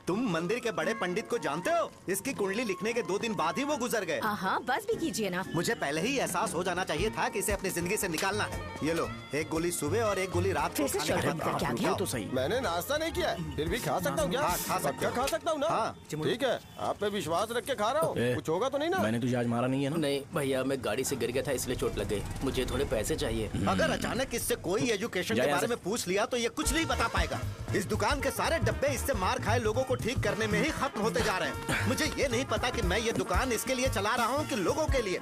तुम मंदिर के बड़े पंडित को जानते हो? इसकी कुंडली लिखने के 2 दिन बाद ही वो गुजर गए। हाँ, बस भी कीजिए ना। मुझे पहले ही एहसास हो जाना चाहिए था कि इसे अपनी जिंदगी से निकालना है। ये लो, 1 गोली सुबह और 1 गोली रात को खाने के बाद। क्या ये तो सही। मैंने नाश्ता नहीं किया है, फिर भी खा सकता हूँ क्या? हाँ, खा सकते हो। खा सकता हूँ ना? हाँ। ठीक है, आप पे विश्वास रख के खा रहा हूँ। कुछ होगा तो नहीं ना? मैंने तुझे आज मारा नहीं है ना? नहीं भैया, मैं गाड़ी से गिर गया था इसलिए चोट लग गई। मुझे थोड़े पैसे चाहिए। अगर अचानक इससे कोई एजुकेशन के बारे में पूछ लिया तो ये कुछ नहीं बता पाएगा। इस दुकान के सारे डब्बे इससे मार खाए लोगों को ठीक करने में ही खत्म होते जा रहे हैं। मुझे ये नहीं पता कि मैं ये दुकान इसके लिए चला रहा हूँ कि लोगों के लिए।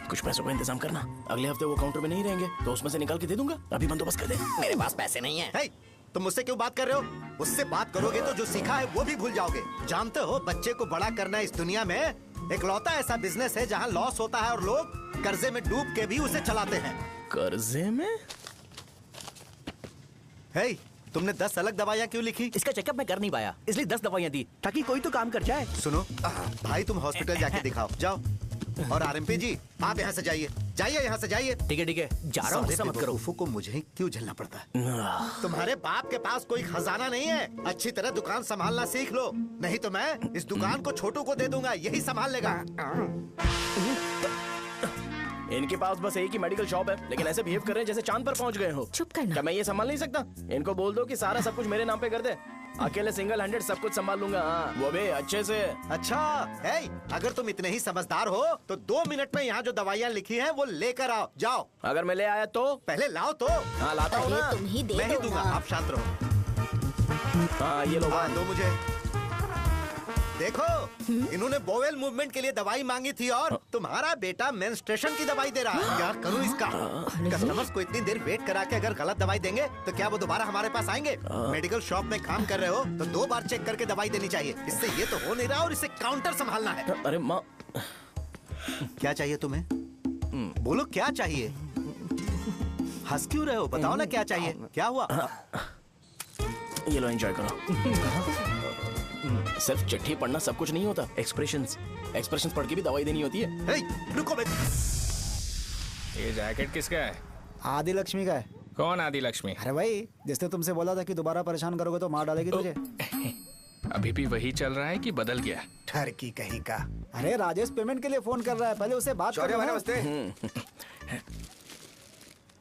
कुछ पैसों का इंतजाम करना। अगले हफ्ते वो काउंटर में नहीं रहेंगे तो उसमें से निकाल के दे दूंगा। अभी बंदोबस्त कर दे। मेरे पास पैसे नहीं है। hey, तुम मुझसे क्यों बात कर रहे हो? उससे बात करोगे तो जो सीखा है वो भी भूल जाओगे। जानते हो, बच्चे को बड़ा करना इस दुनिया में इकलौता ऐसा बिजनेस है जहाँ लॉस होता है और लोग कर्जे में डूब के भी उसे चलाते हैं। कर्जे में? hey, तुमने 10 अलग दवाइयाँ क्यों लिखी? इसका चेकअप मैं कर नहीं पाया, इसलिए 10 दवाइयाँ दी ताकि कोई तो काम कर जाए। सुनो भाई, तुम हॉस्पिटल जाके दिखाओ, जाओ। और आरएमपी जी, आप यहाँ से जाइए, यहाँ से जाइए। ठीक है, जा रहा हूँ, गुस्सा मत करो। को मुझे ही क्यों झेलना पड़ता है? तुम्हारे बाप के पास कोई खजाना नहीं है। अच्छी तरह दुकान संभालना सीख लो, नहीं तो मैं इस दुकान को छोटू को दे दूंगा, यही संभाल लेगा। इनके पास बस एक ही मेडिकल शॉप है, लेकिन ऐसे बिहेव कर रहे हैं जैसे चांद पर पहुंच गए हो। चुप करना। क्या मैं ये संभाल नहीं सकता? इनको बोल दो कि सारा सब कुछ मेरे नाम पे कर दे। अकेले सिंगल हैंडेड सब कुछ संभाल लूंगा। हाँ, वो भी अच्छे से। अच्छा है, अगर तुम इतने ही समझदार हो तो 2 मिनट में यहाँ जो दवाइयाँ लिखी हैं वो लेकर आओ, जाओ। अगर मैं ले आया तो? पहले लाओ तो। हाँ, लाता हूँ ना। तुम ही दे मैं ही दो दूंगा, ना। आप शांत रहो। हाँ, ये लो। दो मुझे। देखो, इन्होंने बोवेल मूवमेंट के लिए दवाई मांगी थी और तुम्हारा बेटा मेंस्ट्रुएशन की दवाई दे रहा है। क्या करूं इसका? कस्टमर्स को इतनी देर वेट करा के अगर गलत दवाई देंगे तो क्या वो दोबारा हमारे पास आएंगे? मेडिकल शॉप में काम कर रहे हो तो 2 बार चेक करके दवाई देनी चाहिए। इससे ये तो हो नहीं रहा और इसे काउंटर संभालना है। अरे माँ, क्या चाहिए तुम्हें? बोलो क्या चाहिए? हंस क्यों रहे हो? बताओ ना क्या चाहिए? क्या हुआ? ये लो, एंजॉय करो। सिर्फ चिट्ठी पढ़ना सब कुछ नहीं होता। एक्सप्रेशंस पढ़ के भी दवाई देनी होती है। हे, रुको बे। ये जैकेट किसका है? आदि लक्ष्मी का है। कौन आदि लक्ष्मी? अरे भाई, जिसने तुमसे बोला था कि दोबारा परेशान करोगे तो मार डालेगी तुझे। अभी भी वही चल रहा है कि बदल गया? ठरकी कहीं का। अरे राजेश पेमेंट के लिए फोन कर रहा है, पहले उसे बात करो। नमस्ते।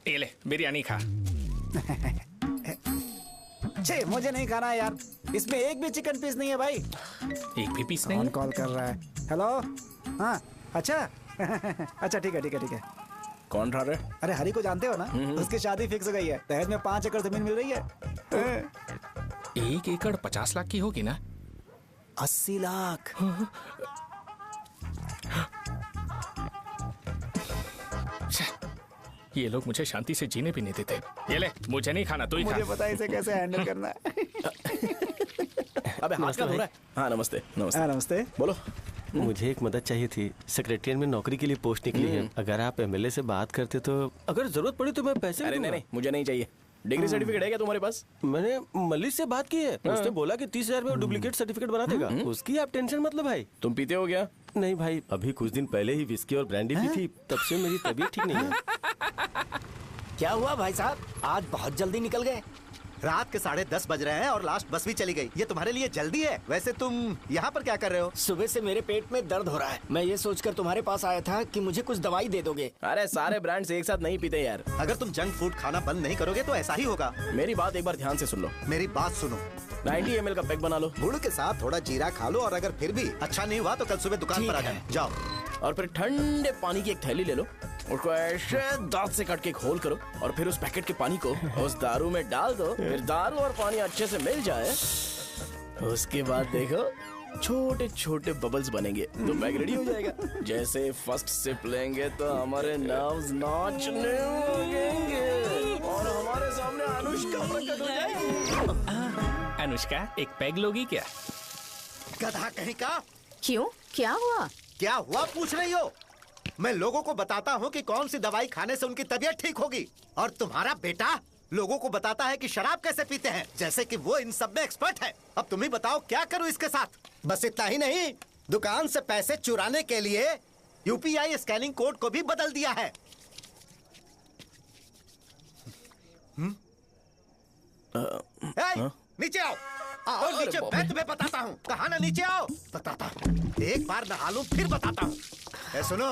ये ले, बिरयानी खा। छे, मुझे नहीं खाना है यार, इसमें एक भी चिकन पीस नहीं है भाई। एक भी पीस नहीं? कॉल कर रहा है। हेलो, हाँ, अच्छा। अच्छा, ठीक है। कौन रहा रे? अरे हरी को जानते हो ना, उसकी शादी फिक्स हो गई है। दहेज में 5 एकड़ जमीन मिल रही है। 1 एकड़ 50 लाख की होगी ना? 80 लाख। ये लोग मुझे शांति से जीने भी नहीं देते। ये ले, मुझे नहीं खाना, तू ही खा। मुझे पता है इसे कैसे हैंडल करना है। अबे हाथ का हो रहा है। हाँ, नमस्ते। नमस्ते। बोलो। मुझे एक मदद चाहिए थी। सेक्रेटरिएट में नौकरी के लिए पोस्ट निकली है। अगर आप एमएलए से बात करते तो अगर जरूरत पड़ी तो मैं पैसे अरे नहीं, मुझे नहीं चाहिए। डिग्री सर्टिफिकेट है क्या तुम्हारे पास? मैंने मलिक से बात की है। उसने बोला कि 30,000 में डुप्लीकेट सर्टिफिकेट बना देगा। उसकी आप टेंशन मत लो भाई। तुम पीते हो क्या? नहीं भाई, अभी कुछ दिन पहले ही विस्की और ब्रांडी पी थी, तब से मेरी तबीयत ठीक नहीं है। क्या हुआ भाई साहब, आज बहुत जल्दी निकल गए? रात के 10:30 बज रहे हैं और लास्ट बस भी चली गई। ये तुम्हारे लिए जल्दी है? वैसे तुम यहाँ पर क्या कर रहे हो? सुबह से मेरे पेट में दर्द हो रहा है। मैं ये सोचकर तुम्हारे पास आया था कि मुझे कुछ दवाई दे दोगे। अरे सारे ब्रांड्स एक साथ नहीं पीते यार। अगर तुम जंक फूड खाना बंद नहीं करोगे तो ऐसा ही होगा। मेरी बात एक बार ध्यान से सुन लो। मेरी बात सुनो। 90 ml का पैक बना लो। गुड़ के साथ थोड़ा जीरा खा लो और अगर फिर भी अच्छा नहीं हुआ तो कल सुबह दुकान पर आ जाना। जाओ। और फिर ठंडे पानी की एक थैली ले लो, उसको ऐसे दांत से काट के घोल करो और फिर उस पैकेट के पानी को उस दारू में डाल दो। फिर दारू और पानी अच्छे से मिल जाए, उसके बाद देखो छोटे छोटे बबल्स बनेंगे तो पैक रेडी हो जाएगा। जैसे फर्स्ट सिप लेंगे तो हमारे नर्व्स नाचने लगेंगे और हमारे सामने अनुष्का प्रकट हो जाएगी। अनुष्का, एक पैग लोगी क्या? गधा कहीं का। क्यों, क्या हुआ? क्या हुआ पूछ रही हो? मैं लोगों को बताता हूँ कि कौन सी दवाई खाने से उनकी तबीयत ठीक होगी, और तुम्हारा बेटा लोगों को बताता है कि शराब कैसे पीते हैं, जैसे कि वो इन सब में एक्सपर्ट है। अब तुम ही बताओ क्या करूँ इसके साथ? बस इतना ही नहीं, दुकान से पैसे चुराने के लिए यूपीआई स्कैनिंग कोड को भी बदल दिया है। नीचे आओ। आओ नीचे, मैं तुम्हें बताता हूँ। कहा ना नीचे आओ, बताता हूँ। एक बार नहा लूं फिर बताता हूँ। सुनो,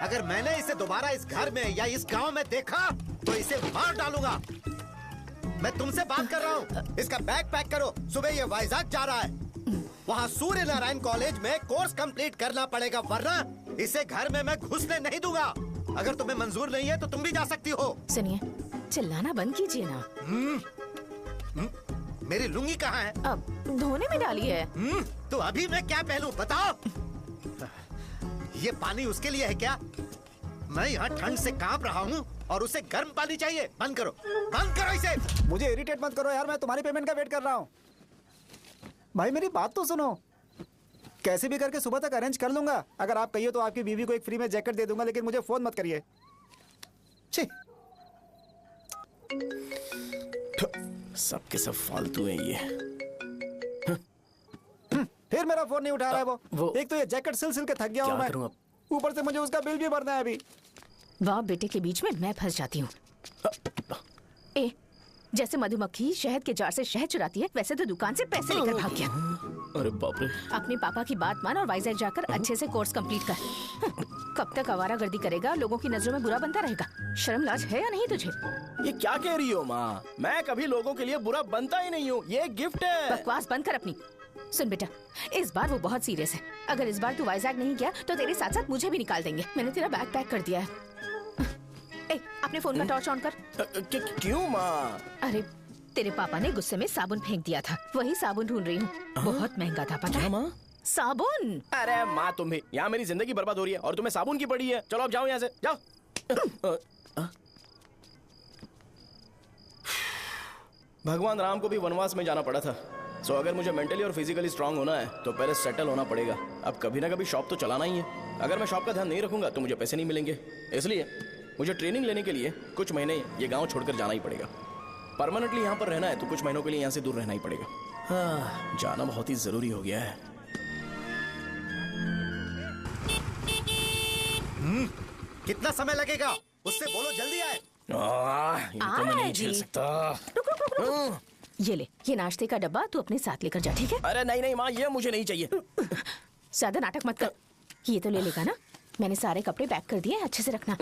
अगर मैंने इसे दोबारा इस घर में या इस गांव में देखा तो इसे मार डालूंगा। मैं तुमसे बात कर रहा हूँ। इसका बैग पैक करो, सुबह ये वाइजाग जा रहा है। वहाँ सूर्य नारायण कॉलेज में कोर्स कंप्लीट करना पड़ेगा, वरना इसे घर में मैं घुसने नहीं दूंगा। अगर तुम्हें मंजूर नहीं है तो तुम भी जा सकती हो। सुनिए, चिल्लाना बंद कीजिए ना। मेरी लुंगी कहाँ है? अब धोने में डाली है। तो अभी मैं क्या पहनूं बताओ? ये पानी उसके लिए है क्या? मैं यहाँ ठंड से कांप रहा हूँ और उसे गर्म पानी चाहिए। बंद करो, बंद करो इसे। मुझे इरिटेट मत करो यार, मैं तुम्हारी पेमेंट का वेट कर रहा हूँ। भाई मेरी बात तो सुनो। कैसे भी करके सुबह तक अरेंज कर लूंगा। अगर आप कहिए तो आपकी बीवी को एक फ्री में जैकेट दे दूंगा, लेकिन मुझे फोन मत करिए। छी। सबके सब फालतू है ये। फिर मेरा फोन नहीं उठा रहा है वो। एक तो ये जैकेट सिल सिल के थक गया हूँ मैं, करूं अब? ऊपर से मुझे उसका बिल भी भरना है अभी। वाह बेटे के बीच में मैं फंस जाती हूँ। ए, जैसे मधुमक्खी शहद के जार से शहद चुराती है, वैसे तो दुकान से पैसे लेकर भाग गया। अरे बाप रे। अपने पापा की बात मान और वाइजैक जाकर अच्छे से कोर्स कंप्लीट कर। कब तक आवारागर्दी करेगा? लोगों की नजरों में बुरा बनता रहेगा। शर्म लाज है या नहीं तुझे? ये क्या कह रही हो माँ? मैं कभी लोगों के लिए बुरा बनता ही नहीं हूँ। ये गिफ्ट है। बकवास बंद कर अपनी। सुन बेटा, इस बार वो बहुत सीरियस है। अगर इस बार तू वाइजैक नहीं गया तो तेरे साथ साथ मुझे भी निकाल देंगे। मैंने तेरा बैग पैक कर दिया है। ए, अपने फोन का टॉर्च ऑन कर। क्यों माँ? अरे तेरे पापा ने गुस्से में साबुन फेंक दिया था, वही साबुन ढूंढ रही हूँ। बहुत महंगा था, पता है? माँ? साबुन। अरे माँ तुम भी, यहाँ मेरी जिंदगी बर्बाद हो रही है और तुम्हें साबुन की पड़ी है। चलो अब जाओ यहाँ से, जाओ। भगवान राम को भी वनवास में जाना पड़ा था। सो अगर मुझे मेंटली और फिजिकली स्ट्रांग होना है तो पहले सेटल होना पड़ेगा। अब कभी ना कभी शॉप तो चलाना ही है। अगर मैं शॉप का ध्यान नहीं रखूंगा तो मुझे पैसे नहीं मिलेंगे। इसलिए मुझे ट्रेनिंग लेने के लिए कुछ महीने ये गांव छोड़कर जाना ही पड़ेगा। परमानेंटली यहाँ पर रहना है तो कुछ महीनों के लिए यहाँ से दूर रहना ही पड़ेगा। हाँ, जाना बहुत ही जरूरी हो गया है। कितना समय लगेगा? उससे बोलो जल्दी आए। इनको मैं नहीं झेल सकता। रुक। ये ले, ये नाश्ते का डब्बा तू अपने साथ लेकर जा, ठीक है? अरे नहीं नहीं माँ, ये मुझे नहीं चाहिए। ज्यादा नाटक मत कर। ये तो ले लेगा ना? मैंने सारे कपड़े पैक कर दिए, अच्छे से रखना।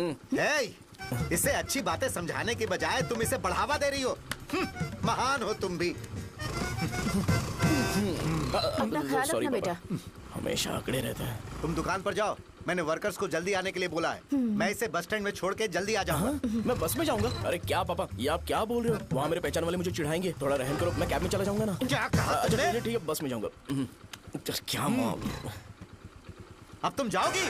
इसे अच्छी बातें समझाने की बजाय तुम इसे बढ़ावा दे रही हो। महान हो तुम भी। अपना ख्याल रखना बेटा। हमेशा अकड़े रहते हैं। तुम दुकान पर जाओ, मैंने वर्कर्स को जल्दी आने के लिए बोला है। मैं इसे बस स्टैंड में छोड़ के जल्दी आ जाऊंगा। मैं बस में जाऊंगा? अरे क्या पापा, ये आप क्या बोल रहे हो? वहाँ मेरे पहचान वाले मुझे चिढ़ाएंगे। थोड़ा रहम करो, मैं कैब में चला जाऊंगा ना। क्या कहा? अच्छा ठीक है, बस में जाऊंगा। क्या माँ, अब तुम जाओगी?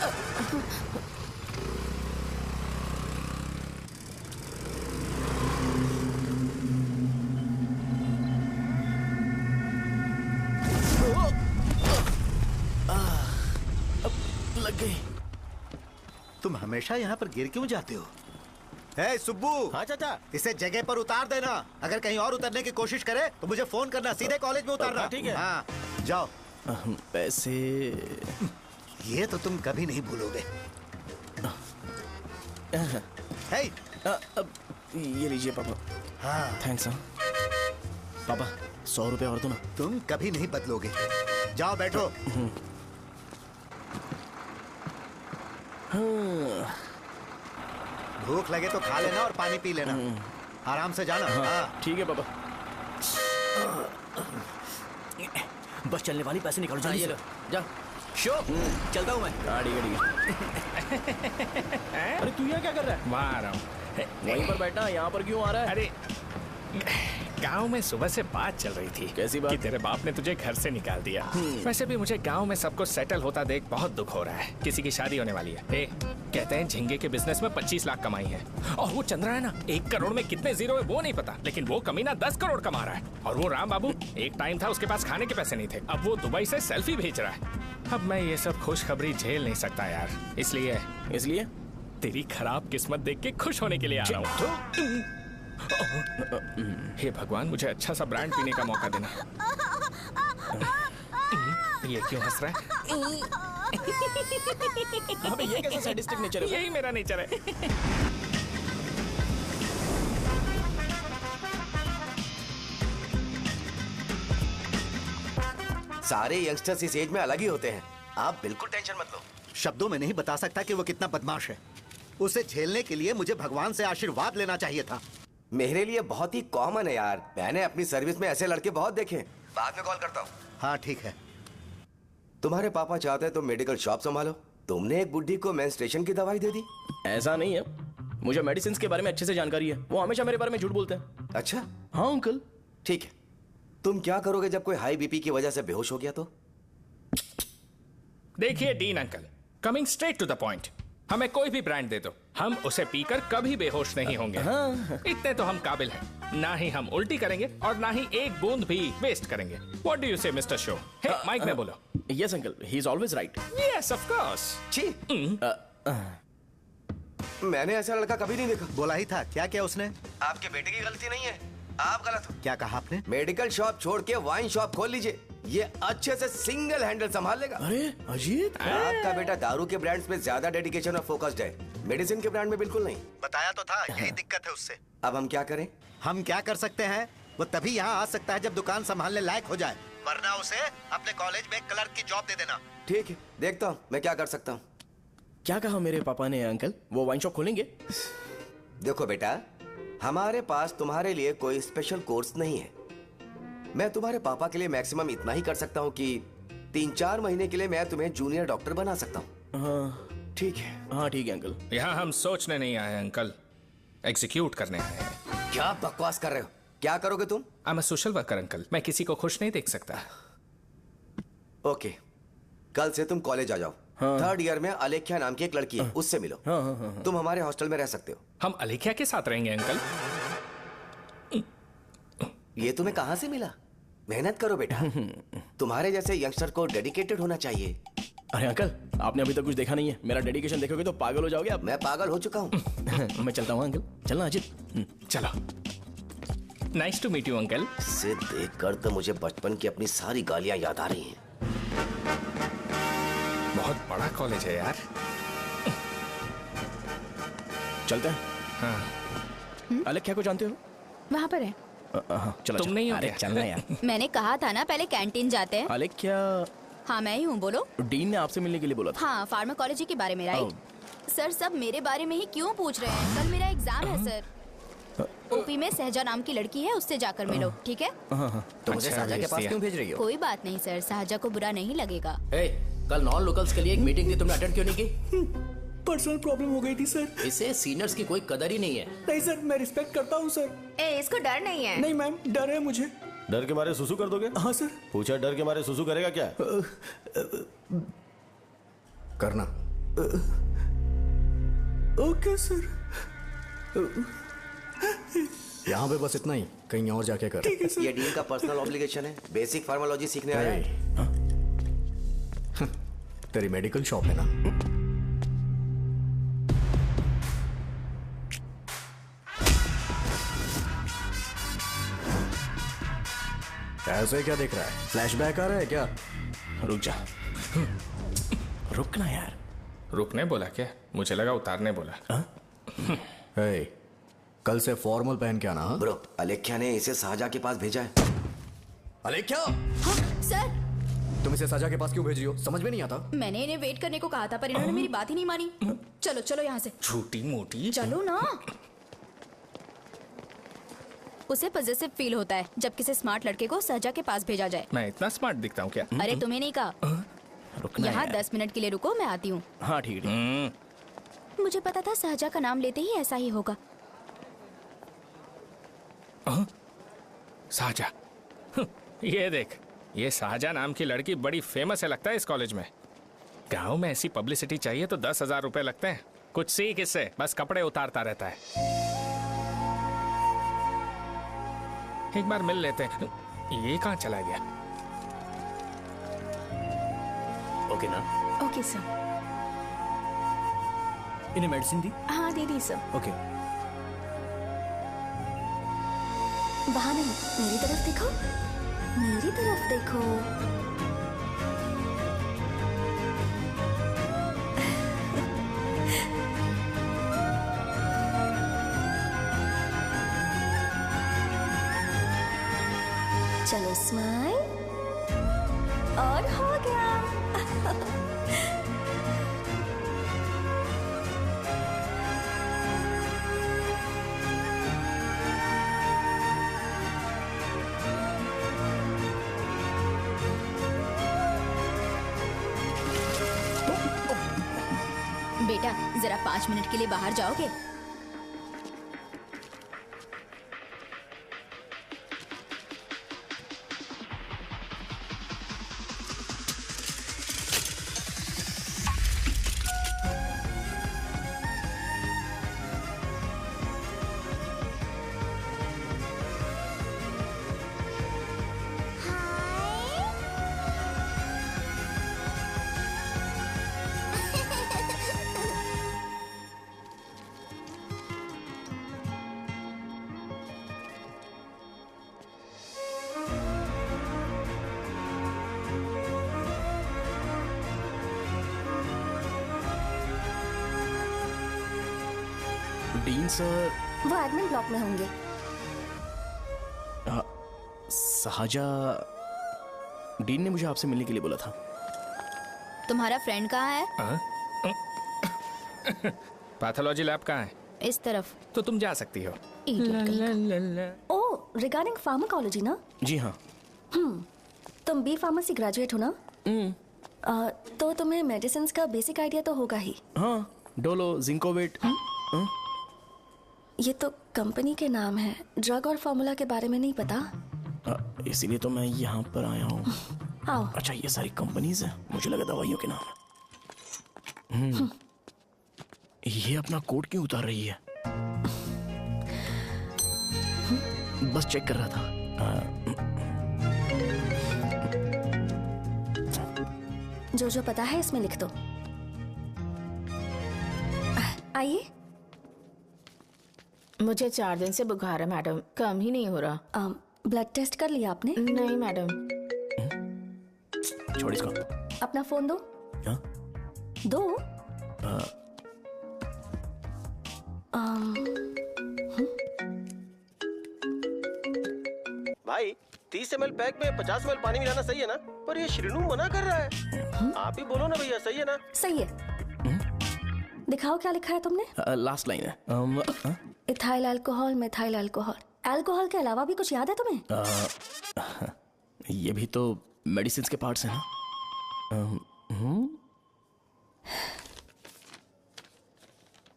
लग गई। तुम हमेशा यहाँ पर गिर क्यों जाते हो? ए सुब्बू। हाँ चाचा। इसे जगह पर उतार देना। अगर कहीं और उतरने की कोशिश करे तो मुझे फोन करना, सीधे कॉलेज में उतारना। ठीक है। हाँ, जाओ। पैसे ये तो तुम कभी नहीं भूलोगे। हे, अब ये लीजिए पापा। हाँ, थैंक्स। पापा 100 रुपए और दो ना। तुम कभी नहीं बदलोगे। जाओ बैठो। भूख लगे तो खा लेना और पानी पी लेना। आराम से जाना। हाँ। ठीक है पापा। बस चलने वाली, पैसे निकालो जल्दी से। जा। शो, चलता हूँ मैं। ठीक है। अरे तू यहाँ क्या कर रहा है? वहाँ आ रहा हूँ। वहीं पर बैठा, यहाँ पर क्यों आ रहा है? अरे गांव में सुबह से बात चल रही थी। कैसी बात? कि तेरे बाप ने तुझे घर से निकाल दिया। वैसे भी मुझे गांव में सबको सेटल होता देख बहुत दुख हो रहा है। किसी की शादी होने वाली है। कहते हैं झींगे के बिजनेस में 25 लाख कमाई है। और वो चंद्रा है ना, 1 करोड़ में कितने जीरो है वो नहीं पता, लेकिन वो कमीना 10 करोड़ कमा रहा है। और वो राम बाबू, एक टाइम था उसके पास खाने के पैसे नहीं थे, अब वो दुबई से सेल्फी भेज रहा है। अब मैं ये सब खुशखबरी झेल नहीं सकता यार। इसलिए तेरी खराब किस्मत देख के खुश होने के लिए आ रहा हूँ। हे भगवान, मुझे अच्छा सा ब्रांड पीने का मौका देना। ये क्यों हंस रहा है? अबे ये कैसा सैडिस्टिक नेचर है? यही मेरा नेचर है। सारे यंगस्टर्स इस एज में अलग ही होते हैं। आप बिल्कुल टेंशन मत लो। शब्दों में नहीं बता सकता कि वो कितना बदमाश है। उसे झेलने के लिए मुझे भगवान से आशीर्वाद लेना चाहिए था। मेरे लिए बहुत ही कॉमन है यार, मैंने अपनी सर्विस में ऐसे लड़के बहुत देखे। बाद में कॉल करता हूँ। हाँ ठीक है। तुम्हारे पापा चाहते हैं तुम मेडिकल शॉप संभालो। तुमने एक बुढ़ी को मेंस्ट्रुएशन की दवाई दे दी। ऐसा नहीं है, मुझे मेडिसिन के बारे में अच्छे से जानकारी है। वो हमेशा मेरे बारे में झूठ बोलते हैं। अच्छा हाँ अंकल। ठीक है, तुम क्या करोगे जब कोई हाई बीपी की वजह से बेहोश हो गया तो? देखिए Dean uncle, coming straight to the point, हमें कोई भी ब्रांड दे दो, हम उसे पीकर कभी बेहोश नहीं होंगे। इतने तो हम काबिल हैं। ना ही हम उल्टी करेंगे और ना ही एक बूंद भी वेस्ट करेंगे। व्हाट डू यू से मिस्टर शो? हे माइक में बोलो। Yes uncle, he is always right. Yes of course. छी, मैंने ऐसा लड़का कभी नहीं देखा। बोला ही था। क्या किया उसने? आपके बेटे की गलती नहीं है, आप गलत हो। क्या कहा आपने? मेडिकल शॉप छोड़ के वाइन शॉप खोल लीजिए, ये अच्छे से सिंगल हैंडल संभाल लेगा। अरे अजीत, आपका बेटा दारू के ब्रांड्स में ज्यादा डेडिकेशन और फोकस्ड है, मेडिसिन के ब्रांड में बिल्कुल नहीं। बताया तो था, यही दिक्कत है उससे। अब हम क्या करें? हम क्या कर सकते हैं? वो तभी यहाँ आ सकता है जब दुकान संभालने लायक हो जाए, वरना उसे अपने कॉलेज में क्लर्क की जॉब दे देना। ठीक है, देखता हूँ मैं क्या कर सकता हूँ। क्या कहा मेरे पापा ने अंकल? वो वाइन शॉप खोलेंगे? देखो बेटा, हमारे पास तुम्हारे लिए कोई स्पेशल कोर्स नहीं है। मैं तुम्हारे पापा के लिए मैक्सिमम इतना ही कर सकता हूँ कि 3-4 महीने के लिए मैं तुम्हें जूनियर डॉक्टर बना सकता हूँ। हाँ ठीक है। हाँ ठीक है अंकल। यहाँ हम सोचने नहीं आए अंकल, एग्जीक्यूट करने आए हैं। क्या बकवास कर रहे हो? क्या करोगे तुम? I am a social worker uncle, मैं किसी को खुश नहीं देख सकता। ओके, कल से तुम कॉलेज आ जाओ। हाँ। 3rd ईयर में अलेख्या नाम की एक लड़की है, उससे मिलो। हाँ। तुम हमारे हॉस्टल में रह सकते हो। हम अलेख्या के साथ रहेंगे अंकल। ये तुम्हें कहाँ से मिला? मेहनत करो बेटा, तुम्हारे जैसे यंगस्टर को डेडिकेटेड होना चाहिए। अरे अंकल, आपने अभी तक कुछ देखा नहीं है। मेरा डेडिकेशन देखोगे तो पागल हो जाओगे आप। मैं पागल हो चुका हूँ। मैं चलता हूँ अंकल। चलना अजित। चलो, nice to meet you uncle. इसे देखकर तो मुझे बचपन की अपनी सारी गालियां याद आ रही हैं। बहुत बड़ा कॉलेज है यार। चलते हैं। हाँ। अलेख्या को जानते हो? वहाँ पर है। चलो तुम नहीं हो अरे क्या? चलना यार। मैंने कहा था ना पहले कैंटीन जाते हैं। अलेख्या, हाँ मैं ही हूँ, बोलो। डीन ने आपसे मिलने के लिए बोला था। हाँ, फार्माकोलॉजी के बारे में, राइट? सर सब मेरे बारे में ही क्यों पूछ रहे हैं? कल मेरा एग्जाम है सर। ओपी में सहजा नाम की लड़की है, उससे जाकर मिलो, ठीक है? तो मुझे अच्छा, साजा के भेज पास दिया। क्यों भेज रही हो? कोई बात नहीं सर, सहजा को बुरा नहीं लगेगा। कल नॉन लोकल्स के लिए एक मीटिंग थी, तुमने अटेंड क्यों नहीं की? पर्सनल प्रॉब्लम हो गई थी सर। इसे सीनियर्स की कोई कदर ही नहीं है। नहीं सर, मैं रिस्पेक्ट करता हूँ सर। इसको डर नहीं है। नहीं मैम, डर है मुझे। डर के मारे सुसु कर दोगे? हाँ सर। पूछा डर के मारे सुसु करेगा क्या? करना। Okay sir. यहाँ पे बस इतना ही, कहीं और जाके कर। ठीक है सर। ये डीन का पर्सनल ऑब्लिगेशन है, बेसिक फार्माकोलॉजी सीखने आया है। तेरी मेडिकल शॉप है ना? ऐसे क्या देख रहा है? फ्लैशबैक आ रहा है क्या? रुक जा। रुकना यार। रुकने बोला क्या? मुझे लगा उतारने बोला। हे, कल से फॉर्मल पहन के आना। हाँ? ब्रो, अलेख्या ने इसे साजा के पास भेजा है। अलेख्या, हाँ सर। तुम इसे साजा के पास क्यों भेज रही हो? समझ में नहीं आता। मैंने इन्हें वेट करने को कहा था, पर इन्होंने मेरी बात ही नहीं मानी। चलो चलो यहाँ से। छोटी मोटी। चलो ना। उसे पॉजिटिव फील होता है जब किसी स्मार्ट लड़के को सहजा के पास भेजा जाए। मैं इतना स्मार्ट दिखता हूँ क्या? अरे तुम्हें नहीं कहा। रुकना यहाँ यार। 10 मिनट के लिए रुको, मैं आती हूँ। हाँ ठीक है। मुझे पता था सहजा का नाम लेते ही ऐसा ही होगा। साजा। ये देख, ये साजा नाम की लड़की बड़ी फेमस है लगता है इस कॉलेज में। गांव में ऐसी पब्लिसिटी चाहिए तो 10,000 रुपए लगते हैं। कुछ सीख इससे, बस कपड़े उतारता रहता है। एक बार मिल लेते हैं। ये कहाँ चला गया? ओके ना? Okay sir. इन्हें मेडिसिन दी? हाँ दे दी सर। ओके। वहाँ नहीं, मेरी तरफ देखो, मेरी तरफ देखो। चलो स्माइल। और हो गया। बेटा जरा 5 मिनट के लिए बाहर जाओगे? डीन सर वो एडमिन ब्लॉक में होंगे। साजा, डीन ने मुझे आपसे मिलने के लिए बोला था। तुम्हारा फ्रेंड कहाँ है? पैथोलॉजी लैब कहाँ है? इस तरफ। तो तुम जा सकती हो। ओ, रिगार्डिंग फार्माकोलॉजी ना? जी हाँ। तुम बी फार्मेसी ग्रेजुएट हो ना? तो तुम्हें मेडिसिन का बेसिक आइडिया तो होगा ही। हाँ, डोलो, जिंकोवेट। ये तो कंपनी के नाम है, ड्रग और फॉर्मूला के बारे में नहीं पता। इसीलिए तो मैं यहाँ पर आया हूँ। आओ। अच्छा, ये सारी कंपनीज हैं, मुझे लगा दवाइयों के नाम है। ये अपना कोट क्यों उतार रही है? बस चेक कर रहा था। जो जो पता है इसमें लिख दो। आइए। मुझे 4 दिन से बुखार है मैडम, कम ही नहीं हो रहा। ब्लड टेस्ट कर लिया आपने? नहीं मैडम। छोड़ इसको। अपना फोन दो। हाँ? दो। भाई 30 ml पैक में 50 ml पानी मिलाना सही है ना? पर ये श्रीनू मना कर रहा है। आप ही बोलो ना भैया, सही है ना? सही है। दिखाओ क्या लिखा है तुमने? लास्ट लाइन है। Ethyl alcohol, methyl alcohol. Alcohol के अलावा भी कुछ याद है तुम्हें? ये भी तो मेडिसिन के पार्ट्स हैं ना?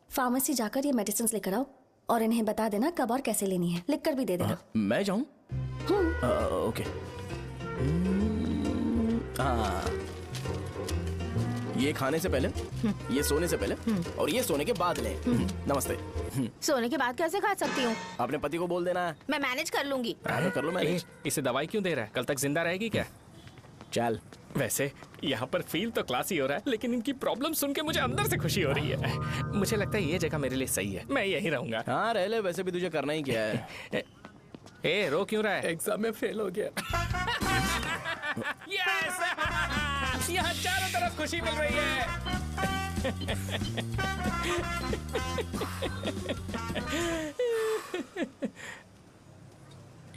फार्मेसी जाकर ये मेडिसिन लेकर आओ और इन्हें बता देना कब और कैसे लेनी है। लिख कर भी दे देना। मैं जाऊं? ओके। ये खाने से पहले, ये सोने से पहले और ये सोने के बाद ले। नमस्ते। सोने के बाद कैसे खा सकती हूँ? अपने पति को बोल देना। मैं मैनेज कर लूंगी। कर लो मैनेज। इसे दवाई क्यों दे रहा है? कल तक जिंदा रहेगी क्या? चल। वैसे यहाँ पर फील तो क्लासी हो रहा है, लेकिन इनकी प्रॉब्लम सुन के मुझे अंदर से खुशी हो रही है। मुझे लगता है ये जगह मेरे लिए सही है, मैं यहीं रहूंगा। हाँ रह ले, वैसे भी तुझे करना ही क्या है। ए, रो क्यों रहा है? एग्जाम में फेल हो गया। यस! यहाँ चारों तरफ खुशी मिल रही है।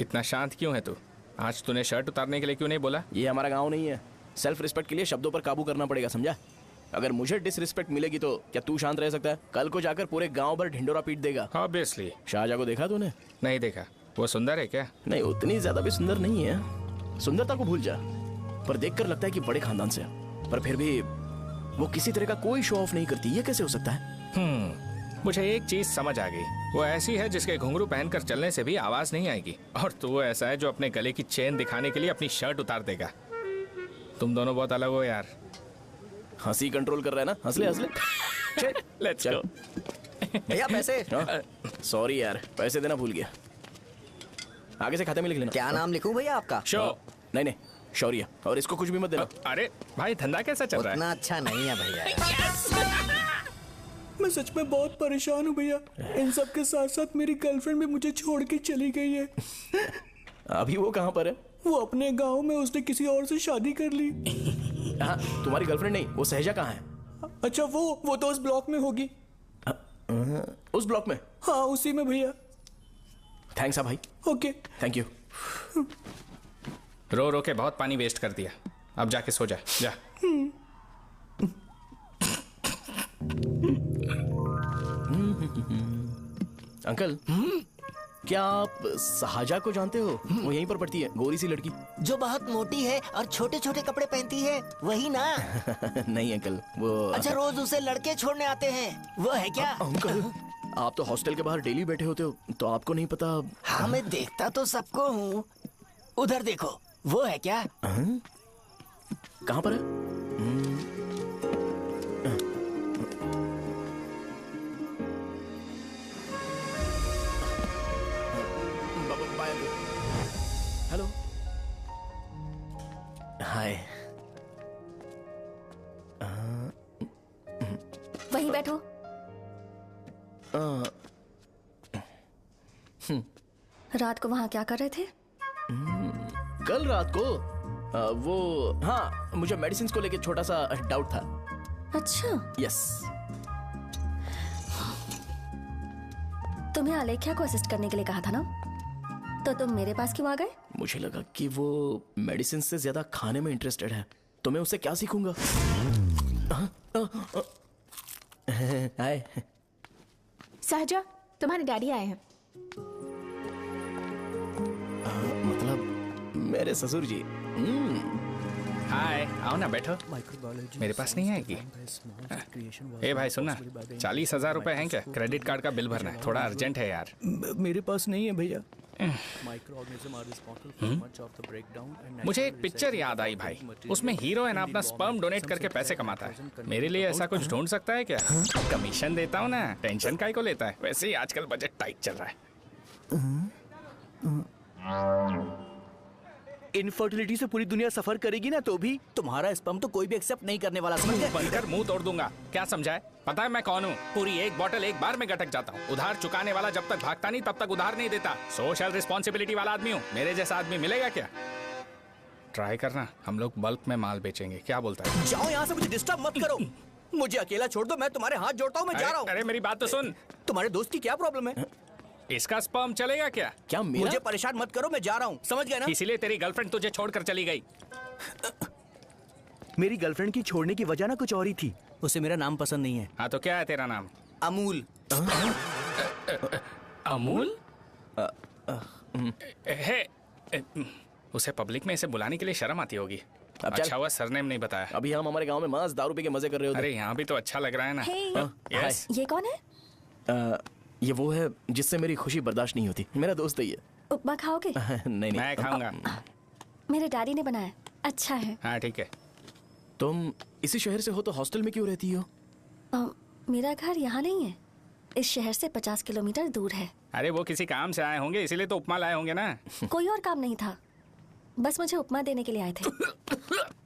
इतना शांत क्यों है तू? आज तूने शर्ट उतारने के लिए क्यों नहीं बोला? ये हमारा गांव नहीं है। सेल्फ रिस्पेक्ट के लिए शब्दों पर काबू करना पड़ेगा, समझा? अगर मुझे डिसरिस्पेक्ट मिलेगी तो क्या तू शांत रह सकता है? कल को जाकर पूरे गांव भर ढिंडोरा पीट देगा। ऑब्वियसली। शाहजहां को देखा तूने? नहीं देखा। वो सुंदर है क्या? नहीं, उतनी ज्यादा भी सुंदर नहीं है। सुंदरता को भूल जा, पर देखकर लगता है कि बड़े खानदान से, पर फिर भी वो किसी तरह का कोई शो ऑफ नहीं करती। ये कैसे हो सकता है? मुझे एक चीज समझ आ गई। वो ऐसी है जिसके घुंघरू पहनकर चलने से भी आवाज नहीं आएगी, और तू ऐसा है जो अपने गले की चेन दिखाने के लिए अपनी शर्ट उतार देगा। तुम दोनों बहुत अलग हो यार। हंसी कंट्रोल कर रहा है ना? हंस ले हंस ले। Let's go. भैया पैसे। सॉरी यार, पैसे देना भूल गया। आगे से खाते में लिख लेना। क्या नाम लिखूं भैया आपका? शो। नहीं, शौर्य। और इसको कुछ भी मत देना। अरे भाई, धंधा कैसा चल रहा है? उतना अच्छा नहीं है भैया। मैं सच में बहुत परेशान हूँ भैया। इन सब के साथ साथ मेरी गर्लफ्रेंड भी मुझे छोड़ के चली गई है। अभी वो कहाँ पर है? वो अपने गांव में, उसने किसी और से शादी कर ली। तुम्हारी गर्लफ्रेंड नहीं, वो सहजा कहाँ है? अच्छा, वो तो उस ब्लॉक में होगी। उस ब्लॉक में? हाँ उसी में भैया। थैंक्स भाई। Okay, thank you. रो रो के बहुत पानी वेस्ट कर दिया। अब जाके सो जा जा। अंकल, क्या आप साहजा को जानते हो? वो यहीं पर पढ़ती है, गोरी सी लड़की। जो बहुत मोटी है और छोटे छोटे कपड़े पहनती है, वही ना? नहीं अंकल, वो अच्छा, रोज उसे लड़के छोड़ने आते हैं, वो है क्या? अंकल, आप तो हॉस्टल के बाहर डेली बैठे होते हो, तो आपको नहीं पता? हाँ, मैं देखता तो सबको हूँ। उधर देखो, वो है क्या? कहाँ पर है? हेलो, हाय। वहीं बैठो। रात को वहाँ क्या कर रहे थे? कल रात को वो, हाँ, मुझे मेडिसिन को लेके छोटा सा डाउट था। अच्छा। यस। तुम्हें अलेख्या को असिस्ट करने के लिए कहा था ना, तो तुम मेरे पास क्यों आ गए? मुझे लगा कि वो मेडिसिन से ज्यादा खाने में इंटरेस्टेड है, तो मैं उससे क्या सीखूंगा? हाय। सहजा, तुम्हारे डैडी आए हैं। मतलब मेरे ससुर जी। हाय, आओ ना, बैठो। मेरे पास नहीं आएगी। ए भाई सुनना, 40,000 रुपए हैं क्या? क्रेडिट कार्ड का बिल भरना है, थोड़ा अर्जेंट है यार। मेरे पास नहीं है भैया। मुझे एक पिक्चर याद आई भाई, उसमें हीरो है ना अपना स्पर्म डोनेट करके पैसे कमाता है। मेरे लिए ऐसा कुछ ढूंढ सकता है क्या? कमीशन देता हूँ ना, टेंशन काहे को लेता है? वैसे ही आजकल बजट टाइट चल रहा है। इनफर्टिलिटी से पूरी दुनिया सफर करेगी ना, तो भी तुम्हारा स्पर्म तो कोई भी एक्सेप्ट नहीं करने वाला, समझ गए? बनकर मुंह तोड़ दूंगा। क्या समझा है? पता है मैं कौन हूँ? पूरी एक बॉटल एक बार में गटक जाता हूँ। उधार चुकाने वाला जब तक भागता नहीं तब तक उधार नहीं देता। सोशल रिस्पॉन्सिबिलिटी वाला आदमी हूँ। मेरे जैसा आदमी मिलेगा क्या? ट्राई करना, हम लोग बल्क में माल बेचेंगे। क्या बोलता है? जाओ यहाँ से, मुझे डिस्टर्ब मत करो। मुझे अकेला छोड़ दो, मैं तुम्हारे हाथ जोड़ता हूँ, मैं जा रहा हूँ। अरे मेरी बात तो सुन। तुम्हारे दोस्त की क्या प्रॉब्लम है? इसका स्पर्म चलेगा क्या? क्या मेरा? मुझे परेशान मत करो, मैं जा रहा हूँ, समझ गए ना? इसीलिए तेरी गर्लफ्रेंड तुझे छोड़कर चली गई। मेरी गर्लफ्रेंड की छोड़ने की वजह ना कुछ और ही थी। उसे मेरा नाम पसंद नहीं है। हाँ तो क्या है तेरा नाम? अमूल। अमूल? उसे पब्लिक में इसे बुलाने के लिए शर्म आती होगी। अच्छा हुआ सरनेम नहीं बताया। अभी हम हमारे गांव में मस्त दारू पी के मजे कर रहे होते। अरे यहाँ भी तो अच्छा लग रहा है ना। यस। ये कौन है? ये वो है जिससे मेरी खुशी बर्दाश्त नहीं होती। मेरा दोस्त ही है। उपमा खाओगे? नहीं। मैं खाऊंगा। मेरे डैडी ने बनाया, अच्छा है। हाँ ठीक है। तुम इसी शहर से हो तो हॉस्टल में क्यों रहती हो? मेरा घर यहाँ नहीं है, इस शहर से 50 किलोमीटर दूर है। अरे वो किसी काम से आए होंगे, इसीलिए तो उपमा लाए होंगे ना। कोई और काम नहीं था, बस मुझे उपमा देने के लिए आए थे।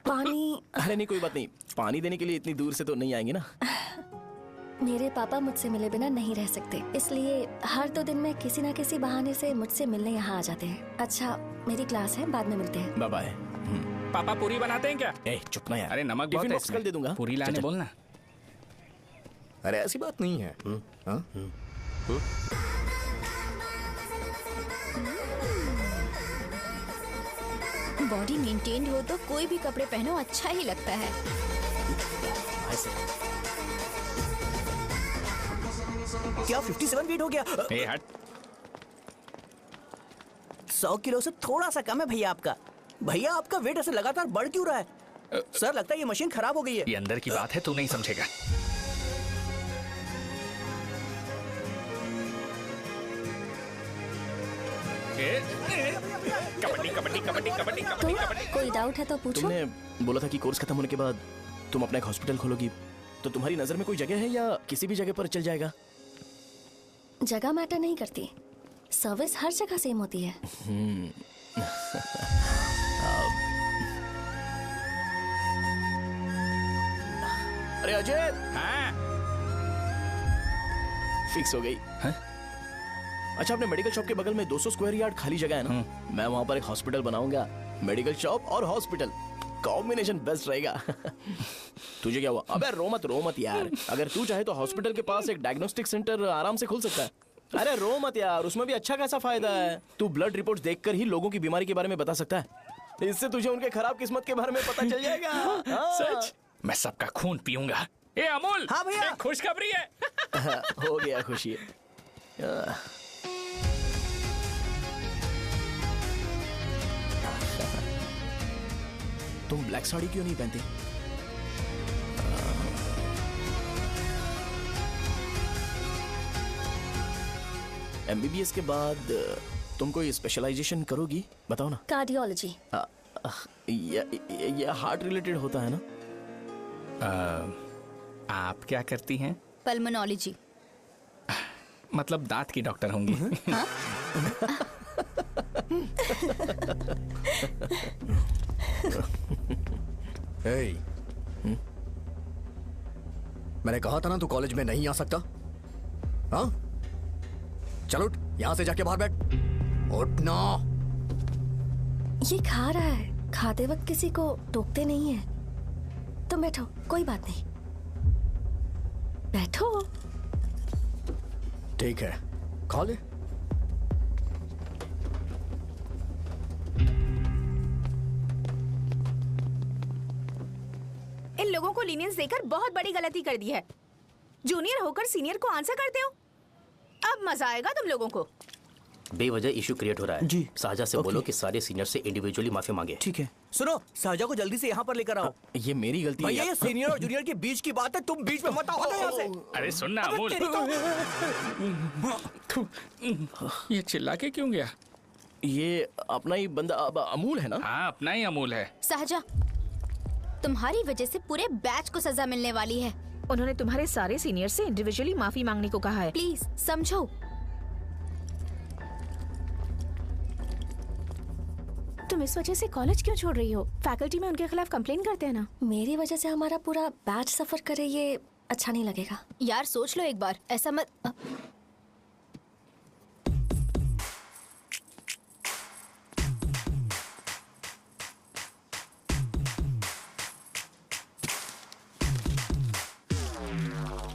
पानी? अरे नहीं, कोई बात नहीं। पानी देने के लिए इतनी दूर से तो नहीं आएंगे ना। मेरे पापा मुझसे मिले बिना नहीं रह सकते, इसलिए हर 2 दिन में किसी न किसी बहाने से मुझसे मिलने यहाँ आ जाते हैं। अच्छा, मेरी क्लास है, बाद में मिलते हैं। Bye bye. पापा पूरी बनाते हैं क्या? चुप ना यार। अरे नमक बहुत है इसमें। कल दे दूंगा। पूरी लाने बोलना। अरे ऐसी बात नहीं है। बॉडी मेंटेन्ड हो तो कोई भी कपड़े पहनो अच्छा ही लगता है। क्या 57 फीट हो गया? ए हट। 100 किलो से थोड़ा सा कम है भैया आपका। भैया आपका वेट ऐसे लगातार बढ़ क्यों रहा है? सर लगता है ये मशीन खराब हो गई है। ये अंदर की बात है, तू नहीं समझेगा। कबड्डी कबड्डी कबड्डी कबड्डी कबड्डी कबड्डी। कोई डाउट है तो पूछो। तुमने बोला था कि कोर्स खत्म होने के बाद तुम अपना एक हॉस्पिटल खोलोगी, तो तुम्हारी नजर में कोई जगह है या किसी भी जगह पर चल जाएगा? जगह मैटर नहीं करती, सर्विस हर जगह सेम होती है। अरे अजय। हाँ? फिक्स हो गई। हाँ? अच्छा, अपने मेडिकल शॉप के बगल में 200 स्क्वायर यार्ड खाली जगह है ना, मैं वहां पर एक हॉस्पिटल बनाऊंगा। मेडिकल शॉप और हॉस्पिटल, कॉम्बिनेशन बेस्ट रहेगा। तुझे क्या हुआ? अबे रो मत यार। अगर तू चाहे तो हॉस्पिटल के पास एक डायग्नोस्टिक सेंटर आराम से खुल सकता है। अरे रो मत यार, उसमें भी अच्छा खासा फायदा है। तू ब्लड रिपोर्ट्स देखकर ही लोगों की बीमारी के बारे में बता सकता है। इससे तुझे उनके खराब किस्मत के बारे में पता चल जाएगा। हाँ। सच? मैं सबका खून पीऊंगा। ए अमूल, हाँ भैया। एक खुशखबरी है। हो गया खुशी। तुम ब्लैक साड़ी क्यों नहीं पहनती? एमबीबीएस के बाद तुम कोई स्पेशलाइजेशन करोगी? बताओ ना। कार्डियोलॉजी। ये हार्ट रिलेटेड होता है ना? आप क्या करती हैं? पल्मोनोलॉजी। मतलब दांत की डॉक्टर होंगी। हाँ? hey. मैंने कहा था ना तू कॉलेज में नहीं आ सकता। हाँ, चल उठ, यहां से जाके बाहर बैठ। उठ ना। ये खा रहा है, खाते वक्त किसी को टोकते नहीं है। तुम बैठो, कोई बात नहीं, बैठो। ठीक है, खा ले। इन लोगों को लीनियंस देकर बहुत बड़ी गलती कर दी है। जूनियर होकर सीनियर को आंसर करते हो। अब मजा आएगा तुम लोगों को। बेवजह इशू क्रिएट हो रहा है जी। साजा से बोलो कि सारे सीनियर से इंडिविजुअली माफी मांगे। ठीक है। सुनो, साजा को जल्दी से यहाँ पर लेकर आओ। ये मेरी गलती भैया, है। ये सीनियर और जूनियर के बीच की बात है, तुम बीच में मत आओ यहाँ से। अरे सुनना अमूल, ये चिल्ला के क्यों गया? ये अपना ही बंदा अमूल है ना? हाँ, अपना ही अमूल है। साजा, तुम्हारी वजह से पूरे बैच को सजा मिलने वाली है। उन्होंने तुम्हारे सारे सीनियर से इंडिविजुअली माफी मांगने को कहा है। प्लीज समझो। तुम इस वजह से कॉलेज क्यों छोड़ रही हो? फैकल्टी में उनके खिलाफ कंप्लेन करते हैं ना। मेरी वजह से हमारा पूरा बैच सफर करे, ये अच्छा नहीं लगेगा। यार सोच लो एक बार, ऐसा मत।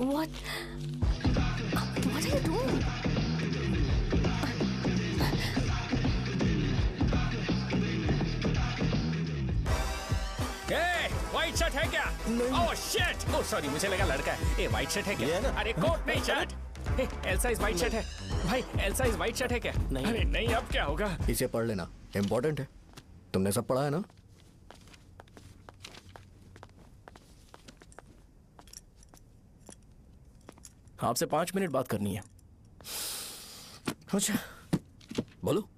What are you doing? White shirt है क्या? Oh shit! ओह सॉरी, मुझे लगा लड़का है। ए व्हाइट शर्ट है क्या? अरे कोट नहीं, shirt. L size white shirt है भाई। एल साइज व्हाइट शर्ट है क्या? नहीं। अरे नहीं, अब क्या होगा? इसे पढ़ लेना, इम्पोर्टेंट है। तुमने सब पढ़ा है ना? आपसे 5 मिनट बात करनी है। अच्छा, बोलो।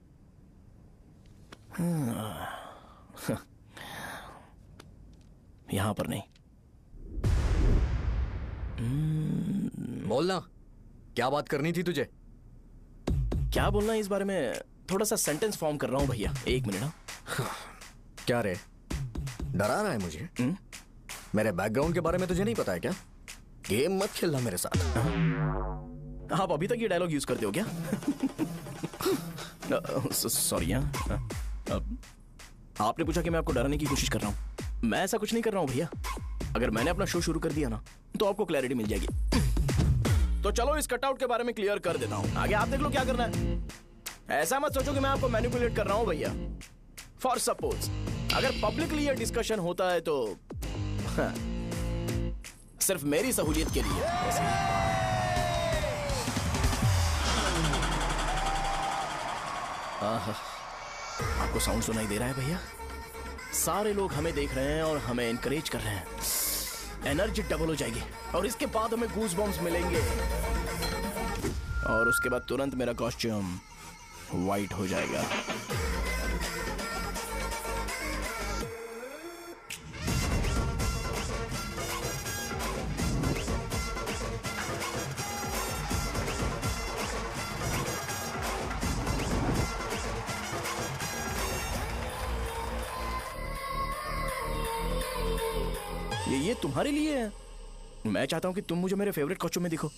यहाँ पर नहीं। बोलना, क्या बात करनी थी तुझे? क्या बोलना है इस बारे में? थोड़ा सा सेंटेंस फॉर्म कर रहा हूँ भैया, 1 मिनट। क्या रे, डरा रहा है मुझे? मेरे बैकग्राउंड के बारे में तुझे नहीं पता है क्या? गेम मत खेलना मेरे साथ। आप अभी तक ये डायलॉग यूज करते हो क्या? सॉरी। आपने पूछा कि मैं आपको डराने की कोशिश कर रहा हूँ। मैं ऐसा कुछ नहीं कर रहा हूँ भैया। अगर मैंने अपना शो शुरू कर दिया ना, तो आपको क्लैरिटी मिल जाएगी। तो चलो इस कटआउट के बारे में क्लियर कर देता हूँ, आगे आप देख लो क्या करना है। ऐसा मत सोचो कि मैं आपको मैनिपुलेट कर रहा हूँ भैया। फॉर सपोज अगर पब्लिकली ये डिस्कशन होता है तो सिर्फ मेरी सहूलियत के लिए। आपको साउंड सुनाई दे रहा है भैया? सारे लोग हमें देख रहे हैं और हमें एनकरेज कर रहे हैं। एनर्जी डबल हो जाएगी और इसके बाद हमें गूज बम्स मिलेंगे और उसके बाद तुरंत मेरा कॉस्ट्यूम वाइट हो जाएगा। ये तुम्हारे लिए है। मैं चाहता हूं कि तुम मुझे मेरे फेवरेट कॉस्ट्यूम में दिखो।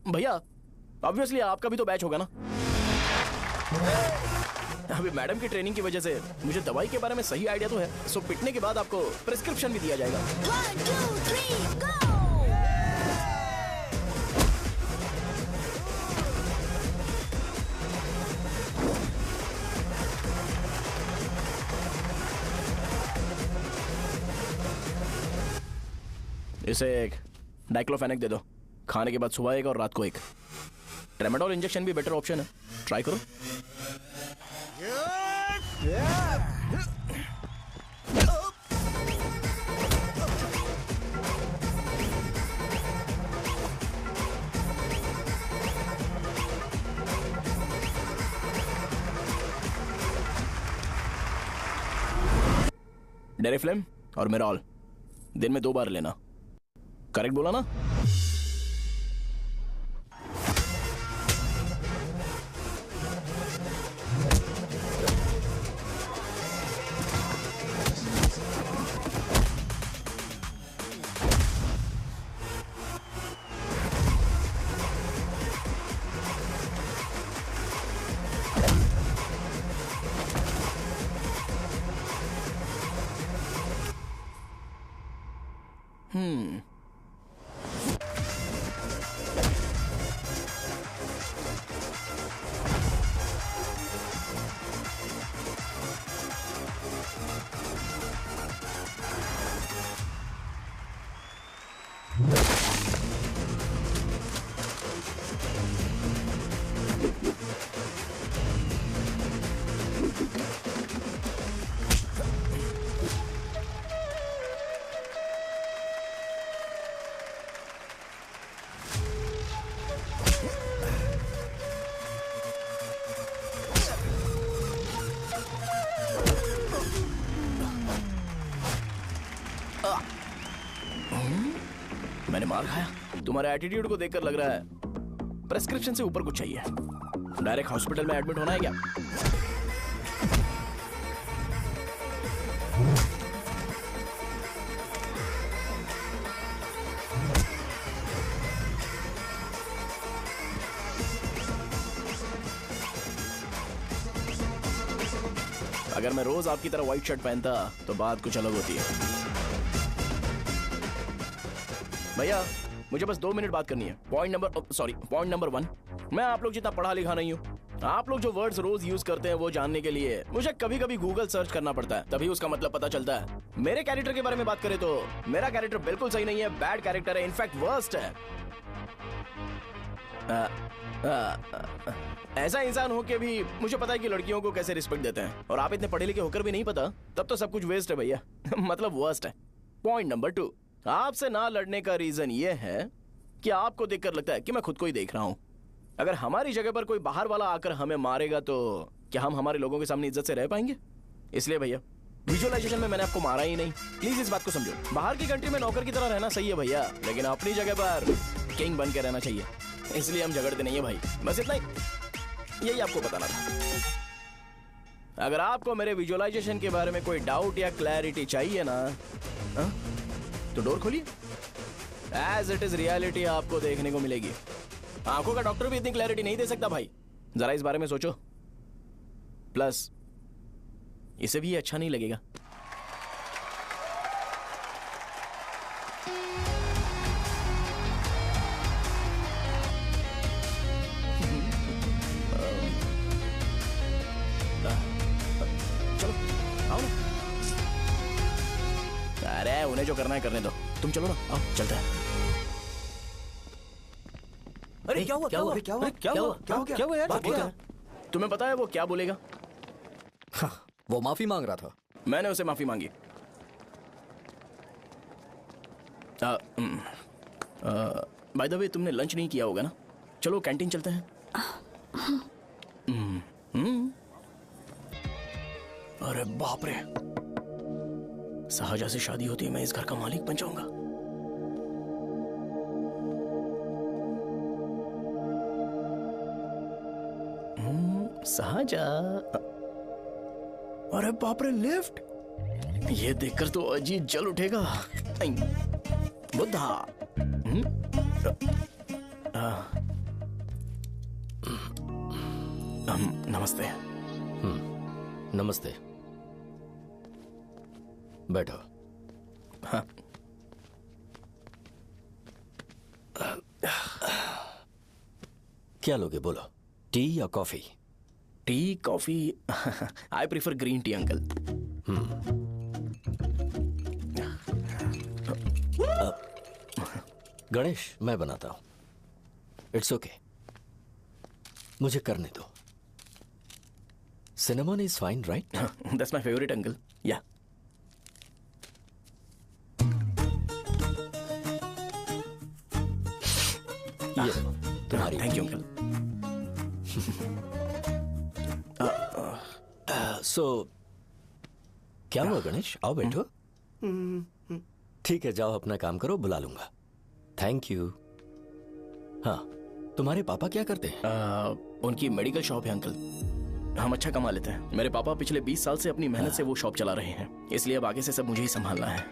भैया ऑब्वियसली आपका भी तो बैच होगा ना। अभी मैडम की ट्रेनिंग की वजह से मुझे दवाई के बारे में सही आइडिया तो है। सो पिटने के बाद आपको प्रिस्क्रिप्शन भी दिया जाएगा। 1 2 3 गो। इसे एक डाइक्लोफेनेक दे दो, खाने के बाद सुबह एक और रात को एक। ट्रेमाडोल इंजेक्शन भी बेटर ऑप्शन है, ट्राई करो। डेरिफ्लेम और मेरॉल दिन में 2 बार लेना। करेक्ट बोला ना? मैंने मार खाया। तुम्हारे एटीट्यूड को देखकर लग रहा है प्रेस्क्रिप्शन से ऊपर कुछ चाहिए। डायरेक्ट हॉस्पिटल में एडमिट होना है क्या? अगर मैं रोज आपकी तरह व्हाइट शर्ट पहनता तो बात कुछ अलग होती है। भैया मुझे बस 2 मिनट बात करनी है। पॉइंट नंबर 1, मैं आप लोग जितना पढ़ा लिखा नहीं हूँ। आप लोग जो वर्ड्स रोज यूज करते हैं वो जानने के लिए मुझे कभी कभी गूगल सर्च करना पड़ता है, तभी उसका मतलब पता चलता है। मेरे कैरेक्टर के बारे में बात करें तो मेरा कैरेक्टर बिल्कुल सही नहीं है, बैड कैरेक्टर है, इनफैक्ट वर्स्ट है। ऐसा इंसान हो के भी मुझे पता है कि लड़कियों को कैसे रिस्पेक्ट देते हैं, और आप इतने पढ़े लिखे होकर भी नहीं पता, तब तो सब कुछ वेस्ट है भैया। मतलब वर्स्ट है। पॉइंट नंबर 2, आपसे ना लड़ने का रीजन ये है कि आपको देखकर लगता है कि मैं खुद को ही देख रहा हूं। अगर हमारी जगह पर कोई बाहर वाला आकर हमें मारेगा तो क्या हम हमारे लोगों के सामने इज्जत से रह पाएंगे? इसलिए भैया विजुअलाइजेशन में मैंने आपको मारा ही नहीं। प्लीज इस बात को समझो। बाहर की कंट्री में नौकर की तरह रहना सही है भैया, लेकिन अपनी जगह पर किंग बन के रहना चाहिए। इसलिए हम झगड़ते नहीं है भाई, बस इतना ही, यही आपको बताना था। अगर आपको मेरे विजुअलाइजेशन के बारे में कोई डाउट या क्लैरिटी चाहिए ना, तो डोर खोलिए। एज इट इज रियलिटी आपको देखने को मिलेगी। आंखों का डॉक्टर भी इतनी क्लैरिटी नहीं दे सकता भाई, जरा इस बारे में सोचो। प्लस इसे भी अच्छा नहीं लगेगा। चलो आओ ना। अरे उन्हें जो करना है करने दो, तुम चलो ना, आओ चलते हैं। अरे क्या हुआ यार? तुम्हें पता है वो क्या बोलेगा? वो माफी मांग रहा था। मैंने उसे माफी मांगी। बाय द वे तुमने लंच नहीं किया होगा ना? चलो कैंटीन चलते हैं। अरे बाप रे, शाहजहां से शादी होती है मैं इस घर का मालिक बन जाऊंगा। शाहजहां, अरे बाप रे लिफ्ट, ये देखकर तो अजीत जल उठेगा। बुद्धा। नमस्ते। नमस्ते, बैठो। हाँ। क्या लोगे बोलो, टी या coffee? Tea coffee? I prefer green tea uncle. Ganesh, मैं बनाता हूं। इट्स ओके, मुझे करने दो। Cinnamon is fine, right? That's my favourite uncle. या ये तुम्हारी। Thank you uncle. सो क्या हुआ गणेश? आओ बैठो। ठीक है, जाओ अपना काम करो, बुला लूंगा। Thank you. हाँ, तुम्हारे पापा क्या करते हैं? उनकी मेडिकल शॉप है अंकल। हम अच्छा कमा लेते हैं। मेरे पापा पिछले 20 साल से अपनी मेहनत से वो शॉप चला रहे हैं, इसलिए अब आगे से सब मुझे ही संभालना है।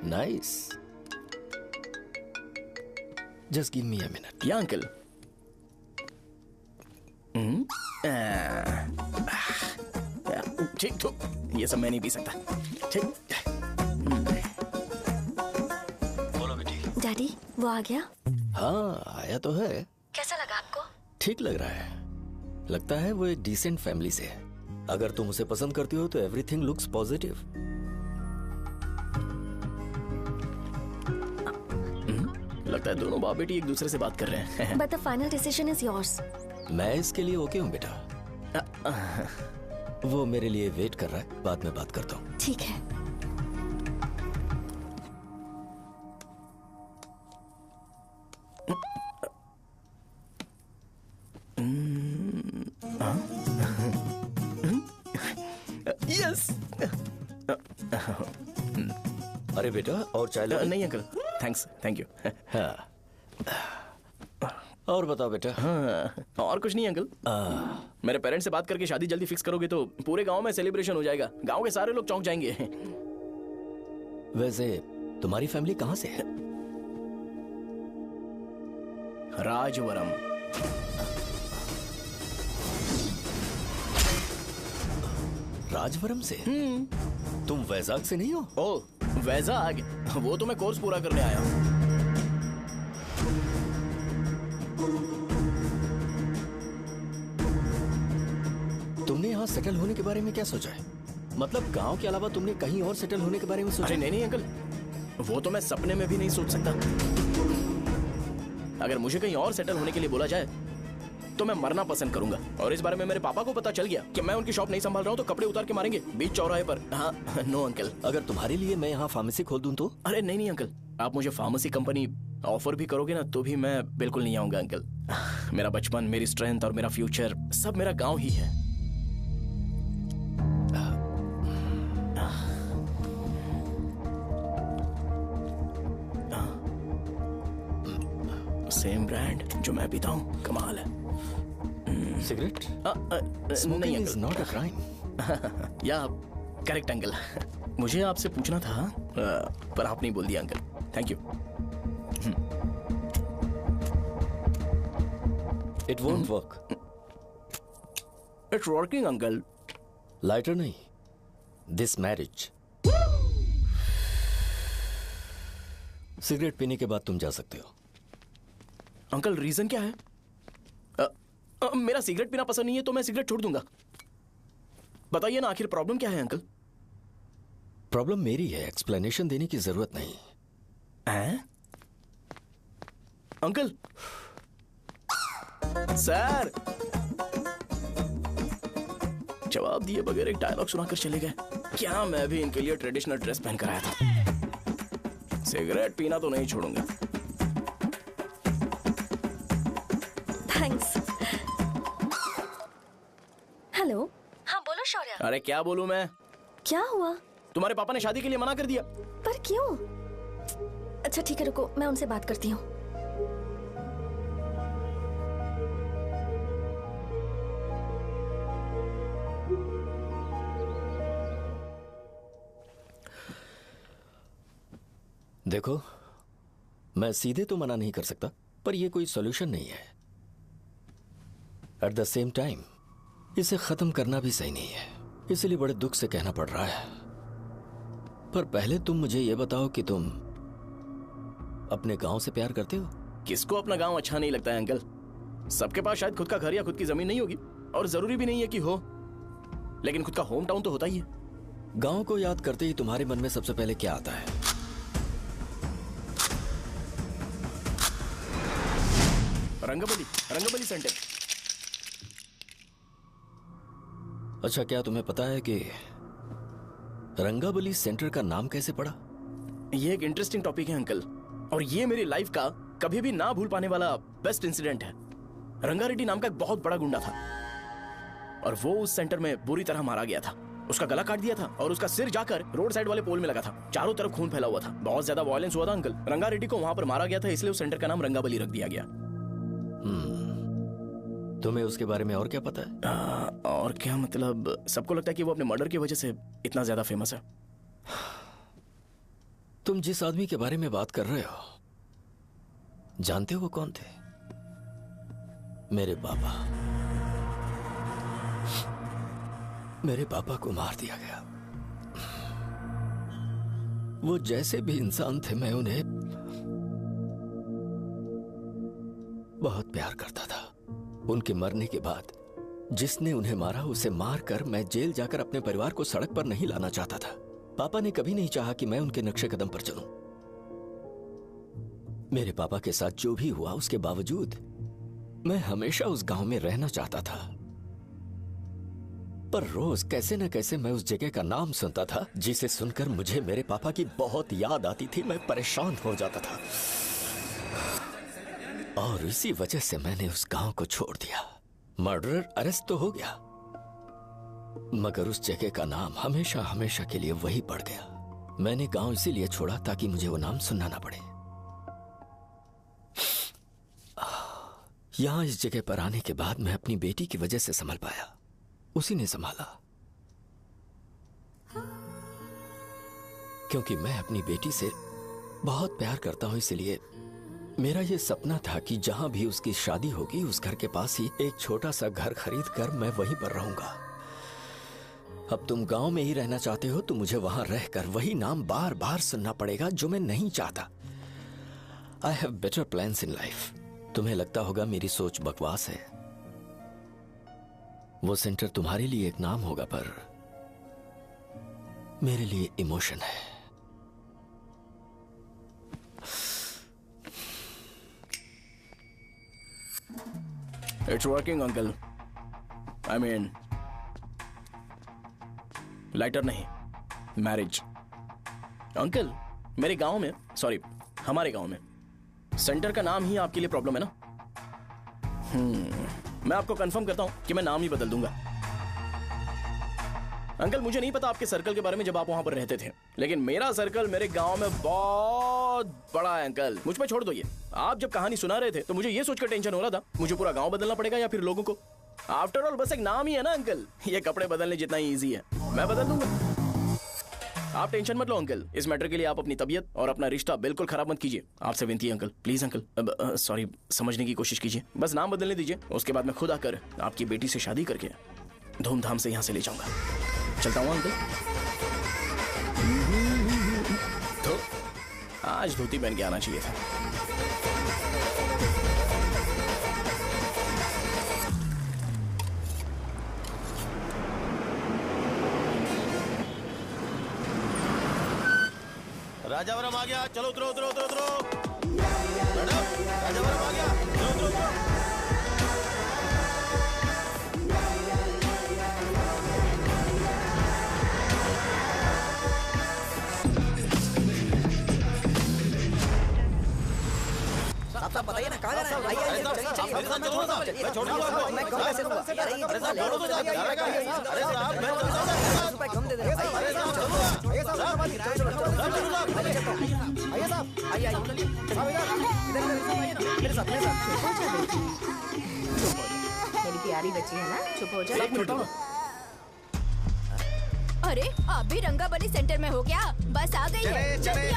Nice. Just give me a minute. या अंकल। ठीक तो ये सब मैं नहीं पी सकता। ठीक। बोलो बेटी। डैडी, वो आ गया? हाँ, आया तो है। कैसा लगा आपको? ठीक लग रहा है। लगता है वो एक डिसेंट फैमिली से है। अगर तुम उसे पसंद करती हो तो एवरीथिंग लुक्स पॉजिटिव। लगता है दोनों बाप बेटी एक दूसरे से बात कर रहे हैं। But the final decision is yours. मैं इसके लिए ओके हूँ बेटा। वो मेरे लिए वेट कर रहा है, बाद में बात करता हूँ। ठीक है। यस। अरे बेटा, और चाय लो। नहीं अंकल, थैंक्स, थैंक यू। हाँ। और बताओ बेटा। हाँ, और कुछ नहीं अंकल। मेरे पेरेंट्स से बात करके शादी जल्दी फिक्स करोगे तो पूरे गांव में सेलिब्रेशन हो जाएगा। गांव के सारे लोग चौंक जाएंगे। वैसे तुम्हारी फैमिली कहाँ से है? राजवरम। राजवरम से? तुम वैजाग से नहीं हो? ओ, वैजाग? वो तो मैं कोर्स पूरा करने आया हूँ। तुमने यहाँ सेटल होने के बारे में क्या सोचा है? मतलब गांव के अलावा तुमने कहीं और सेटल होने के बारे में सोचा? अरे नहीं अंकल, वो तो मैं सपने में भी नहीं सोच सकता। अगर मुझे कहीं और सेटल होने के लिए बोला जाए तो मैं मरना पसंद करूंगा। और इस बारे में मेरे पापा को पता चल गया कि मैं उनकी शॉप नहीं संभाल रहा हूँ तो कपड़े उतार के मारेंगे बीच चौराहे पर। हाँ, नो अंकल। अगर तुम्हारे लिए मैं यहाँ फार्मेसी खोल दूं तो? अरे नहीं अंकल, आप मुझे फार्मेसी कंपनी ऑफर भी करोगे ना तो भी मैं बिल्कुल नहीं आऊंगा अंकल। मेरा बचपन, मेरी स्ट्रेंथ और मेरा फ्यूचर सब मेरा गाँव ही है। सेम ब्रांड जो मैं पीता हूँ, कमाल है। सिगरेट? नहीं इज नॉट अ क्राइम। या करेक्ट अंकल। मुझे आपसे पूछना था पर आपने बोल दिया uncle. Thank you. It won't work. It's working uncle. Lighter नहीं, दिस मैरिज। सिगरेट पीने के बाद तुम जा सकते हो। अंकल रीजन क्या है? मेरा सिगरेट पीना पसंद नहीं है तो मैं सिगरेट छोड़ दूंगा। बताइए ना, आखिर प्रॉब्लम क्या है अंकल? प्रॉब्लम मेरी है, एक्सप्लेनेशन देने की जरूरत नहीं है। अंकल, सर जवाब दिए बगैर एक डायलॉग सुनाकर चले गए। क्या मैं भी इनके लिए ट्रेडिशनल ड्रेस पहन कर आया था। सिगरेट पीना तो नहीं छोड़ूंगा। थैंक्स। हेलो। हाँ बोलो शौर्य। अरे क्या बोलूं मैं? क्या हुआ? तुम्हारे पापा ने शादी के लिए मना कर दिया। पर क्यों? अच्छा ठीक है, रुको मैं उनसे बात करती हूँ। देखो, मैं सीधे तो मना नहीं कर सकता, पर यह कोई सॉल्यूशन नहीं है। एट द सेम टाइम इसे खत्म करना भी सही नहीं है, इसलिए बड़े दुख से कहना पड़ रहा है। पर पहले तुम मुझे यह बताओ कि तुम अपने गांव से प्यार करते हो? किसको अपना गांव अच्छा नहीं लगता है अंकल? सबके पास शायद खुद का घर या खुद की जमीन नहीं होगी, और जरूरी भी नहीं है कि हो, लेकिन खुद का होम टाउन तो होता ही है। गांव को याद करते ही तुम्हारे मन में सबसे पहले क्या आता है? रंगबली सेंटर। अच्छा, क्या तुम्हें पता है कि रंगाबली सेंटर का नाम कैसे पड़ा? ये एक इंटरेस्टिंग टॉपिक है अंकल, और ये मेरी लाइफ का कभी भी ना भूल पाने वाला बेस्ट इंसिडेंट है। रंगारेड्डी नाम का एक बहुत बड़ा गुंडा था और वो उस सेंटर में बुरी तरह मारा गया था। उसका गला काट दिया था और उसका सिर जाकर रोड साइड वाले पोल में लगा था। चारों तरफ खून फैला हुआ था, बहुत ज्यादा वायलेंस हुआ था अंकल। रंगारेड्डी को वहां पर मारा गया था, इसलिए उस सेंटर का नाम रंगाबली रख दिया गया। तुम्हें उसके बारे में और क्या पता है? और क्या मतलब, सबको लगता है कि वो अपने मर्डर की वजह से इतना ज्यादा फेमस है। तुम जिस आदमी के बारे में बात कर रहे हो, जानते हो वो कौन थे? मेरे पापा। मेरे पापा को मार दिया गया। वो जैसे भी इंसान थे, मैं उन्हें बहुत प्यार करता था। उनके मरने के बाद जिसने उन्हें मारा उसे मारकर मैं जेल जाकर अपने परिवार को सड़क पर नहीं लाना चाहता था। पापा ने कभी नहीं चाहा कि मैं उनके नक्शे कदम पर चलूं। मेरे पापा के साथ जो भी हुआ, उसके बावजूद मैं हमेशा उस गांव में रहना चाहता था। पर रोज कैसे न कैसे मैं उस जगह का नाम सुनता था, जिसे सुनकर मुझे मेरे पापा की बहुत याद आती थी। मैं परेशान हो जाता था और इसी वजह से मैंने उस गांव को छोड़ दिया। मर्डरर अरेस्ट तो हो गया, मगर उस जगह का नाम हमेशा हमेशा के लिए वही पड़ गया। मैंने गांव इसीलिए छोड़ा ताकि मुझे वो नाम सुनना ना पड़े। यहां इस जगह पर आने के बाद मैं अपनी बेटी की वजह से संभल पाया, उसी ने संभाला। क्योंकि मैं अपनी बेटी से बहुत प्यार करता हूं, इसलिए मेरा यह सपना था कि जहां भी उसकी शादी होगी, उस घर के पास ही एक छोटा सा घर खरीद कर मैं वहीं पर रहूंगा। अब तुम गांव में ही रहना चाहते हो तो मुझे वहां रहकर वही नाम बार बार सुनना पड़ेगा, जो मैं नहीं चाहता। I have better plans in life. तुम्हें लगता होगा मेरी सोच बकवास है। वो सेंटर तुम्हारे लिए एक नाम होगा, पर मेरे लिए इमोशन है। It's working uncle. I mean, lighter नहीं, मैरिज। अंकल, मेरे गांव में, सॉरी हमारे गांव में सेंटर का नाम ही आपके लिए प्रॉब्लम है ना? मैं आपको कंफर्म करता हूं कि मैं नाम ही बदल दूंगा। अंकल, मुझे नहीं पता आपके सर्कल के बारे में जब आप वहां पर रहते थे, लेकिन मेरा सर्कल मेरे गांव में बहुत बड़ा है अंकल। मुझ पे छोड़ दो ये। आप जब कहानी सुना रहे थे तो मुझे ये सोचकर टेंशन हो रहा था मुझे पूरा गांव बदलना पड़ेगा या फिर लोगों को। आफ्टर ऑल बस एक नाम ही है ना अंकल, ये कपड़े बदलने जितना ही ईजी है। मैं बदल दूंगा, आप टेंशन मत लो अंकल। इस मैटर के लिए आप अपनी तबीयत और अपना रिश्ता बिल्कुल खराब मत कीजिए। आपसे विनती है अंकल, प्लीज अंकल। सॉरी, समझने की कोशिश कीजिए। बस नाम बदलने दीजिए, उसके बाद मैं खुद आकर आपकी बेटी से शादी करके धूमधाम से यहाँ से ले जाऊंगा। चलता हूँ अंकल। तो आज धोती पहन के आना चाहिए था। राजावरम आ गया, चलो उतरो उतरो उतरो उतरो। मैडम, राजावरम आ गया, चलो उतरो उतरो। साहब बताइए ना, कहाँ जा रहे हैं? आइए मैं छोड़ दूंगा आपको। मैं कम पैसे दूंगा। अरे साहब छोड़ो तो जाके। अरे साहब मैं 10 रुपए कम दे दे। अरे साहब चलो। आइए साहब, आइए साहब, आइए इधर मेरे साथ मेरी प्यारी बच्ची है ना, चुप हो जा। अरे आप भी रंगाबली सेंटर में हो क्या? बस आ गई है। चने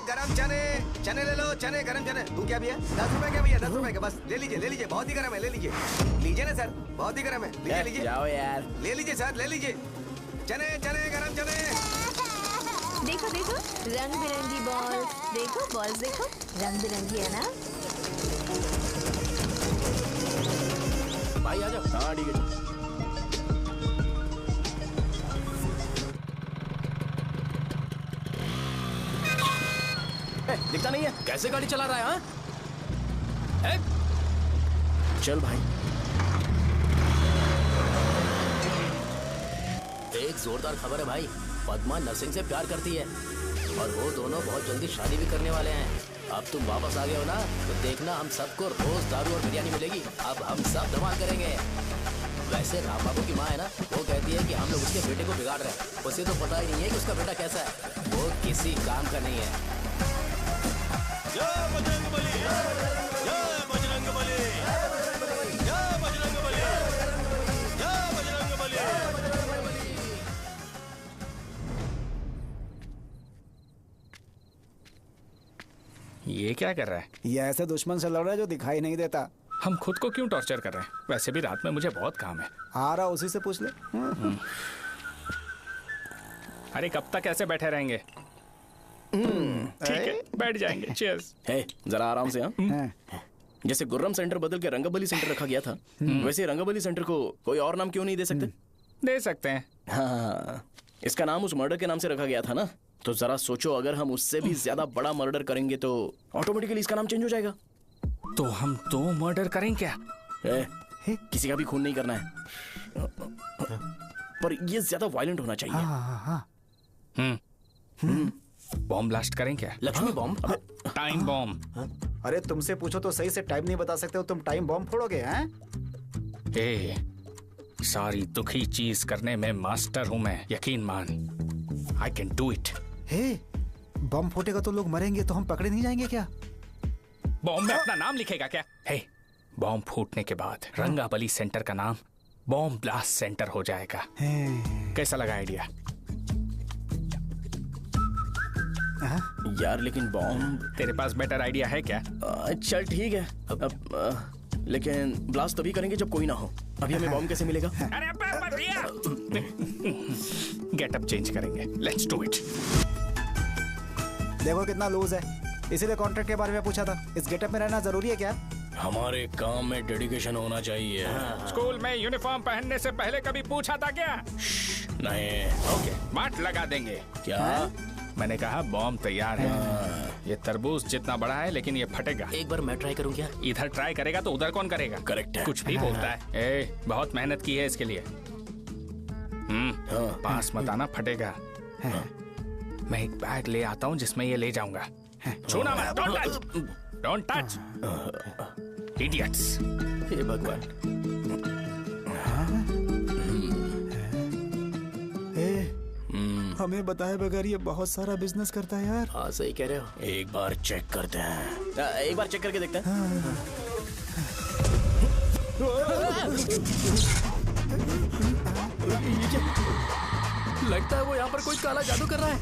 गरम चने, चने ले लो, चने गरम चने। तू क्या भैया? 10 रुपए के भैया, 10 रुपए के बस। ले लीजिए, बहुत ही गरम है, ले लीजिए। लीजिए ना सर, बहुत ही गरम है, लीजिए। जाओ यार, ले लीजिए सर, ले लीजिए। चने गरम चने। देखो देखो, रंग बिरंगी बॉल। देखो बॉल्स, देखो रंग बिरंगी है ना। भाई आ जाओ। हाँ ठीक है। दिखता नहीं है, कैसे गाड़ी चला रहा है? चल भाई। एक जोरदार खबर है भाई, पद्मा नर्सिंग से प्यार करती है और वो दोनों बहुत जल्दी शादी भी करने वाले हैं। अब तुम वापस आ गए हो ना, तो देखना हम सबको रोज दारू और बिरयानी मिलेगी। अब हम सब धमाल करेंगे। वैसे राम बाबू की माँ है ना, वो कहती है कि हम लोग उसके बेटे को बिगाड़ रहे हैं। उसे तो पता ही नहीं है कि उसका बेटा कैसा है, वो किसी काम का नहीं है। जय बजरंग बली, जय बजरंग बली, जय बजरंग बली, जय बजरंग बली। ये क्या कर रहा है? ये ऐसे दुश्मन से लड़ रहा है जो दिखाई नहीं देता। हम खुद को क्यों टॉर्चर कर रहे हैं? वैसे भी रात में मुझे बहुत काम है। आ रहा उसी से पूछ ले। अरे कब तक ऐसे बैठे रहेंगे? ठीक है, बैठ जाएंगे। चीयर्स। हे, जरा आराम से। हाँ, जैसे गुर्रम सेंटर बदल के रंगबली सेंटर रखा गया था, वैसे रंगबली सेंटर को कोई और नाम क्यों नहीं दे सकते? दे सकते हैं। हाँ, इसका नाम उस मर्डर के नाम से रखा गया था ना, तो जरा सोचो, अगर हम उससे भी ज्यादा बड़ा मर्डर करेंगे तो ऑटोमेटिकली इसका नाम चेंज हो जाएगा। तो हम 2 मर्डर करें क्या? किसी का भी खून नहीं करना है, पर ये ज्यादा वायलेंट होना चाहिए। बॉम्ब ब्लास्ट करें क्या? लक्ष्मी बॉम्ब? Time bomb. अरे तुमसे पूछो तो सही से टाइम नहीं बता सकते हो, तुम टाइम बॉम्ब फोड़ोगे? हैं? ए, सारी दुखी चीज करने में मास्टर हूं मैं, यकीन मान। I can do it. हे, बम फूटेगा तो लोग मरेंगे, तो हम पकड़े नहीं जाएंगे क्या? बॉम्ब में अपना नाम लिखेगा क्या? हे, बॉम्ब फूटने के बाद रंगाबली सेंटर का नाम बॉम्ब ब्लास्ट सेंटर हो जाएगा। कैसा लगा आइडिया? यार लेकिन बॉम्ब, तेरे पास बेटर आइडिया है क्या? चल ठीक है, लेकिन ब्लास्ट तभी करेंगे जब कोई ना हो। अभी हमें बॉम्ब कैसे मिलेगा? अरे गेटअप चेंज करेंगे। Let's do it. देखो कितना लूज है, इसीलिए कॉन्ट्रैक्ट के बारे में पूछा था। इस गेटअप में रहना जरूरी है क्या? हमारे काम में डेडिकेशन होना चाहिए। स्कूल में यूनिफॉर्म पहनने से पहले कभी पूछा था क्या? नहीं। ओके, मार्ट लगा देंगे। क्या? मैंने कहा बॉम्ब तैयार है। ये तरबूज जितना बड़ा है, लेकिन ये फटेगा। एक बार मैं ट्राई करूं क्या? इधर ट्राई करेगा तो उधर कौन करेगा? करेक्ट है। कुछ भी बोलता है। ए, बहुत मेहनत की है इसके लिए। पास मत आना, फटेगा। मैं एक बैग ले आता हूँ जिसमें ये ले जाऊंगा। छूना मत, don't touch, don't touch, idiots. हे भगवान। हमें बताए बगैर ये बहुत सारा बिजनेस करता है यार। हाँ सही कह रहे हो। एक बार चेक करते हैं। एक बार चेक करके देखते हैं। लगता है वो यहाँ पर कोई काला जादू कर रहा है।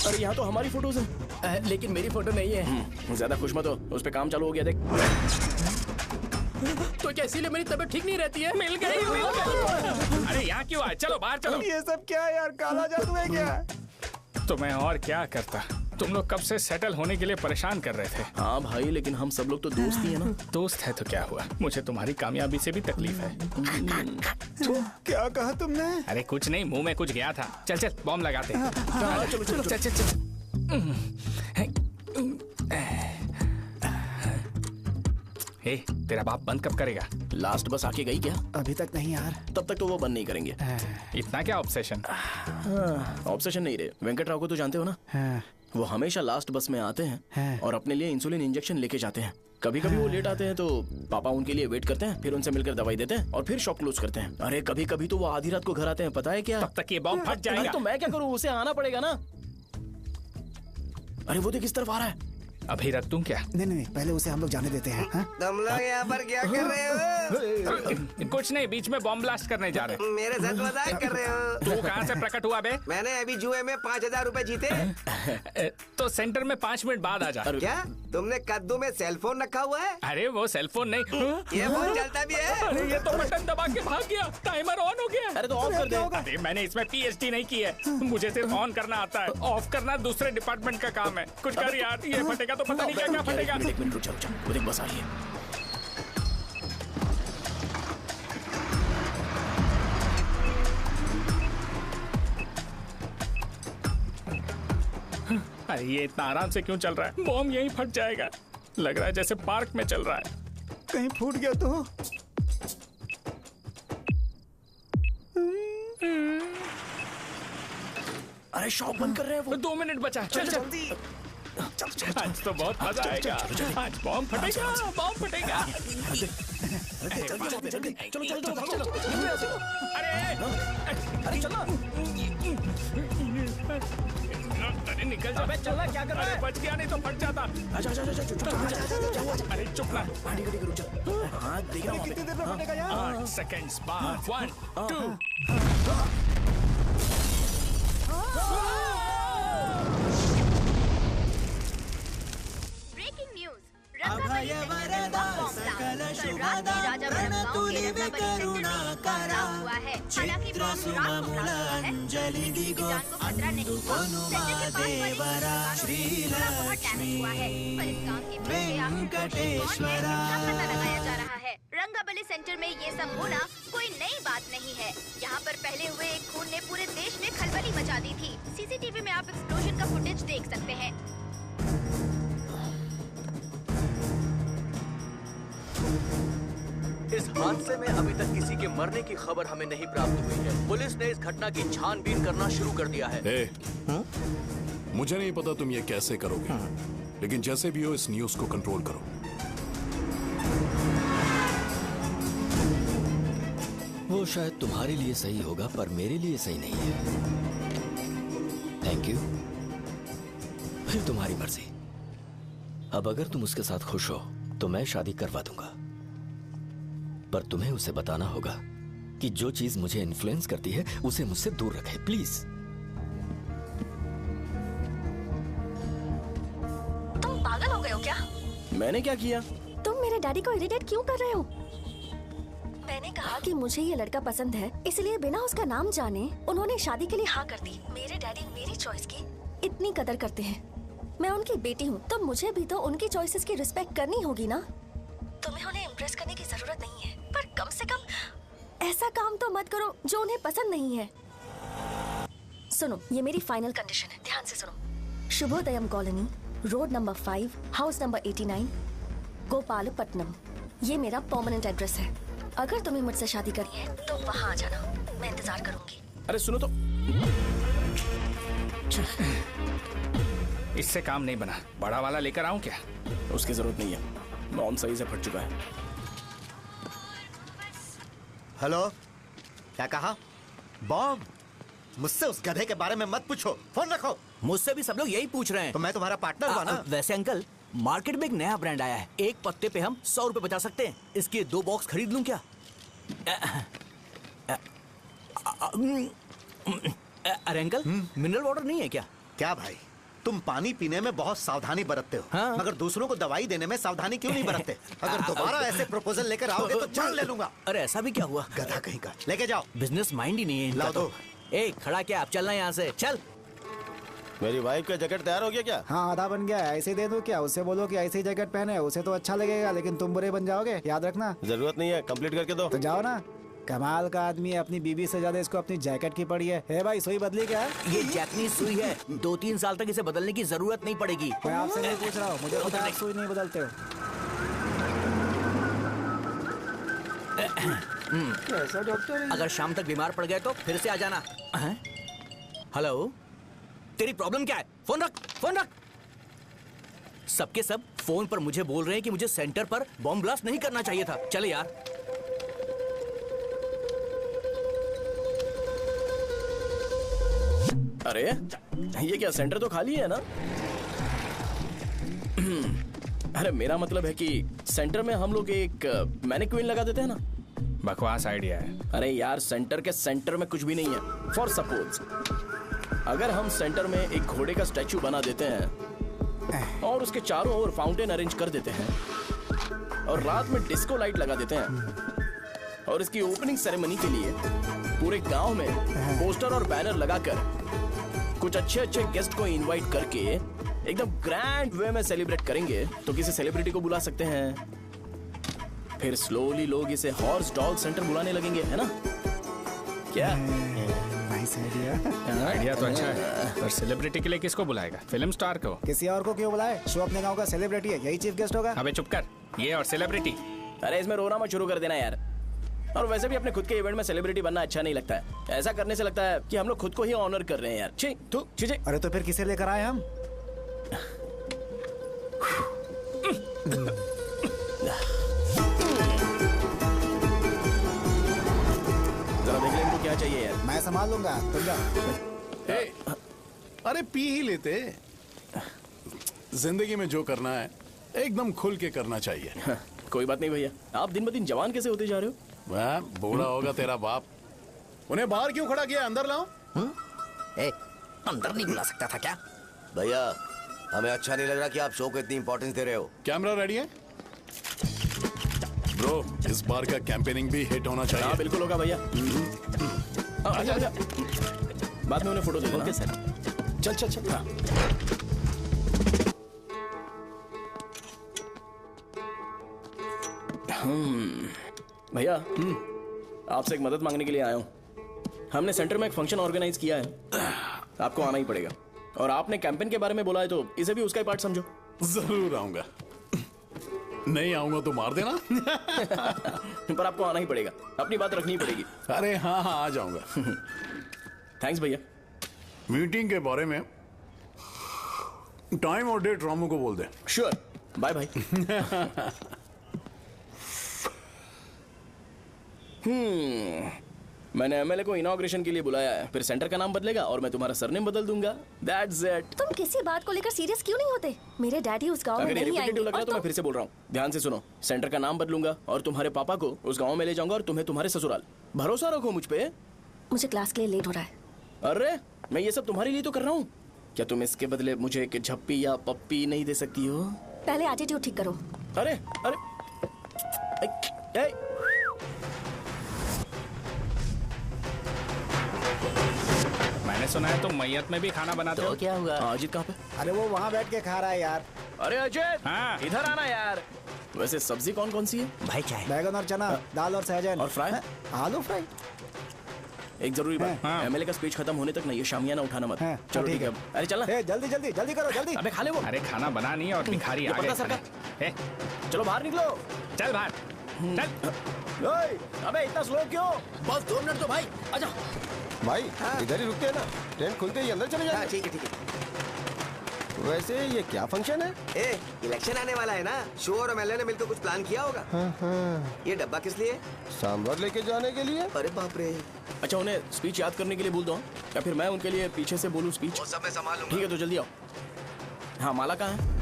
अरे यहाँ तो हमारी फोटोज हैं, लेकिन मेरी फोटो नहीं है। ज्यादा खुश मत हो, उस पे काम चालू हो गया। देख, तो क्या इसीलिए मेरी तबीयत ठीक नहीं रहती है? मिल गई, मिल गई। अरे यहाँ क्यों आए? चलो बाहर चलो। ये सब क्या है यार? काला जादू है क्या? तो मैं और क्या करता? तुम लोग कब से सेटल होने के लिए परेशान कर रहे थे। हाँ भाई, लेकिन हम सब लोग तो दोस्त ही है ना। दोस्त है तो क्या हुआ? मुझे तुम्हारी कामयाबी से भी तकलीफ है। क्या कहा तुमने? अरे कुछ नहीं, मुंह में कुछ गया था। चल चल, बॉम्ब लगाते हैं। चलो चलो चल चल चल। ए, तेरा बाप बंद कब करेगा? लास्ट बस आके गई क्या? अभी तक नहीं यार। तब तक तो वो बंद नहीं करेंगे। इतना क्या ऑब्सेशन? ऑब्सेशन नहीं रे, वेंकट राव को तो जानते हो ना? वो हमेशा लास्ट बस में आते हैं और अपने लिए इंसुलिन इंजेक्शन लेके जाते हैं। कभी कभी वो लेट आते हैं तो पापा उनके लिए वेट करते हैं, फिर उनसे मिलकर दवाई देते हैं और फिर शॉप क्लोज करते हैं। अरे कभी कभी तो वो आधी रात को घर आते हैं, पता है क्या? तब तक ये बॉम्ब फट जाएगा। तो मैं क्या करूँ, उसे आना पड़ेगा ना। अरे वो देख किस तरफ आ रहा है। अभी रख दूं क्या? नहीं, पहले उसे हम लोग जाने देते हैं। तुम लोग यहाँ पर क्या कर रहे हो? कुछ नहीं, बीच में बॉम्ब ब्लास्ट करने जा रहे हैं। मेरे साथ मजाक कर रहे हो? तू कहाँ से प्रकट हुआ बे? मैंने अभी जुए में 5000 रुपए जीते। तो सेंटर में 5 मिनट बाद आ जा। क्या तुमने कद्दू में सेलफोन रखा हुआ है? अरे वो सेलफोन नहीं, ये फोन चलता भी है। अरे ये तो बटन दबा के भाग गया, टाइमर ऑन हो गया। अरे तो ऑफ कर दे। अरे मैंने इसमें PhD नहीं की है, मुझे सिर्फ ऑन करना आता है। ऑफ करना दूसरे डिपार्टमेंट का काम है। कुछ कर यार, ये फटेगा तो पता नहीं क्या क्या फटेगा। एक मिनट रुक जा, वो देख बस आ रही है। अरे ये इतना आराम से क्यों चल रहा है? बॉम्ब यहीं फट जाएगा। लग रहा है जैसे पार्क में चल रहा है। कहीं फूट गया तो। अरे शॉप बंद कर रहे हैं वो। 2 मिनट बचा, चल जल्दी। आज तो बहुत मजा आएगा। आज बॉम्ब फटेगा, बॉम्ब फटेगा। चलो। अरे चलो। अरे निकल जा। चल क्या कर रहा है? बच गया नहीं तो फट जाता। अरे चुप ना। हाँ देख रहा हूँ। कितनी देर में फटेगा यार? 8 सेकंड्स बाद। 1 2। Breaking news. रंगाबली सेंटर में बॉम्ब ब्लास्ट। कल रात में राजापुरम गांव के रंगाबली सेंटर में एक ब्लास्ट हुआ है। हालांकि बॉम्ब रात को ब्लास्ट हुआ है, किसी की जान को खतरा नहीं हुआ। सेंटर के पास वाली थोड़ा बहुत डैमेज हुआ है, पर इस काम के पीछे आखिर कौन है इसका पता लगाया जा रहा है। रंगाबली सेंटर में ये सब होना कोई नई बात नहीं है। यहाँ पर पहले हुए एक खून ने पूरे देश में खलबली मचा दी थी। सीसीटीवी में आप एक्सप्लोजन का फुटेज देख सकते हैं। इस हादसे में अभी तक किसी के मरने की खबर हमें नहीं प्राप्त हुई है। पुलिस ने इस घटना की छानबीन करना शुरू कर दिया है। मुझे नहीं पता तुम ये कैसे करोगे, लेकिन जैसे भी हो इस न्यूज को कंट्रोल करो। वो शायद तुम्हारे लिए सही होगा पर मेरे लिए सही नहीं है। Thank you. फिर तुम्हारी मर्जी। अब अगर तुम उसके साथ खुश हो तो मैं शादी करवा दूंगा, पर तुम्हें उसे बताना होगा कि जो चीज मुझे इन्फ्लुएंस करती है उसे मुझसे दूर रखे, प्लीज। तुम पागल हो गए हो क्या? मैंने क्या किया? तुम मेरे डैडी को इरिटेट क्यों कर रहे हो? मैंने कहा कि मुझे ये लड़का पसंद है, इसलिए बिना उसका नाम जाने उन्होंने शादी के लिए हाँ कर दी। मेरे डैडी मेरी चॉइस की इतनी कदर करते हैं। मैं उनकी बेटी हूँ, तो मुझे भी तो उनकी चॉइसेस की रिस्पेक्ट करनी होगी ना। तुम्हें उन्हें इम्प्रेस करने की जरूरत नहीं है, पर कम से कम ऐसा काम तो मत करो जो उन्हें पसंद नहीं है। सुनो, ये मेरी फाइनल कंडीशन है, ध्यान से सुनो। Shubhodayam colony, road number 5, house number 89, Gopalapatnam. ये मेरा परमानेंट एड्रेस है। अगर तुम्हें मुझसे शादी करनी है तो वहाँ आ जाना, मैं इंतजार करूंगी। अरे सुनो तो। इससे काम नहीं बना। बड़ा वाला लेकर आऊं क्या? उसकी जरूरत नहीं है, बॉम्ब सही से फट चुका है। हेलो, क्या कहा? बॉम्ब? मुझसे उस गधे के बारे में मत पूछो, फोन रखो। मुझसे भी सब लोग यही पूछ रहे हैं। तो मैं तुम्हारा पार्टनर हुआ ना। वैसे अंकल, मार्केट में एक नया ब्रांड आया है, एक पत्ते पे हम 100 रुपए बचा सकते हैं। इसके 2 बॉक्स खरीद लूं क्या? अरे अंकल, मिनरल वाटर नहीं है क्या? क्या भाई, तुम पानी पीने में बहुत सावधानी बरतते हो, हाँ? मगर दूसरों को दवाई देने में सावधानी क्यों नहीं बरतते? अगर दोबारा ऐसे प्रपोजल लेकर आओगे तो जान ले लूंगा। अरे ऐसा भी क्या हुआ? गधा कहीं का, लेके जाओ। बिजनेस माइंड ही नहीं है इनका। लाओ दो। ए, खड़ा क्या? आप चलना यहाँ से, चल। मेरी वाइफ का जैकेट तैयार हो गया क्या? हाँ, आधा बन गया है। ऐसे दे दो क्या? उससे बोलो कि ऐसे ही जैकेट पहने, उसे तो अच्छा लगेगा, लेकिन तुम बुरे बन जाओगे, याद रखना। जरूरत नहीं है, कंप्लीट करके दो। तो जाओ ना। कमाल का आदमी है, अपनी बीवी से ज्यादा इसको अपनी जैकेट की पड़ी है। हे भाई, सुई बदली क्या? ये जैपनीज सुई है, 2-3 साल तक इसे बदलने की जरूरत नहीं पड़ेगी। मैं आपसे नहीं पूछ रहा हूँ, मुझे पता है आप सुई नहीं बदलते हो। कैसा डॉक्टर है? अगर शाम तक बीमार पड़ गए तो फिर से आ जाना। हेलो, तेरी प्रॉब्लम क्या है? फोन रख, फोन रख। सबके सब फोन पर मुझे बोल रहे हैं कि मुझे सेंटर पर बॉम्ब ब्लास्ट नहीं करना चाहिए था। चले यार। अरे ये क्या, सेंटर तो खाली है ना? अरे मेरा मतलब है कि सेंटर में हम लोग एक मैनिक्विन लगा देते हैं ना। बकवास आइडिया है। अरे यार, सेंटर के सेंटर में कुछ भी नहीं है। फॉर सपोज अगर हम सेंटर में एक घोड़े का स्टैचू बना देते हैं और उसके चारों ओर फाउंटेन अरेंज कर देते हैं और रात में डिस्को लाइट लगा देते हैं और इसकी ओपनिंग सेरेमनी के लिए पूरे गांव में पोस्टर और बैनर लगाकर कुछ अच्छे अच्छे गेस्ट को इनवाइट करके एकदम ग्रैंड वे में सेलिब्रेट करेंगे, तो किसी सेलिब्रिटी को बुला सकते हैं। फिर स्लोली लोग इसे हॉर्स डॉग सेंटर बुलाने लगेंगे, है ना? क्या? Nice idea. आइडिया तो अच्छा है, पर सेलिब्रिटी के लिए किसको बुलाएगा? फिल्म स्टार को। किसी और को क्यों बुलाए? शो अपने गांव का सेलिब्रिटी है, यही चीफ गेस्ट होगा। अबे चुप कर। ये और सेलिब्रिटी अरे इसमें रोना मत शुरू कर देना यार। और वैसे भी अपने खुद के इवेंट में सेलिब्रिटी बनना अच्छा नहीं लगता है। ऐसा करने से लगता है कि हम लोग खुद को ही ऑनर कर रहे हैं यार। छी तू छी। अरे तो फिर किसे लेकर आए हम? जरा देख ले इनको क्या चाहिए यार। मैं संभाल लूंगा, तुम जाओ। अरे पी ही लेते। जिंदगी में जो करना है एकदम खुल के करना चाहिए। कोई बात नहीं भैया, आप दिन ब दिन जवान कैसे होते जा रहे हो? वह बूढ़ा होगा तेरा बाप। उन्हें बाहर क्यों खड़ा किया? अंदर लाओ। अंदर नहीं बुला सकता था क्या? भैया हमें अच्छा नहीं लग रहा कि आप शो को इतनी इंपॉर्टेंस दे रहे हो। कैमरा रेडी है ब्रो? इस बार का कैंपेनिंग भी हिट होना चाहिए। हाँ बिल्कुल होगा भैया। आजा आजा, बाद में उन्हें फोटो दे देना। Okay sir. चल चल चल। हाँ। भैया आपसे एक मदद मांगने के लिए आया हूँ। हमने सेंटर में एक फंक्शन ऑर्गेनाइज किया है, आपको आना ही पड़ेगा। और आपने कैंपेन के बारे में बोला है तो इसे भी उसका ही पार्ट समझो। जरूर आऊंगा। नहीं आऊंगा तो मार देना। पर आपको आना ही पड़ेगा, अपनी बात रखनी पड़ेगी। अरे हाँ हाँ आ जाऊंगा। थैंक्स भैया। मीटिंग के बारे में टाइम और डेट रामू को बोल दे। Sure, bye bye. मैंने एमएलए को इनॉग्रेशन के लिए बुलाया है, फिर सेंटर का नाम बदलेगा और मैं तुम्हारा सरनेम बदल दूंगा। That's it. तुम किसी बात को लेकर सीरियस क्यों नहीं होते? मेरे डैडी उस गांव में अगर नहीं रिपीटेटिव आएंगे। लग रहा है तो मैं फिर से बोल रहा हूँ, ध्यान से सुनो। सेंटर का नाम बदलूंगा और तुम्हारे पापा को उस गांव में ले जाऊंगा और तुम्हें तुम्हारे ससुराल। भरोसा रखो मुझ पे। मुझे क्लास के लिए लेट हो रहा है। अरे मैं ये सब तुम्हारे लिए तो कर रहा हूँ। क्या तुम इसके बदले मुझे एक झप्पी या पप्पी नहीं दे सकती हो? पहले एटीट्यूड ठीक करो। अरे अरे ए, मैंने सुना है तुम मैयत में भी खाना बनाते हो। क्या हुआ? अजीत कहाँ पे? अरे वो वहाँ बैठ के खा रहा है यार। अरे अजय हाँ। इधर आना यार। वैसे सब्जी कौन कौन सी है? भाई चाय। बैगन और चना, दाल और सहजन। और फ्राई? आलू फ्राई। एक जरूरी बात, एमएलए का स्पीच खत्म होने तक ना ये शामियाना उठाना मत। चलो ठीक है। अरे चलना। जल्दी जल्दी जल्दी करो जल्दी। अबे खा ले वो। अरे खाना बना नहीं और भिखारी आ गए खाने। चलो बाहर निकलो। चल बाहर चल। अबे इतना स्लो क्यों? बस 2 मिनट तो भाई, आजा। भाई इधर ही रुकते हैं ना, ट्रेन खुलते ही अंदर चले जाएंगे। ठीक है ठीक है। वैसे ये क्या फंक्शन है? इलेक्शन आने वाला है ना, शो और एमएलए ने मिलकर कुछ प्लान किया होगा। ये डब्बा किस लिए? सांभर लेके जाने के लिए। अरे बाप रे। अच्छा उन्हें स्पीच याद करने के लिए बोल दो या फिर मैं उनके लिए पीछे से बोलूं स्पीच? वो सब मैं संभाल लूंगा। ठीक है तो जल्दी आओ। हाँ माला कहाँ है?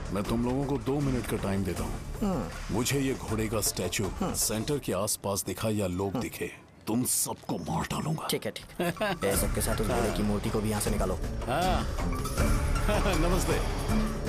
मैं तुम लोगों को 2 मिनट का टाइम देता हूँ। मुझे ये घोड़े का स्टैचू सेंटर के आसपास दिखा या लोग दिखे, तुम सबको मार डालूंगा। ठीक है ठीक है। सबके साथ उस घोड़े की मूर्ति को भी यहाँ से निकालो। हाँ। नमस्ते।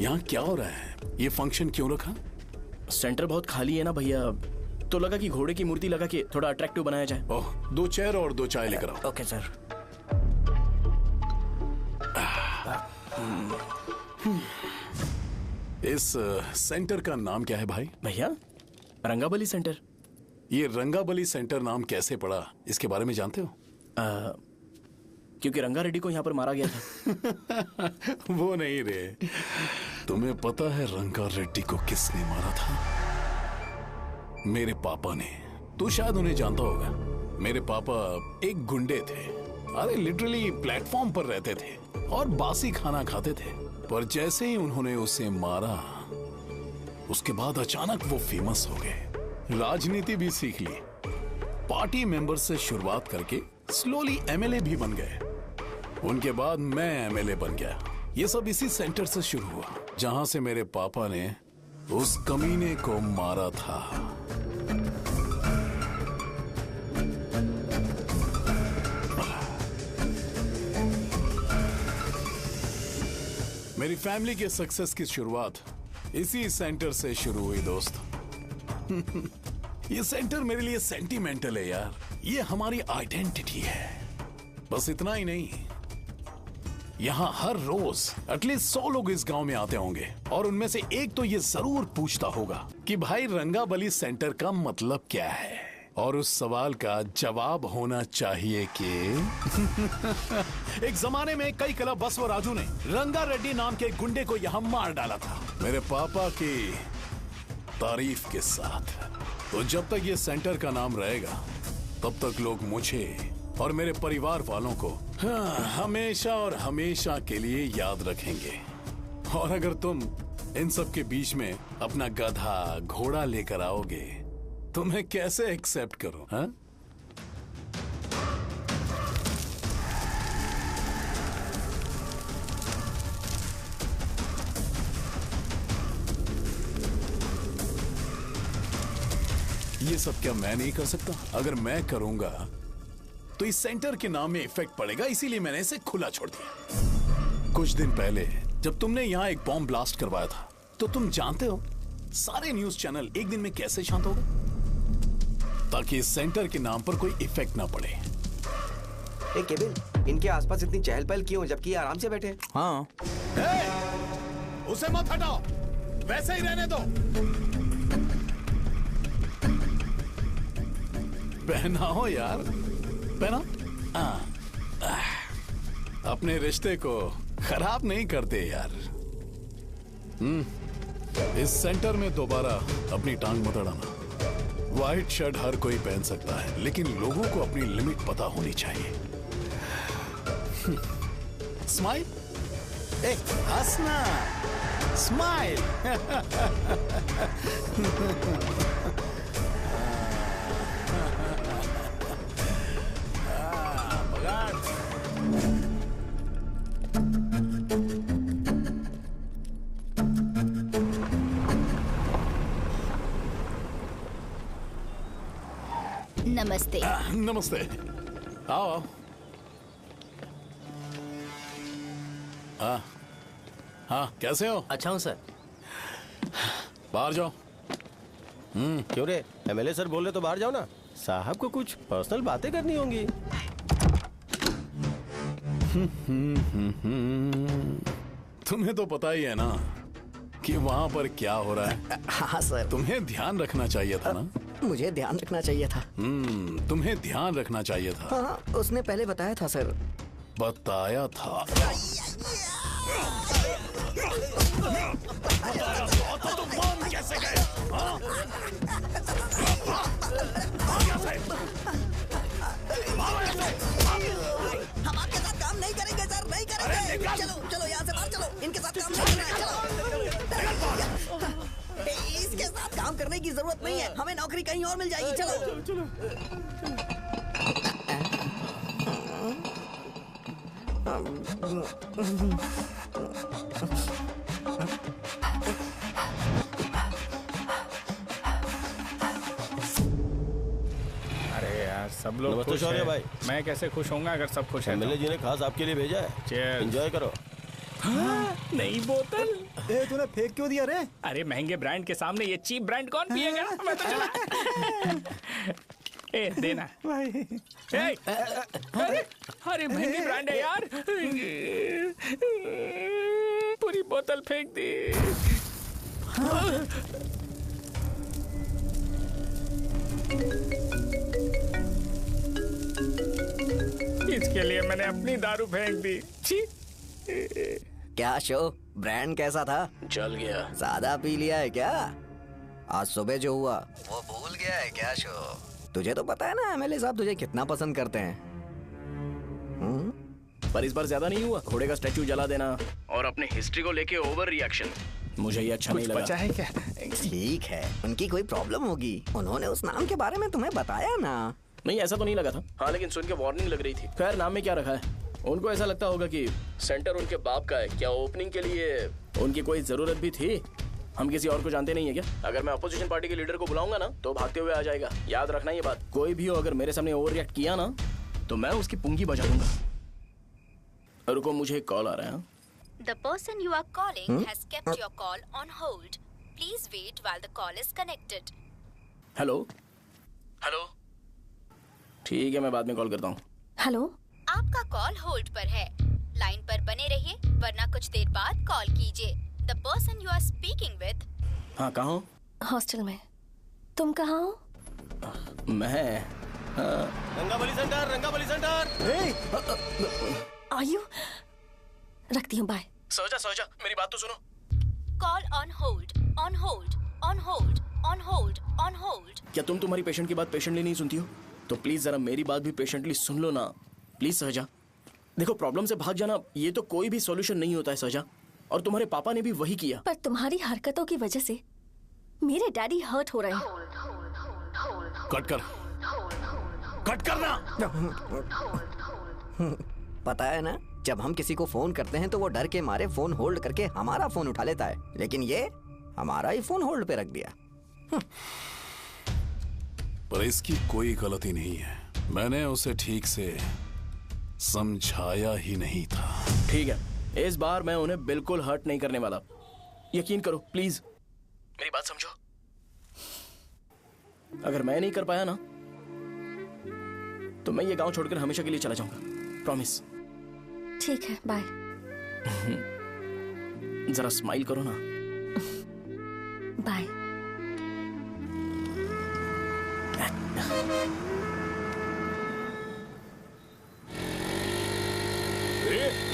यहाँ क्या हो रहा है? ये फंक्शन क्यों रखा? सेंटर बहुत खाली है ना भैया, तो लगा कि घोड़े की मूर्ति लगा के थोड़ा अट्रैक्टिव बनाया जाए। ओह, 2 चेयर और 2 चाय लेकर आओ। Okay sir. इस सेंटर का नाम क्या है भाई? भैया रंगाबली सेंटर। ये रंगाबली सेंटर नाम कैसे पड़ा, इसके बारे में जानते हो? क्योंकि रंगा रेड्डी को यहाँ पर मारा गया था। वो नहीं रे, तुम्हें पता है रंगा रेड्डी को किसने मारा था? मेरे पापा ने। तू शायद उन्हें जानता होगा। मेरे पापा एक गुंडे थे। अरे लिटरली प्लेटफॉर्म पर रहते थे और बासी खाना खाते थे। पर जैसे ही उन्होंने उसे मारा, उसके बाद अचानक वो फेमस हो गए। राजनीति भी सीख ली, पार्टी मेंबर से शुरुआत करके स्लोली एमएलए भी बन गए। उनके बाद मैं एमएलए बन गया ये सब इसी सेंटर से शुरू हुआ जहां से मेरे पापा ने उस कमीने को मारा था। मेरी फैमिली के सक्सेस की शुरुआत इसी सेंटर से शुरू हुई दोस्त। ये सेंटर मेरे लिए सेंटिमेंटल है यार। ये हमारी आइडेंटिटी है। बस इतना ही नहीं, यहाँ हर रोज एटलीस्ट 100 लोग इस गांव में आते होंगे और उनमें से एक तो ये जरूर पूछता होगा कि भाई रंगाबली सेंटर का मतलब क्या है, और उस सवाल का जवाब होना चाहिए कि एक जमाने में कई क्लब बसव राजू ने रंगा रेड्डी नाम के गुंडे को यहाँ मार डाला था मेरे पापा की तारीफ के साथ। तो जब तक ये सेंटर का नाम रहेगा तब तक लोग मुझे और मेरे परिवार वालों को हमेशा और हमेशा के लिए याद रखेंगे। और अगर तुम इन सब के बीच में अपना गधा घोड़ा लेकर आओगे तो मैं कैसे एक्सेप्ट करूं? हाँ? ये सब क्या मैं नहीं कर सकता? अगर मैं करूंगा तो इस सेंटर के नाम में इफेक्ट पड़ेगा, इसीलिए मैंने इसे खुला छोड़ दिया। कुछ दिन पहले जब तुमने यहाँ एक बॉम्ब ब्लास्ट करवाया था तो तुम जानते हो सारे न्यूज चैनल एक दिन में कैसे शांत हो गए? ताकि इस सेंटर के नाम पर कोई इफेक्ट ना पड़े। केविन, इनके आसपास इतनी चहल पहल क्यों जबकि आराम से बैठे? हाँ। उसे मत हटाओ, वैसे ही रहने दो। पहनाओ यार, पहना। अपने रिश्ते को खराब नहीं करते यार। इस सेंटर में दोबारा अपनी टांग मत अड़ाना। व्हाइट शर्ट हर कोई पहन सकता है, लेकिन लोगों को अपनी लिमिट पता होनी चाहिए। स्माइल, हंसना, स्माइल। नमस्ते। नमस्ते, आओ। हाँ हाँ, कैसे हो? अच्छा हूँ सर। बाहर जाओ। क्यों रे, एमएलए सर बोल रहे तो बाहर जाओ ना। साहब को कुछ पर्सनल बातें करनी होंगी। तुम्हें तो पता ही है ना कि वहाँ पर क्या हो रहा है। हाँ सर। तुम्हें ध्यान रखना चाहिए था ना। मुझे ध्यान रखना चाहिए था। तुम्हें ध्यान रखना चाहिए था। हाँ, उसने पहले बताया था सर। बताया था। तो बम कैसे गए? हम आपके साथ काम नहीं करेंगे सर, नहीं करेंगे। चलो चलो यहाँ से बाहर चलो, इनके साथ काम नहीं करना है। चलो, इसके साथ काम करने की जरूरत नहीं है, हमें नौकरी कहीं और मिल जाएगी। चलो चलो। अरे यार, सब लोग खुश हैं। भाई मैं कैसे खुश होऊंगा अगर सब खुश हैं? एमएलए जी ने खास आपके लिए भेजा है। Cheers। एंजॉय करो। नई बोतल। तूने फेंक क्यों दिया रे? अरे महंगे ब्रांड के सामने ये चीप ब्रांड कौन पिएगा? मैं तो चला। ए देना भाई। अरे महंगी ब्रांड है यार। पूरी बोतल फेंक दी। इसके लिए मैंने अपनी दारू फेंक दी। छी। क्या शो, ब्रांड कैसा था? चल गया। ज्यादा पी लिया है क्या? आज सुबह जो हुआ वो भूल गया है क्या शो? तुझे तो पता है ना एमएलए साहब तुझे कितना पसंद करते हैं। पर इस बार ज्यादा नहीं हुआ। घोड़े का स्टैचू जला देना और अपने हिस्ट्री को लेके ओवर रिएक्शन, मुझे ये अच्छा नहीं लगा। बचा है क्या? ठीक है, उनकी कोई प्रॉब्लम होगी। उन्होंने उस नाम के बारे में तुम्हें बताया ना? नहीं, ऐसा तो नहीं लगा था। हाँ, लेकिन सुन के वार्निंग लग रही थी। खैर, नाम में क्या रखा है? उनको ऐसा लगता होगा कि सेंटर उनके बाप का है। क्या ओपनिंग के लिए उनकी कोई जरूरत भी थी? हम किसी और को जानते नहीं है क्या? अगर मैं अपोजिशन पार्टी के लीडर को बुलाऊंगा ना तो भागते हुए आ जाएगा। याद रखना ये बात। कोई भी हो अगर मेरे सामने ओवर रिएक्ट किया ना तो मैं उसकी पुंगी बजा दूंगा। रुको, मुझे एक कॉल आ रहा है। The person you are calling has kept your call on hold. Please wait while the call is connected. Hello hello, ठीक है मैं बाद में कॉल करता हूँ। हेलो, आपका कॉल होल्ड पर है। लाइन पर बने रहिए वरना कुछ देर बाद कॉल कीजिए। The person you are speaking with. हाँ, कहाँ हो? हॉस्टल में। तुम कहाँ हो? मैं रंगाबली सेंटर। आयु, रखती हूँ, बाय। सोचा मेरी बात तो सुनो। Call on hold, on hold, on hold, on hold, on hold. क्या तुम तुम्हारी पेशेंट की बात पेशेंटली नहीं सुनती हो? तो प्लीज जरा मेरी बात भी पेशेंटली सुन लो ना। प्लीज सहजा, देखो प्रॉब्लम से भाग जाना ये तो कोई भी सॉल्यूशन नहीं होता है सहजा, और तुम्हारे पापा ने भी वही किया। पर तुम्हारी हरकतों की वजह से मेरे डैडी हर्ट हो रहे हैं। कट करना। पता है ना, जब हम किसी को फोन करते हैं तो वो डर के मारे फोन होल्ड करके हमारा फोन उठा लेता है, लेकिन ये हमारा ही फोन होल्ड पे रख दिया। पर इसकी कोई गलती नहीं है, मैंने उसे ठीक से समझाया ही नहीं था। ठीक है, इस बार मैं उन्हें बिल्कुल हर्ट नहीं करने वाला, यकीन करो प्लीज, मेरी बात समझो। अगर मैं नहीं कर पाया ना तो मैं ये गांव छोड़कर हमेशा के लिए चला जाऊंगा, प्रॉमिस। ठीक है, बाय। जरा स्माइल करो ना। बाय।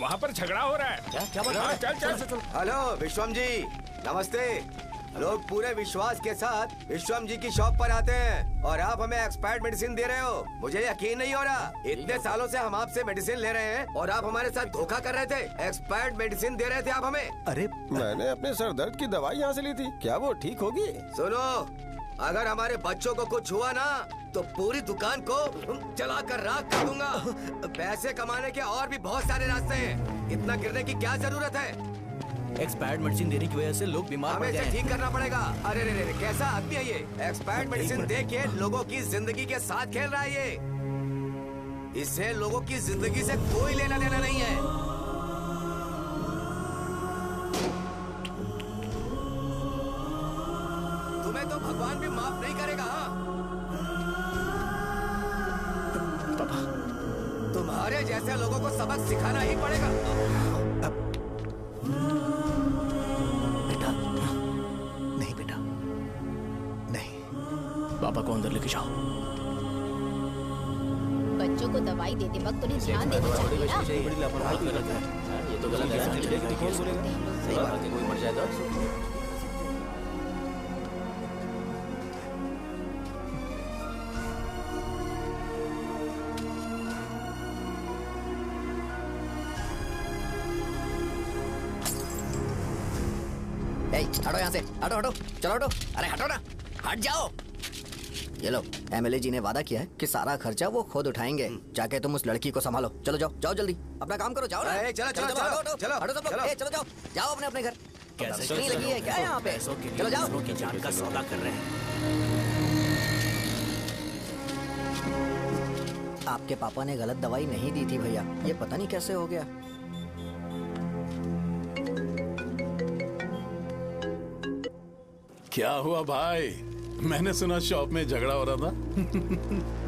वहाँ पर झगड़ा हो रहा है। क्या बात है? चल। हेलो विश्वम जी, नमस्ते। लोग पूरे विश्वास के साथ विश्वम जी की शॉप पर आते हैं और आप हमें एक्सपायर्ड मेडिसिन दे रहे हो। मुझे यकीन नहीं हो रहा, इतने सालों से हम आपसे मेडिसिन ले रहे हैं और आप हमारे साथ धोखा कर रहे थे। एक्सपायर्ड मेडिसिन दे रहे थे आप हमें। अरे मैंने अपने सर दर्द की दवाई यहाँ से ली थी, क्या वो ठीक होगी? सुनो, अगर हमारे बच्चों को कुछ हुआ ना तो पूरी दुकान को जला कर राख कर दूंगा। पैसे कमाने के और भी बहुत सारे रास्ते हैं, इतना गिरने की क्या जरूरत है? एक्सपायर्ड मेडिसिन देने की वजह से लोग बीमार पड़ गए हैं। ठीक करना पड़ेगा। अरे रे कैसा आदमी है ये? एक्सपायर्ड मेडिसिन दे के लोगों की जिंदगी के साथ खेल रहा है ये। इससे लोगों की जिंदगी से कोई लेना देना नहीं है। तुम्हें तो भगवान भी माफ नहीं करेगा। तुम्हारे जैसे लोगों को सबक सिखाना ही पड़ेगा। पापा को अंदर लेके जाओ। बच्चों को दवाई देते वक्त उन्हें ध्यान देना चाहिए ना। ये तो गलत है। सही बात है, कोई मर जाए तो हटो यहाँ से, हटो, चलो हटो। अरे हटो ना, हट जाओ। ये लो, एमएलए जी ने वादा किया है कि सारा खर्चा वो खुद उठाएंगे। जाके तुम उस लड़की को संभालो। चलो जाओ जल्दी, अपना काम करो। जाओ ना। चलो सब लोग, चलो जाओ अपने घर। नहीं लगी है क्या यहाँ पे? चलो जाओ। की जान का सौदा कर रहे हैं। आपके पापा ने गलत दवाई नहीं दी थी भैया, ये पता नहीं कैसे हो गया। क्या हुआ भाई? मैंने सुना शॉप में झगड़ा हो रहा था।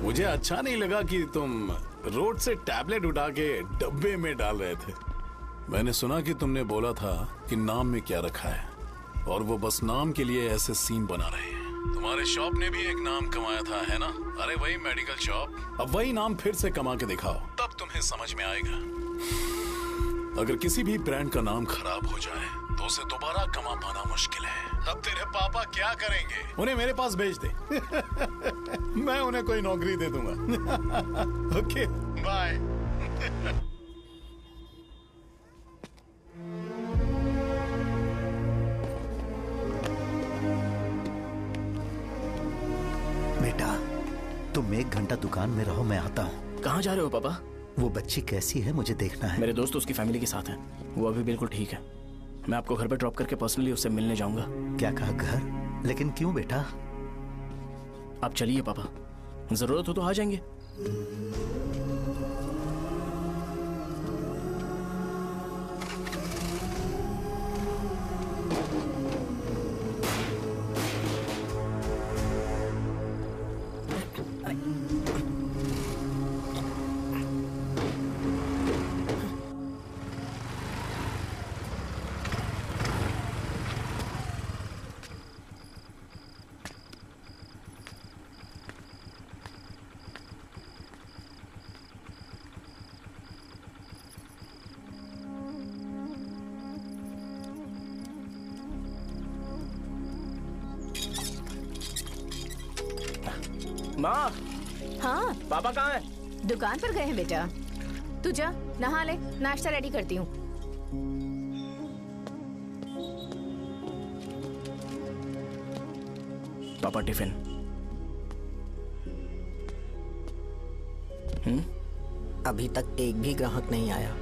मुझे अच्छा नहीं लगा कि तुम रोड से टैबलेट उठा के डब्बे में डाल रहे थे। मैंने सुना कि तुमने बोला था कि नाम में क्या रखा है, और वो बस नाम के लिए ऐसे सीन बना रहे हैं। तुम्हारे शॉप ने भी एक नाम कमाया था, है ना? अरे वही मेडिकल शॉप। अब वही नाम फिर से कमा के दिखाओ, तब तुम्हें समझ में आएगा। अगर किसी भी ब्रांड का नाम खराब हो जाए तो उसे दोबारा कमा पाना मुश्किल है। अब तेरे पापा क्या करेंगे? उन्हें मेरे पास भेज दे। मैं उन्हें कोई नौकरी दे दूंगा। Okay, bye. बेटा, तुम 1 घंटा दुकान में रहो, मैं आता हूँ। कहाँ जा रहे हो पापा? वो बच्ची कैसी है मुझे देखना है। मेरे दोस्त उसकी फैमिली के साथ हैं। वो अभी बिल्कुल ठीक है। मैं आपको घर पे ड्रॉप करके पर्सनली उससे मिलने जाऊंगा। क्या कहा घर? लेकिन क्यों बेटा? आप चलिए पापा, जरूरत हो तो आ जाएंगे। माँ, हाँ पापा कहाँ हैं? दुकान पर गए हैं बेटा। तू जा नहा ले, नाश्ता रेडी करती हूँ। पापा टिफिन। अभी तक एक भी ग्राहक नहीं आया।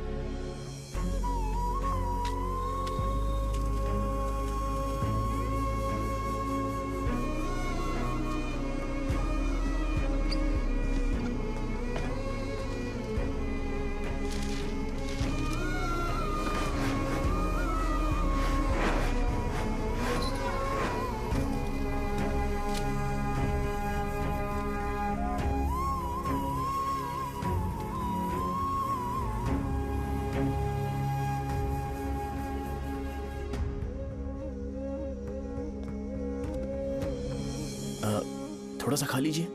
थोड़ा सा खा लीजिए।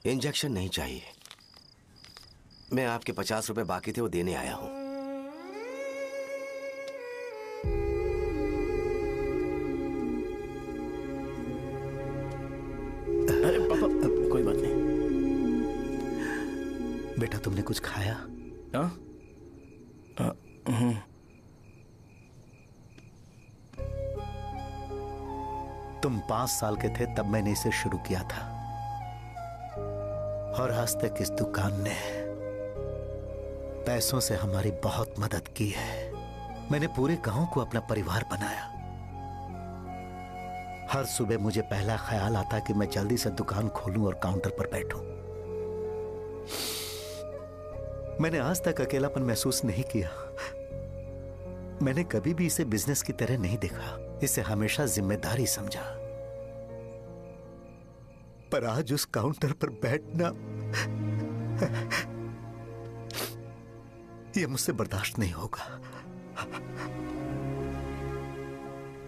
इंजेक्शन नहीं चाहिए। मैं आपके 50 रुपए बाकी थे, वो देने आया हूं। अरे पापा, कोई बात नहीं। बेटा तुमने कुछ खाया? हाँ? तुम 5 साल के थे तब मैंने इसे शुरू किया था, और आज तक इस दुकान ने पैसों से हमारी बहुत मदद की है। मैंने पूरे गांव को अपना परिवार बनाया। हर सुबह मुझे पहला ख्याल आता कि मैं जल्दी से दुकान खोलूं और काउंटर पर बैठूं। मैंने आज तक अकेलापन महसूस नहीं किया। मैंने कभी भी इसे बिजनेस की तरह नहीं देखा, इसे हमेशा जिम्मेदारी समझा। पर आज उस काउंटर पर बैठना यह मुझसे बर्दाश्त नहीं होगा।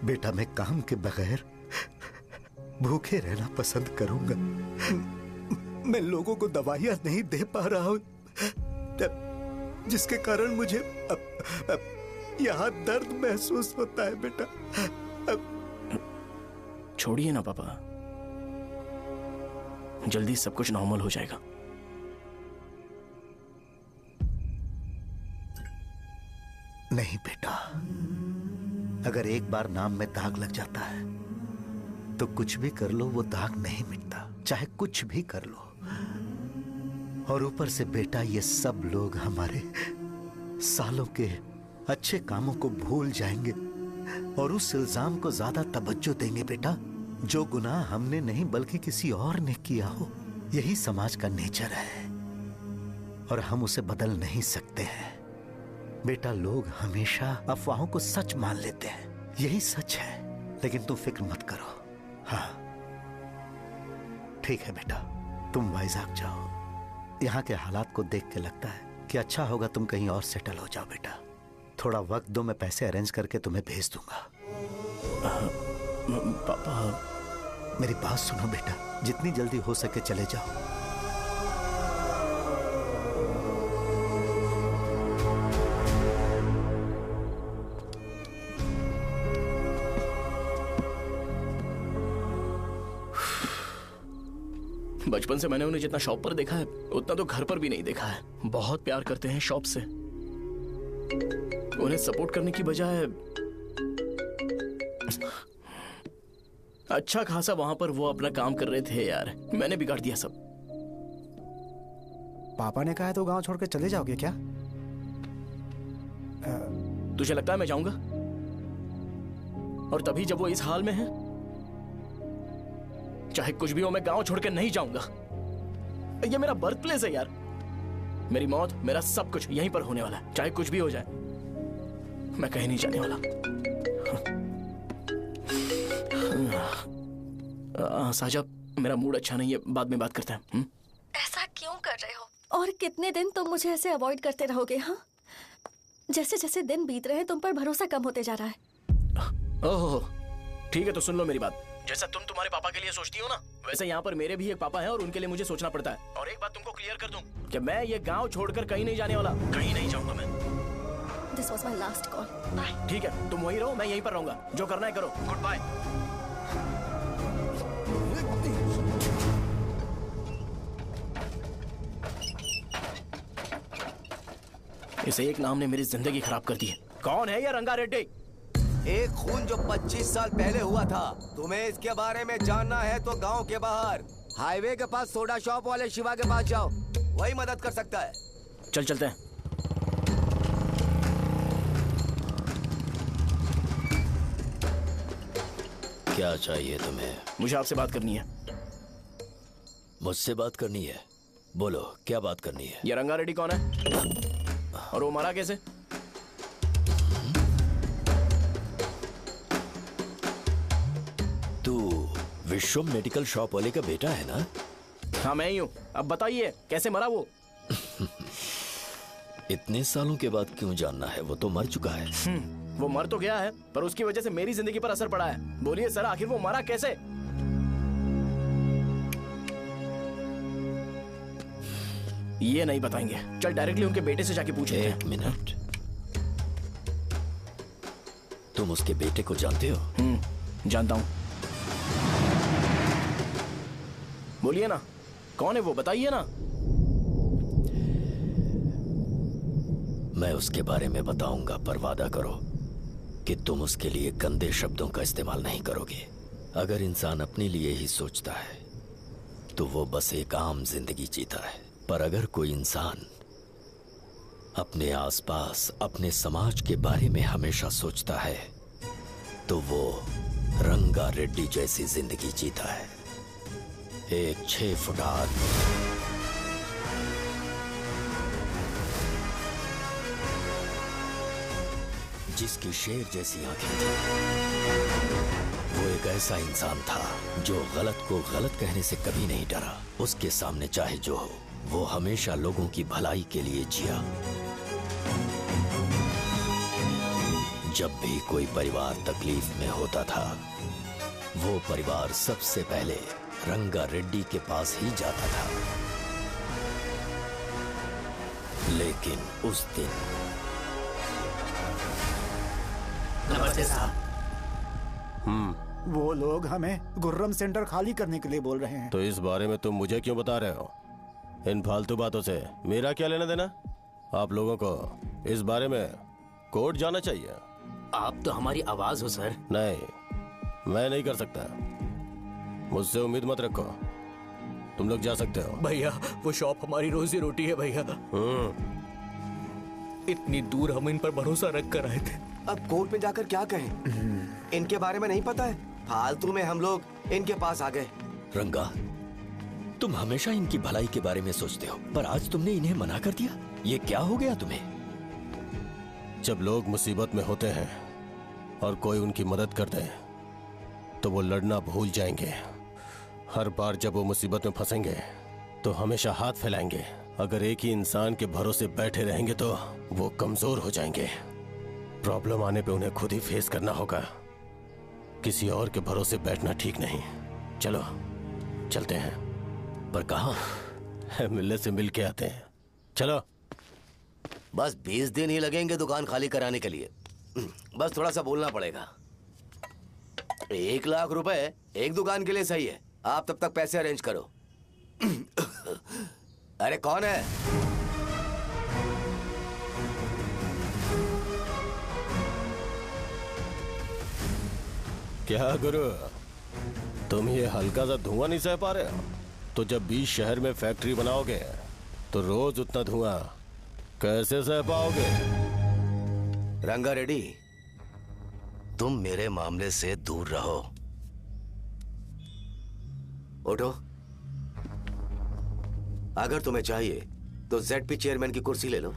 बेटा मैं काम के बगैर भूखे रहना पसंद करूंगा। मैं लोगों को दवाइयां नहीं दे पा रहा हूं, जिसके कारण मुझे यहां दर्द महसूस होता है। बेटा छोड़िए ना पापा, जल्दी सब कुछ नॉर्मल हो जाएगा। नहीं बेटा, अगर एक बार नाम में दाग लग जाता है तो कुछ भी कर लो वो दाग नहीं मिटता, चाहे कुछ भी कर लो। और ऊपर से बेटा ये सब लोग हमारे सालों के अच्छे कामों को भूल जाएंगे और उस इल्जाम को ज्यादा तवज्जो देंगे बेटा जो गुनाह हमने नहीं बल्कि किसी और ने किया हो। यही समाज का नेचर है और हम उसे बदल नहीं सकते हैं। बेटा लोग हमेशा अफवाहों को सच मान लेते हैं, यही सच है। लेकिन तुम फिक्र मत करो। हाँ ठीक है बेटा, तुम वाइजाग जाओ। यहाँ के हालात को देख के लगता है कि अच्छा होगा तुम कहीं और सेटल हो जाओ। बेटा थोड़ा वक्त दो, मैं पैसे अरेंज करके तुम्हें भेज दूंगा। पापा मेरी बात सुनो बेटा, जितनी जल्दी हो सके चले जाओ। बचपन से मैंने उन्हें जितना शॉप पर देखा है उतना तो घर पर भी नहीं देखा है। बहुत प्यार करते हैं शॉप से। उन्हें सपोर्ट करने की बजाय अच्छा खासा वहां पर वो अपना काम कर रहे थे यार। मैंने बिगाड़ दिया सब। पापा ने कहा है तो गांव छोड़कर चले जाओगे क्या? तुझे लगता है मैं जाऊंगा? और तभी जब वो इस हाल में है, चाहे कुछ भी हो मैं गांव छोड़कर नहीं जाऊंगा। ये मेरा बर्थ प्लेस है यार। मेरी मौत, मेरा सब कुछ यहीं पर होने वाला है। चाहे कुछ भी हो जाए मैं कहीं नहीं जाने वाला। साजा, मेरा मूड अच्छा नहीं है, बाद में बात करते हैं। ऐसा क्यों कर रहे हो? और कितने दिन तुम मुझे ऐसे अवॉइड करते रहोगे? हाँ, जैसे जैसे दिन बीत रहे हैं तुम पर भरोसा कम होते जा रहा है। ओह ठीक है, तो सुन लो मेरी बात। जैसा तुम तुम्हारे पापा के लिए सोचती हो ना, वैसे यहाँ पर मेरे भी एक पापा हैं और उनके लिए मुझे सोचना पड़ता है। और एक बात तुमको क्लियर कर दूं कि मैं ये गांव छोड़कर कहीं नहीं जाने वाला। कहीं नहीं जाऊंगा मैं। This was my last call. Bye. ठीक है, तुम वहीं रहो, मैं यहीं पर रहूंगा। जो करना है करो। Good bye. इस एक नाम ने मेरी जिंदगी खराब कर दी है। कौन है ये रंगा रेड्डी? एक खून जो 25 साल पहले हुआ था। तुम्हें इसके बारे में जानना है तो गांव के बाहर हाईवे के पास सोडा शॉप वाले शिवा के पास जाओ, वही मदद कर सकता है। चल चलते हैं। क्या चाहिए तुम्हें? मुझे आपसे बात करनी है। मुझसे बात करनी है? बोलो क्या बात करनी है? ये रंगा रेड्डी कौन है और वो मरा कैसे? तू विश्वम मेडिकल शॉप वाले का बेटा है ना? हाँ मैं ही हूँ। अब बताइए कैसे मरा वो? इतने सालों के बाद क्यों जानना है? वो तो मर चुका है। वो मर तो गया है पर उसकी वजह से मेरी जिंदगी पर असर पड़ा है। बोलिए सर, आखिर वो मरा कैसे? ये नहीं बताएंगे। चल डायरेक्टली उनके बेटे से जाके पूछे। एक मिनट, तुम उसके बेटे को जानते हो? जानता हूं। बोलिए ना, कौन है वो? बताइए ना। मैं उसके बारे में बताऊंगा, पर वादा करो कि तुम उसके लिए गंदे शब्दों का इस्तेमाल नहीं करोगे। अगर इंसान अपने लिए ही सोचता है तो वो बस एक आम जिंदगी जीता है, पर अगर कोई इंसान अपने आसपास, अपने समाज के बारे में हमेशा सोचता है तो वो रंगा रेड्डी जैसी जिंदगी जीता है। एक 6 फुट आदमी, जिसकी शेर जैसी आंखें थी। वो एक ऐसा इंसान था जो गलत को गलत कहने से कभी नहीं डरा। उसके सामने चाहे जो हो, वो हमेशा लोगों की भलाई के लिए जिया। जब भी कोई परिवार तकलीफ में होता था, वो परिवार सबसे पहले रंगा रेड्डी के पास ही जाता था। लेकिन उस दिन नमस्ते साहब। वो लोग हमें गुर्रम सेंटर खाली करने के लिए बोल रहे हैं। तो इस बारे में तुम मुझे क्यों बता रहे हो? इन फालतू बातों से मेरा क्या लेना देना? आप लोगों को इस बारे में कोर्ट जाना चाहिए। आप तो हमारी आवाज हो सर। नहीं, मैं नहीं कर सकता। मुझसे उम्मीद मत रखो। तुम लोग जा सकते हो। भैया वो शॉप हमारी रोजी रोटी है भैया। इतनी दूर हम इन पर भरोसा रख कर आए थे। अब कोर्ट में जाकर क्या कहें? इनके बारे में नहीं पता है। फालतू में हम लोग इनके पास आ गए। रंगा, तुम हमेशा इनकी भलाई के बारे में सोचते हो, पर आज तुमने इन्हें मना कर दिया। ये क्या हो गया तुम्हें? जब लोग मुसीबत में होते हैं और कोई उनकी मदद कर दे तो वो लड़ना भूल जाएंगे। हर बार जब वो मुसीबत में फंसेंगे तो हमेशा हाथ फैलाएंगे। अगर एक ही इंसान के भरोसे बैठे रहेंगे तो वो कमजोर हो जाएंगे। प्रॉब्लम आने पे उन्हें खुद ही फेस करना होगा। किसी और के भरोसे बैठना ठीक नहीं। चलो चलते हैं। पर कहाँ? मिलने से मिल के आते हैं। चलो। बस 20 दिन ही लगेंगे दुकान खाली कराने के लिए। बस थोड़ा सा बोलना पड़ेगा। 1 लाख रुपए एक दुकान के लिए सही है। आप तब तक पैसे अरेंज करो। अरे कौन है? क्या गुरु, तुम ये हल्का सा धुआं नहीं सह पा रहे हो? तो जब 20 शहर में फैक्ट्री बनाओगे तो रोज उतना धुआं कैसे सह पाओगे? रंगा रेड्डी, तुम मेरे मामले से दूर रहो। उठो। अगर तुम्हें चाहिए तो ZP चेयरमैन की कुर्सी ले लो।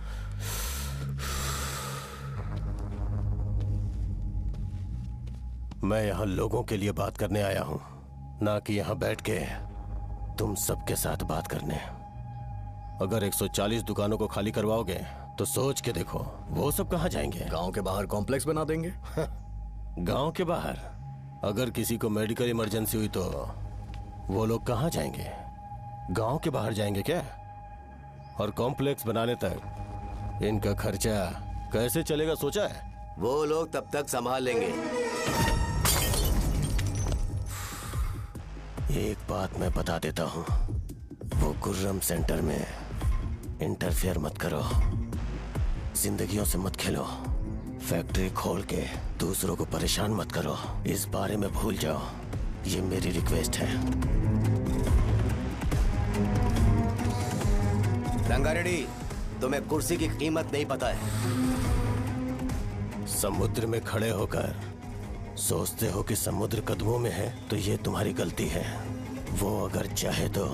मैं यहाँ लोगों के लिए बात करने आया हूँ, ना कि यहाँ बैठ के तुम सबके साथ बात करने। अगर 140 दुकानों को खाली करवाओगे तो सोच के देखो वो सब कहाँ जाएंगे? गांव के बाहर कॉम्प्लेक्स बना देंगे। गांव के बाहर? अगर किसी को मेडिकल इमरजेंसी हुई तो वो लोग कहाँ जाएंगे? गांव के बाहर जाएंगे क्या? और कॉम्प्लेक्स बनाने तक इनका खर्चा कैसे चलेगा सोचा है? वो लोग तब तक संभाल लेंगे। एक बात मैं बता देता हूँ, वो गुर्रम सेंटर में इंटरफेयर मत करो, जिंदगियों से मत खेलो, फैक्ट्री खोल के दूसरों को परेशान मत करो। इस बारे में भूल जाओ, ये मेरी रिक्वेस्ट है। रंगा रेड्डी, तुम्हें कुर्सी की कीमत नहीं पता है। समुद्र में खड़े होकर सोचते हो कि समुद्र कदमों में है तो ये तुम्हारी गलती है। वो अगर चाहे तो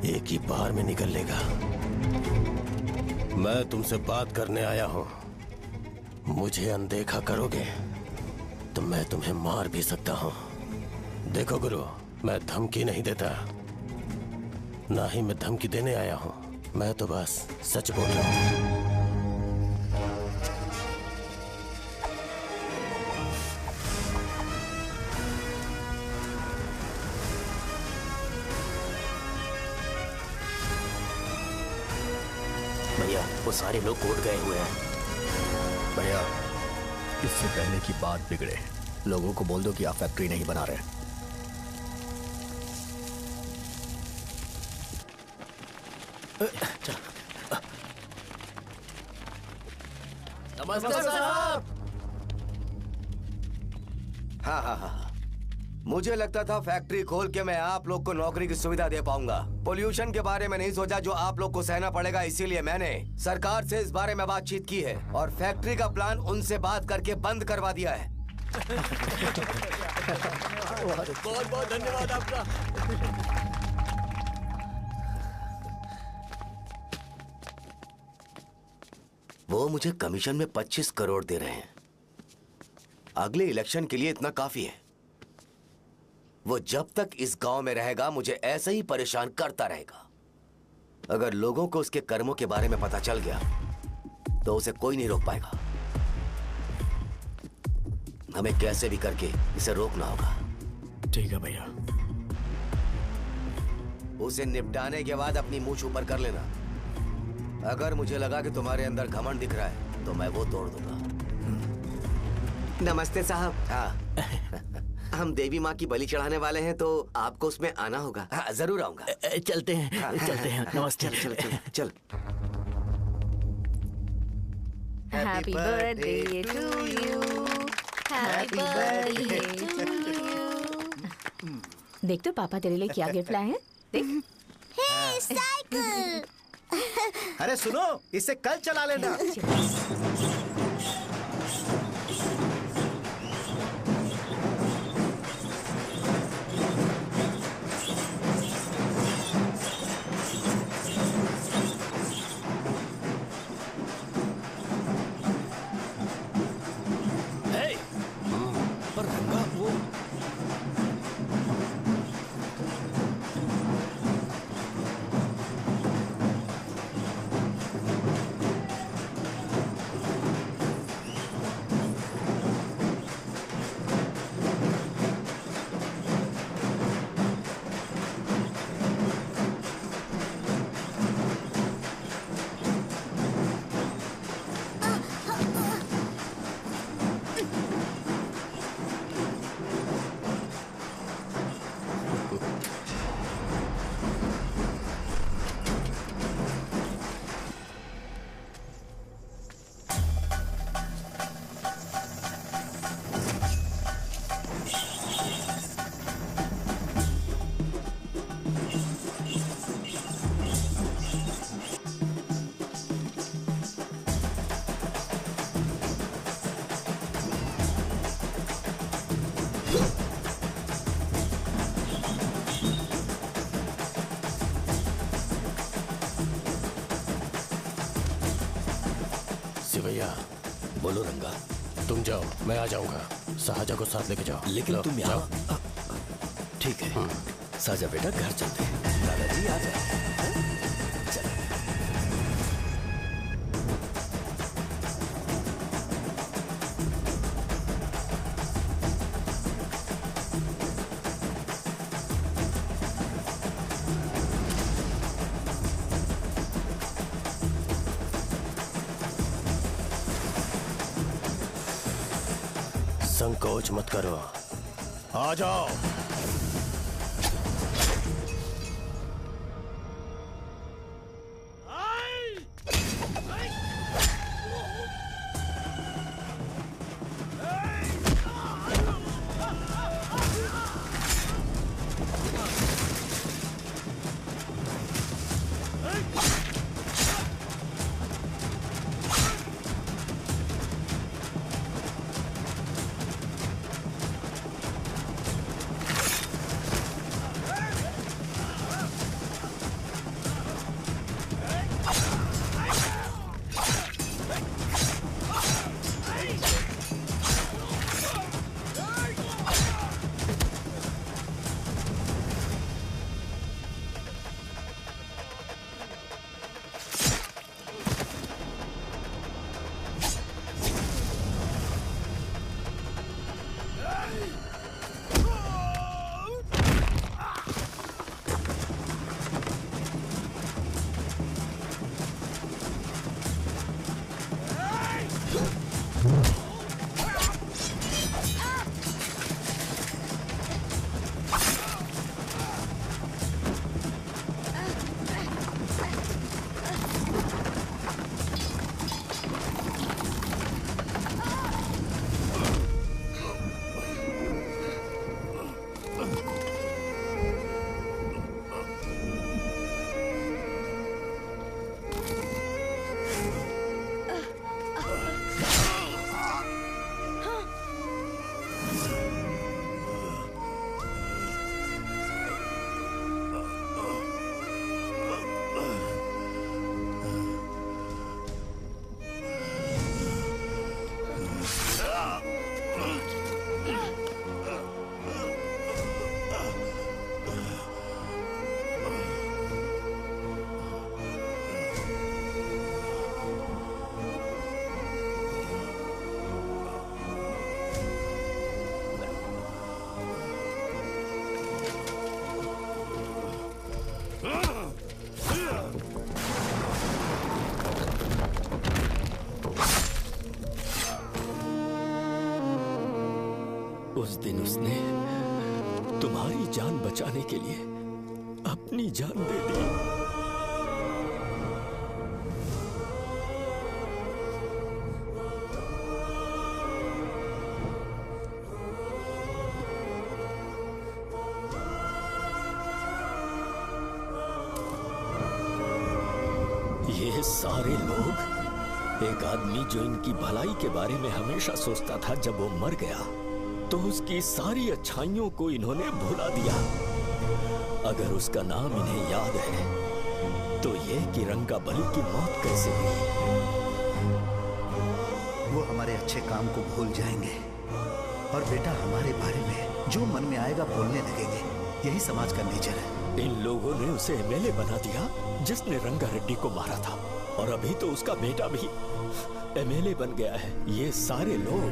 एक ही बार में निकल लेगा। मैं तुमसे बात करने आया हूं, मुझे अनदेखा करोगे तो मैं तुम्हें मार भी सकता हूं। देखो गुरु, मैं धमकी नहीं देता, ना ही मैं धमकी देने आया हूं, मैं तो बस सच बोल रहा हूं। भैया, वो सारे लोग कोर्ट गए हुए हैं। भैया, इससे पहले की बात बिगड़े, लोगों को बोल दो कि आप फैक्ट्री नहीं बना रहे। नमस्ते साहब। हाँ हाँ हाँ, मुझे लगता था फैक्ट्री खोल के मैं आप लोग को नौकरी की सुविधा दे पाऊंगा। पोल्यूशन के बारे में नहीं सोचा जो आप लोग को सहना पड़ेगा, इसीलिए मैंने सरकार से इस बारे में बातचीत की है और फैक्ट्री का प्लान उनसे बात करके बंद करवा दिया है। बहुत बहुत धन्यवाद आपका। वो मुझे कमीशन में 25 करोड़ दे रहे हैं। अगले इलेक्शन के लिए इतना काफी है। वो जब तक इस गांव में रहेगा मुझे ऐसे ही परेशान करता रहेगा। अगर लोगों को उसके कर्मों के बारे में पता चल गया तो उसे कोई नहीं रोक पाएगा। हमें कैसे भी करके इसे रोकना होगा। ठीक है भैया। उसे निपटाने के बाद अपनी मूंछ ऊपर कर लेना। अगर मुझे लगा कि तुम्हारे अंदर घमंड दिख रहा है तो मैं वो तोड़ दूंगा। नमस्ते साहब। हाँ, हम देवी माँ की बलि चढ़ाने वाले हैं तो आपको उसमें आना होगा। हाँ, जरूर आऊंगा। चलते हैं। हाँ, चलते हैं। नमस्ते। चल चल चल। Happy birthday to you, happy birthday to you. देख तो पापा तेरे लिए क्या गिफ्ट लाए हैं, देख। हे साइकिल। अरे सुनो, इसे कल चला लेना। पर रंगा वो सी भैया। बोलो रंगा। तुम जाओ, मैं आ जाऊंगा। साजा को साथ लेके जाओ। लेकिन लो, तुम जाओ। यहाँ। ठीक है साजा बेटा, घर चलते हैं। दादाजी आ जाओ। संकोच मत करो, आ जाओ। उस दिन उसने तुम्हारी जान बचाने के लिए अपनी जान दे दी। ये सारे लोग, एक आदमी जो इनकी भलाई के बारे में हमेशा सोचता था, जब वो मर गया तो उसकी सारी अच्छाइयों को इन्होंने भुला दिया। अगर उसका नाम इन्हें याद है तो ये कि रंगाबली की मौत कैसे हुई। वो हमारे अच्छे काम को भूल जाएंगे और बेटा हमारे बारे में जो मन में आएगा बोलने लगेंगे। यही समाज का नेचर है। इन लोगों ने उसे एमएलए बना दिया जिसने रंगा रेड्डी को मारा था, और अभी तो उसका बेटा भी एमएलए बन गया है। ये सारे लोग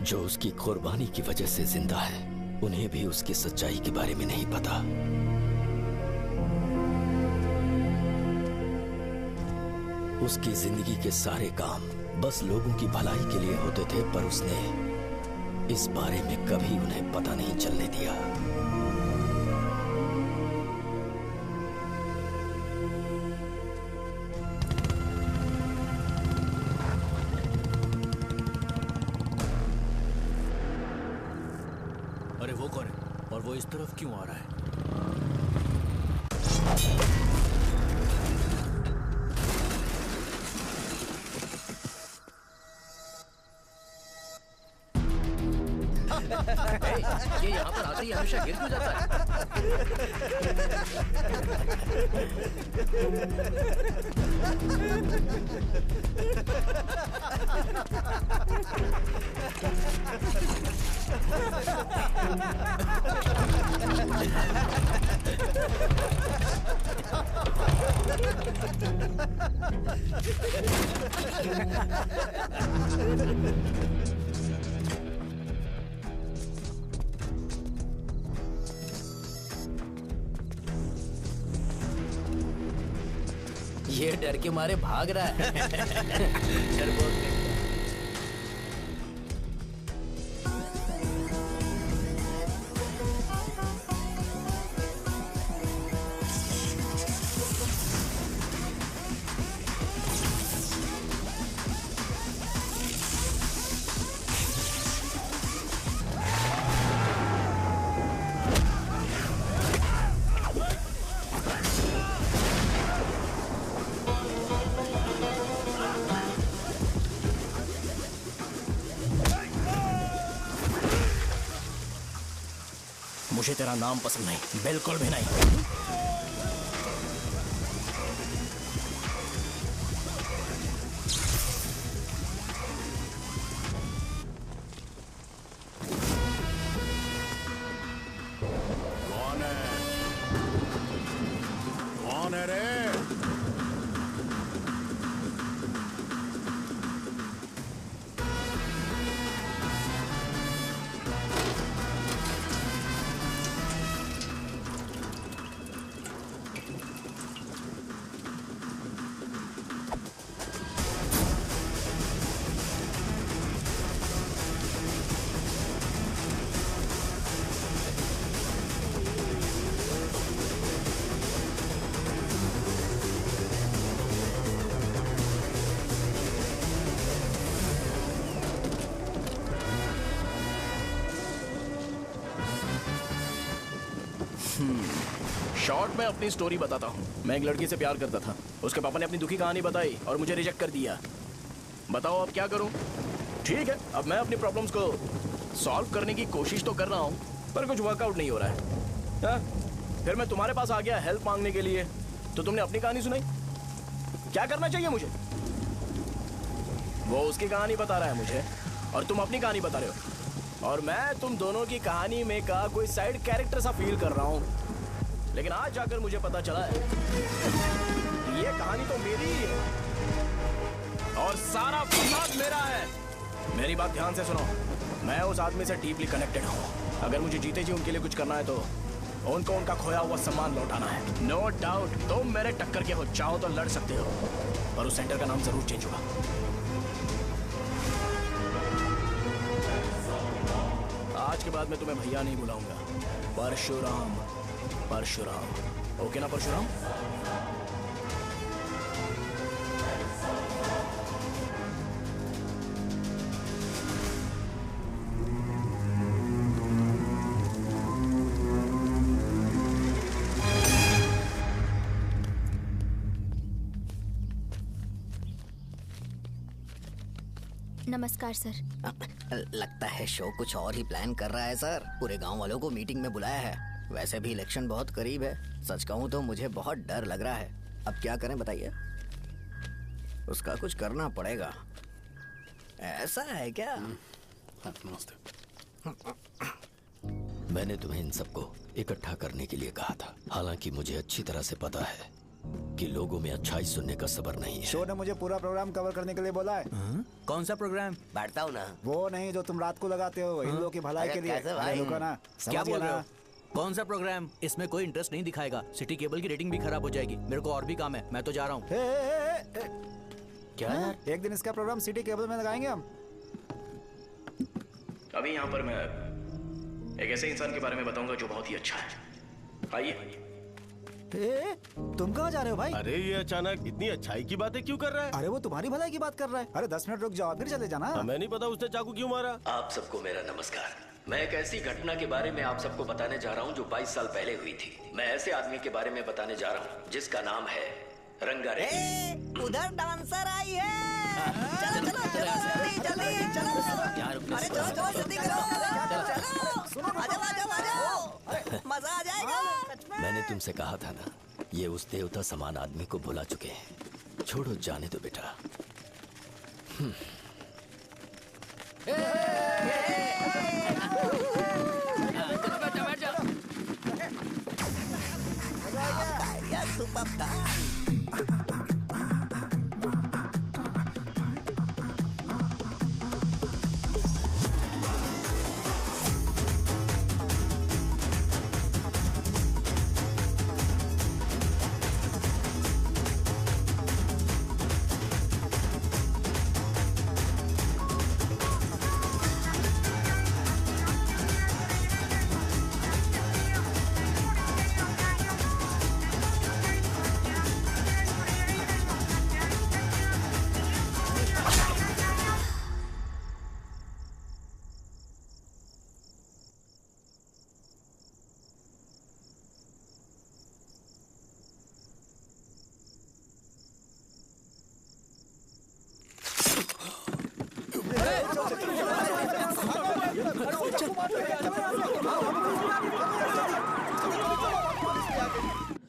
जो उसकी कुर्बानी की वजह से जिंदा है, उन्हें भी उसकी सच्चाई के बारे में नहीं पता। उसकी जिंदगी के सारे काम बस लोगों की भलाई के लिए होते थे, पर उसने इस बारे में कभी उन्हें पता नहीं चलने दिया। अरे वो कौन है और वो इस तरफ क्यों आ रहा है? ये यहाँ पर आते ही हमेशा गिर क्यों जाता है? ये डर के मारे भाग रहा है। डरपोक नहीं। मुझे तेरा नाम पसंद नहीं, बिल्कुल भी नहीं। कौन है? कौन है रे? शॉर्ट में अपनी स्टोरी बताता हूँ। मैं एक लड़की से प्यार करता था। उसके पापा ने अपनी दुखी कहानी बताई और मुझे रिजेक्ट कर दिया। बताओ अब क्या करूँ? ठीक है, अब मैं अपनी प्रॉब्लम्स को सॉल्व करने की कोशिश तो कर रहा हूँ, पर कुछ वर्कआउट नहीं हो रहा है। हाँ? फिर मैं तुम्हारे पास आ गया हेल्प मांगने के लिए, तो तुमने अपनी कहानी सुनाई। क्या करना चाहिए मुझे? वो उसकी कहानी बता रहा है मुझे और तुम अपनी कहानी बता रहे हो, और मैं तुम दोनों की कहानी में का कोई साइड कैरेक्टर सा फील कर रहा हूँ। लेकिन आज जाकर मुझे पता चला है ये कहानी तो मेरी ही है और सारा फसाद मेरा है। मेरी बात ध्यान से सुनो, मैं उस आदमी से डीपली कनेक्टेड हूँ। अगर मुझे जीते जी उनके लिए कुछ करना है तो उनको उनका खोया हुआ सम्मान लौटाना है। नो डाउट तुम मेरे टक्कर के हो, चाहो तो लड़ सकते हो, पर उस सेंटर का नाम जरूर चेंज होगा। आज के बाद मैं तुम्हें भैया नहीं बुलाऊंगा, परशुराम। परशुराम, ओके ना परशुराम? नमस्कार सर। लगता है शो कुछ और ही प्लान कर रहा है सर। पूरे गांव वालों को मीटिंग में बुलाया है। वैसे भी इलेक्शन बहुत करीब है। सच कहूँ तो मुझे बहुत डर लग रहा है। अब क्या करें बताइए? उसका कुछ करना पड़ेगा। ऐसा है क्या? मैंने तुम्हें इन सबको इकट्ठा करने के लिए कहा था। हालांकि मुझे अच्छी तरह से पता है कि लोगों में अच्छाई सुनने का सब्र नहीं है। शो ने मुझे पूरा प्रोग्राम कवर करने के लिए बोला है। कौन सा प्रोग्राम? बैठता हूँ ना। वो नहीं जो तुम रात को लगाते हो इन लोगों की भलाई के लिए। रुको ना, क्या बोल रहे हो? कौन सा प्रोग्राम? इसमें कोई इंटरेस्ट नहीं दिखाएगा। सिटी केबल की रेटिंग भी खराब हो जाएगी। मेरे को और भी काम है, मैं तो जा रहा हूँ। क्या यार? एक दिन इसका प्रोग्राम सिटी केबल में लगाएंगे हम। अभी यहाँ पर मैं एक ऐसे इंसान के बारे में बताऊंगा जो बहुत ही अच्छा है। आइए। तुम कहाँ जा रहे हो भाई? अरे ये अचानक इतनी अच्छाई की बातें क्यों कर रहा है? अरे वो तुम्हारी भलाई की बात कर रहा है। अरे 10 मिनट रुक जाओ फिर चले जाना। हमें नहीं पता उसने चाकू क्यों मारा। आप सबको मेरा नमस्कार। मैं एक ऐसी घटना के बारे में आप सबको बताने जा रहा हूँ जो 22 साल पहले हुई थी। मैं ऐसे आदमी के बारे में बताने जा रहा हूँ जिसका नाम है रंगारेड्डी। उधर डांसर आई है। चलो चलो जल्दी जल्दी चलो। अरे चलो चलो जल्दी करो। चलो आ जाओ मजा आ जाएगा। मैंने तुमसे कहा था ना, ये उस देवता समान आदमी को भुला चुके हैं। छोड़ो, जाने दो बेटा।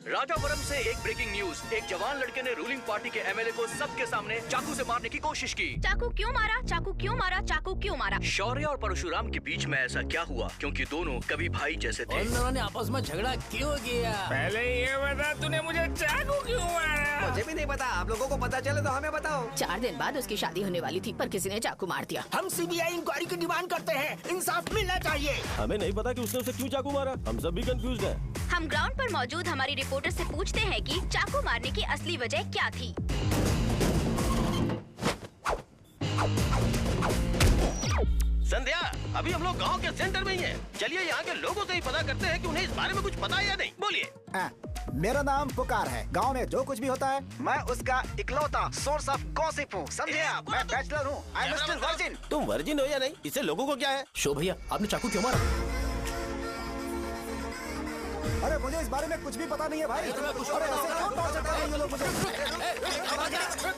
राजावरम से एक ब्रेकिंग न्यूज। एक जवान लड़के ने रूलिंग पार्टी के एमएलए को सबके सामने चाकू से मारने की कोशिश की। चाकू क्यों मारा? चाकू क्यों मारा? चाकू क्यों मारा? शौर्य और परशुराम के बीच में ऐसा क्या हुआ? क्योंकि दोनों कभी भाई जैसे थे। उन दोनों ने आपस में झगड़ा क्यों किया? पहले ये बता, तूने मुझे चाकू क्यों मारा? मुझे भी नहीं पता। आप लोगों को पता चले तो हमें बताओ। 4 दिन बाद उसकी शादी होने वाली थी, पर किसी ने चाकू मार दिया। हम सीबीआई इंक्वायरी की डिमांड करते हैं। इंसाफ मिलना चाहिए। हमें नहीं पता कि उसने उसे क्यों चाकू मारा। हम सब भी कंफ्यूज हैं। हम ग्राउंड पर मौजूद हमारी रिपोर्टर से पूछते हैं कि चाकू मारने की असली वजह क्या थी। संध्या, अभी हम लोग गांव के सेंटर में ही हैं। चलिए यहाँ के लोगों से ही पता करते हैं कि उन्हें इस बारे में कुछ पता है या नहीं। बोलिए। मेरा नाम पुकार है। गांव में जो कुछ भी होता है मैं उसका इकलौता सोर्स ऑफ गॉसिप हूँ, समझे आप? मैं बैचलर हूँ। I am still virgin. तुम वर्जिन हो या नहीं, इससे लोगों को क्या है? शो भैया, आपने चाकू क्यों मारा? अरे मुझे इस बारे में कुछ भी पता नहीं है भाई। अरे ऐसे क्यों टॉर्चर कर रहे हैं ये लोग मुझे?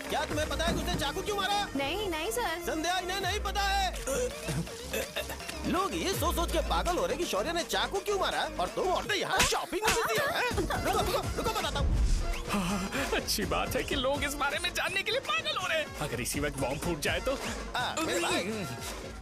क्या तुम्हें पता है कि उसने चाकू क्यों मारा? नहीं सर। संध्या, इन्हें नहीं पता है। लोग ये सोच सोच के पागल हो रहे कि शौर्य ने चाकू क्यों मारा और तुम औरतें यहाँ शॉपिंग में बिजी हो। रुको बताता हूँ। अच्छी बात है कि लोग इस बारे में जानने के लिए पागल हो रहे हैं। अगर इसी वक्त बॉम्ब फूट जाए तो। मेरे भाई,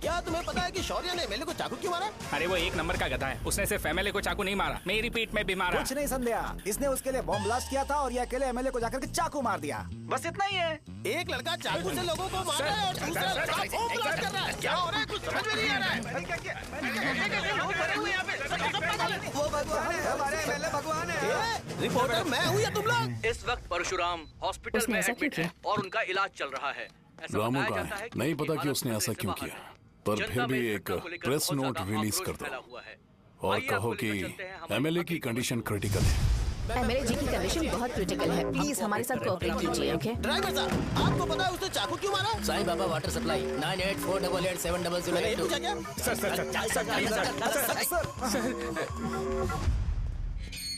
क्या तुम्हें पता है कि शौर्य ने एमएलए को चाकू क्यों मारा? अरे वो एक नंबर का गधा है। उसने सिर्फ एमएलए को चाकू नहीं मारा, मेरी पीठ में भी मारा। कुछ नहीं संध्या, इसने उसके लिए बॉम्ब ब्लास्ट किया था और ये अकेले एमएलए को जाकर के चाकू मार दिया। बस इतना ही है। एक लड़का चाकू से लोगों को मार रहा है और दूसरा लड़का बॉम्ब ब्लास्ट कर रहा है। क्या हो रहा है? कुछ समझ में नहीं आ रहा है। लोग भरे हुए यहाँ पे। वो भगवान है, हमारे एमएलए भगवान है। रिपोर्टर मैं हूँ या तुम लोग? इस वक्त परशुराम हॉस्पिटल में एडमिट है और उनका इलाज चल रहा है। ऐसा रामू बताया का जाता है कि नहीं पता कि भारत उसने में ऐसा क्यों समा किया, है। पर जनता फिर भी में एक घटना को लेकर प्रेस बहुत नोट ज्यादा रिलीज आक्रोश कर फैला दो हुआ है। और आइए कहो आपको कि लेकर चलते हैं हमारे एमएलए की कंडीशन क्रिटिकल है। एमएलए जी की कंडीशन बहुत क्रिटिकल है। प्लीज हमारे साथ कोऑपरेट कीजिए, ओके? ड्राइवर साहब, आपको पता है उसने चाकू क्यों मारा? Sai Baba water supply 9848870082। मैंने ये पूछा क्या?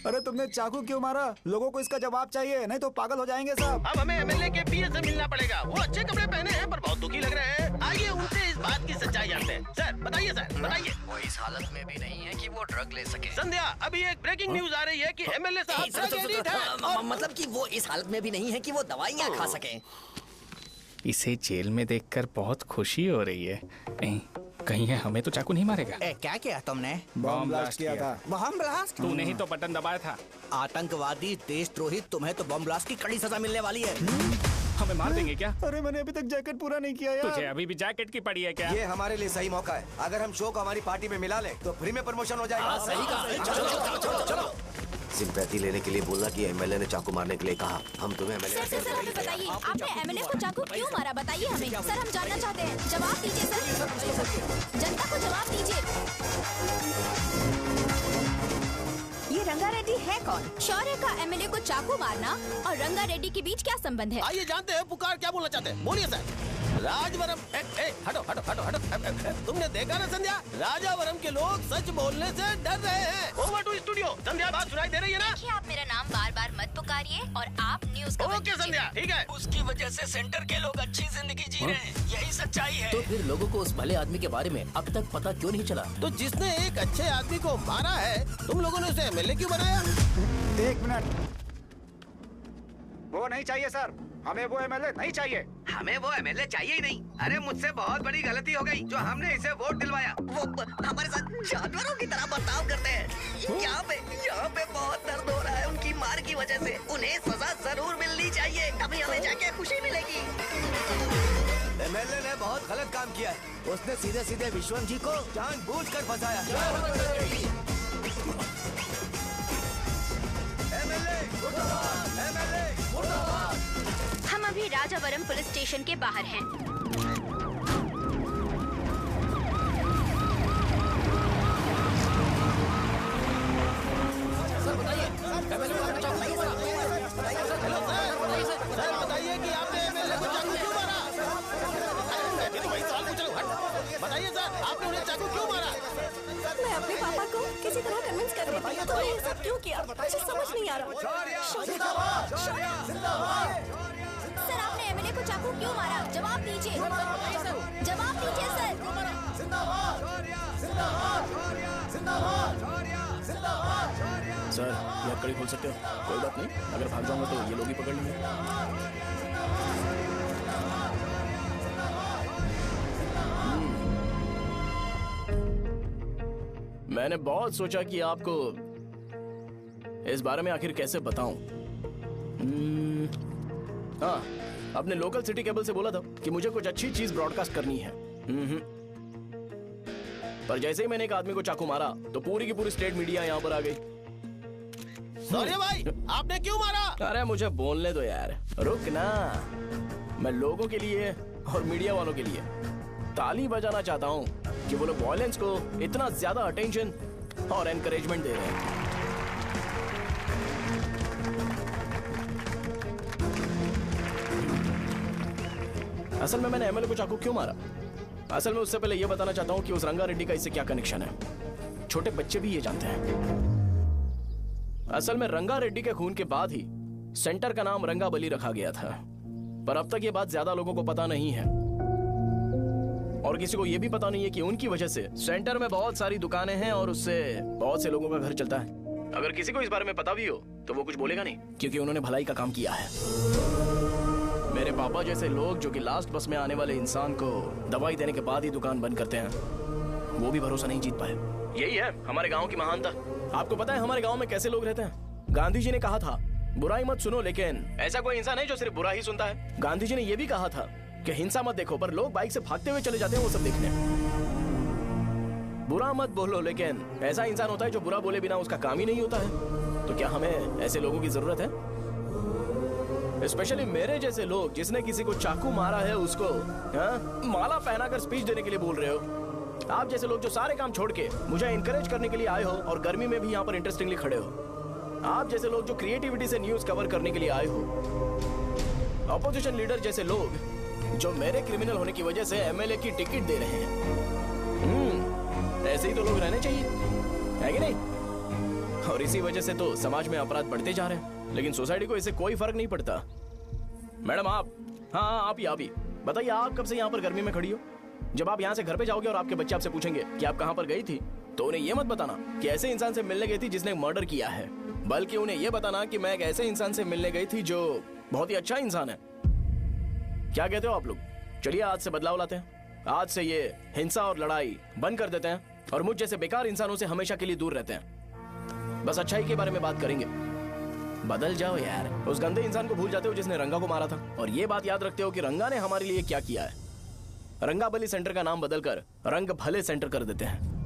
अरे तुमने चाकू क्यों मारा? लोगों को इसका जवाब चाहिए, नहीं तो पागल हो जाएंगे सब। अब हमें एमएलए के पीए से मिलना पड़ेगा। वो अच्छे कपड़े पहने हैं पर बहुत दुखी लग रहे हैं। आइए उनसे इस बात की सच्चाई जानते हैं। सर बताइए, सर बताइए। वो इस हालत में भी नहीं है कि वो ड्रग ले सके। संध्या, अभी एक ब्रेकिंग न्यूज आ रही है कि एमएलए साहब ड्रग एडिक्ट हैं और मतलब कि वो इस हालत में भी नहीं है कि वो दवाइयाँ खा सके। इसे जेल में देखकर बहुत खुशी हो रही है। कहीं है हमें तो चाकू नहीं मारेगा। क्या किया तुमने? बॉम्ब ब्लास्ट किया था। Bomb blast? तूने ही तो बटन दबाया था। आतंकवादी, देशद्रोही, तुम्हें तो बॉम्ब ब्लास्ट की कड़ी सजा मिलने वाली है। हमें मार देंगे क्या? अरे मैंने अभी तक जैकेट पूरा नहीं किया यार। तुझे अभी भी जैकेट की पड़ी है क्या? ये हमारे लिए सही मौका है। अगर हम शो को हमारी पार्टी में मिला ले तो फ्री में प्रमोशन हो जाएगा। सही कहा। चलो। सिंपैथी लेने के लिए बोला कि एमएलए ने चाकू मारने के लिए कहा। हम तुम्हें एमएलए सर हमें बताइए, आपने एमएलए को चाकू क्यों मारा? बताइए हमें। सर हम जानना चाहते हैं, जवाब दीजिए सर। जनता को जवाब दीजिए। ये रंगा रेड्डी है कौन? शौर्य का एमएलए को चाकू मारना और रंगा रेड्डी के बीच क्या संबंध है? आइए जानते हैं पुकार क्या बोलना चाहते हैं। बोलिए सर। राजवरम, हटो हटो हटो हटो। तुमने देखा ना संध्या, राजावरम के लोग सच बोलने से डर रहे हैं। Over to studio. संध्या, बात सुनाई दे रही है ना? देखिए, आप मेरा नाम बार बार मत पुकारिए और आप न्यूज का ओके संध्या, ठीक है। उसकी वजह से सेंटर के लोग अच्छी जिंदगी जी रहे हैं, यही सच्चाई है। तो फिर लोगों को उस भले आदमी के बारे में अब तक पता क्यों नहीं चला? तो जिसने एक अच्छे आदमी को मारा है, तुम लोगों ने उसे एमएलए क्यों बनाया? 1 मिनट। वो नहीं चाहिए सर। हमें वो एमएलए नहीं चाहिए। हमें वो एमएलए चाहिए ही नहीं। अरे मुझसे बहुत बड़ी गलती हो गई जो हमने इसे वोट दिलवाया। वो हमारे साथ जानवरों की तरह बर्ताव करते हैं। यहाँ पे बहुत दर्द हो रहा है उनकी मार की वजह से। उन्हें सजा जरूर मिलनी चाहिए, तभी हमें जाके खुशी मिलेगी। एमएलए ने बहुत गलत काम किया है। उसने सीधे सीधे विश्वम जी को जानबूझकर फंसाया। हम अभी राजावरम पुलिस स्टेशन के बाहर हैं। सर बताइए कि आपने एमएलए को चाकू क्यों मारा? मैं तो वही सवाल पूछ रहा हूँ। बताइए सर, आपने उन्हें चाकू क्यों मारा? मैं अपने पापा को किसी तरह कन्विंस कर रही थी। तो ये सब क्यों किया मुझे समझ नहीं आ रहा। सर आपने एमएलए को चाकू क्यों मारा? जवाब दीजिए। जवाब दीजिए सर। सर ये हथकड़ी खोल सकते हो? कोई बात नहीं, अगर भाग जाऊंगा तो ये लोग ही पकड़ लेंगे। मैंने बहुत सोचा कि आपको इस बारे में आखिर कैसे बताऊं। हाँ, अपने लोकल सिटी केबल से बोला था कि मुझे कुछ अच्छी चीज ब्रॉडकास्ट करनी है। पर जैसे ही मैंने एक आदमी को चाकू मारा तो पूरी की पूरी स्टेट मीडिया यहाँ पर आ गई। सॉरी भाई, आपने क्यों मारा? अरे मुझे बोलने दो यार, रुक ना। मैं लोगों के लिए और मीडिया वालों के लिए ताली बजाना चाहता हूँ कि वो लोग वायलेंस को इतना ज्यादा अटेंशन और एनकरेजमेंट दे रहे हैं। असल में मैंने एमएलए को चाकू क्यों मारा? असल में उससे पहले यह बताना चाहता हूँ कि उस रंगा रेड्डी का इससे क्या कनेक्शन है। छोटे बच्चे भी ये जानते हैं। असल में रंगा रेड्डी के खून के बाद ही सेंटर का नाम रंगाबली रखा गया था, पर अब तक ये बात ज्यादा लोगों को पता नहीं है और किसी को यह भी पता नहीं है कि उनकी वजह से सेंटर में बहुत सारी दुकानें हैं और उससे बहुत से लोगों का घर चलता है। अगर किसी को इस बारे में पता भी हो तो वो कुछ बोलेगा नहीं, क्योंकि उन्होंने भलाई का काम किया है। मेरे पापा जैसे लोग जो कि लास्ट बस में आने वाले इंसान को दवाई देने के बाद ही दुकान बंद करते हैं, वो भी भरोसा नहीं जीत पाए। यही है हमारे गांव की महानता। आपको पता है हमारे गांव में कैसे लोग रहते हैं? गांधी जी ने कहा था बुराई मत सुनो, लेकिन ऐसा कोई इंसान है जो सिर्फ बुरा ही सुनता है। गांधी जी ने यह भी कहा था कि हिंसा मत देखो, पर लोग बाइक से भागते हुए चले जाते हैं वो सब देखने। बुरा मत बोलो, लेकिन ऐसा इंसान होता है जो बुरा बोले बिना उसका काम ही नहीं होता है। तो क्या हमें ऐसे लोगों की जरूरत है? स्पेशली मेरे जैसे लोग जिसने किसी को चाकू मारा है उसको माला पहनाकर स्पीच देने के लिए बोल रहे हो। आप जैसे लोग जो सारे काम छोड़ के मुझे इंकरेज करने के लिए आए हो और गर्मी में भी यहाँ पर इंटरेस्टिंगली खड़े हो। आप जैसे लोग जो क्रिएटिविटी से न्यूज कवर करने के लिए आए हो। अपोजिशन लीडर जैसे लोग जो मेरे क्रिमिनल होने की वजह से एमएलए की टिकट दे रहे हैं। ऐसे ही तो लोग रहने चाहिए, है कि नहीं? और इसी वजह से तो समाज में अपराध बढ़ते जा रहे हैं, लेकिन सोसाइटी को इससे कोई फर्क नहीं पड़ता। मैडम आप, हाँ आप ही बताइए, आप कब से यहाँ पर गर्मी में खड़ी हो? जब आप यहाँ से घर पे जाओगे और आपके बच्चे आपसे पूछेंगे कि आप कहाँ पर गई थी, तो उन्हें यह मत बताना कि ऐसे इंसान से मिलने गई थी जिसने मर्डर किया है, बल्कि उन्हें यह बताना कि मैं एक ऐसे इंसान से मिलने गई थी जो बहुत ही अच्छा इंसान है। क्या कहते हो आप लोग? चलिए आज से बदलाव लाते हैं। आज से ये हिंसा और लड़ाई बंद कर देते हैं और मुझ जैसे बेकार इंसानों से हमेशा के लिए दूर रहते हैं। बस अच्छाई के बारे में बात करेंगे। बदल जाओ यार, उस गंदे इंसान को भूल जाते हो जिसने रंगा को मारा था, और ये बात याद रखते हो कि रंगा ने हमारे लिए क्या किया है। रंगाबली सेंटर का नाम बदलकर रंग भले सेंटर कर देते हैं।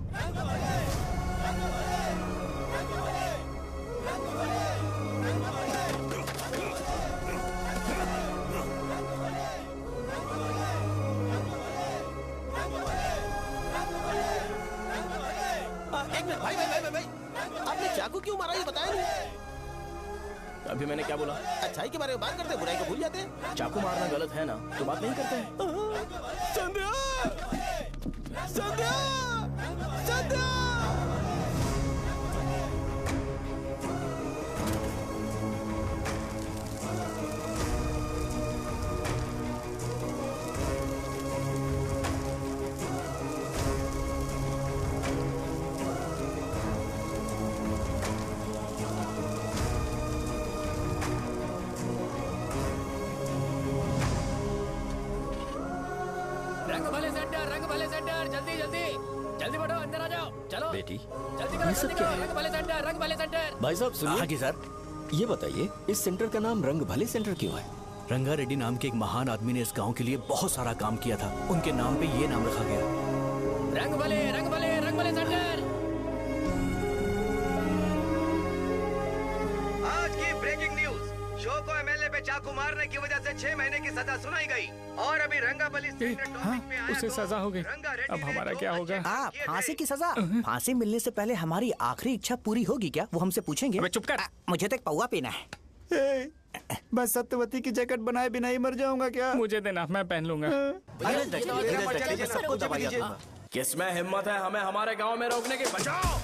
एक मिनट भाई, आपने चाकू क्यों मारा ये बताया नहीं? अभी मैंने क्या बोला? अच्छाई के बारे में बात करते हैं, बुराई को भूल जाते हैं। चाकू मारना गलत है ना, तो बात नहीं करते हैं। संध्या! संध्या! संध्या! रंग भले सेंटर जल्दी जल्दी जल्दी बढ़ो, अंदर आ जाओ। चलो बेटी, जल्दी करो, ये सब जल्दी क्या करो। है? रंग भले सेंटर। भाई साहब सुनिए। हाँ जी सर। ये बताइए इस सेंटर का नाम रंग भले सेंटर क्यों है? रंगा रेड्डी नाम के एक महान आदमी ने इस गांव के लिए बहुत सारा काम किया था, उनके नाम पे ये नाम रखा गया। रंग भले सेंटर। आज की ब्रेकिंग न्यूज, शो को एमएलए पे चाकू मारने की वजह से 6 महीने की सजा सुनाई गई और अभी रंगाबली उसे सजा हो गई। अब हमारा क्या होगा? फांसी की सजा? फांसी मिलने से पहले हमारी आखिरी इच्छा पूरी होगी क्या, वो हमसे पूछेंगे? अबे चुप कर। मुझे तो एक पौवा पीना है। मैं सत्यवती की जैकेट बनाए बिना ही मर जाऊंगा क्या? मुझे देना, मैं पहन लूंगा। किसमें हिम्मत है हमें हमारे गांव में रोकने की? बचाओ।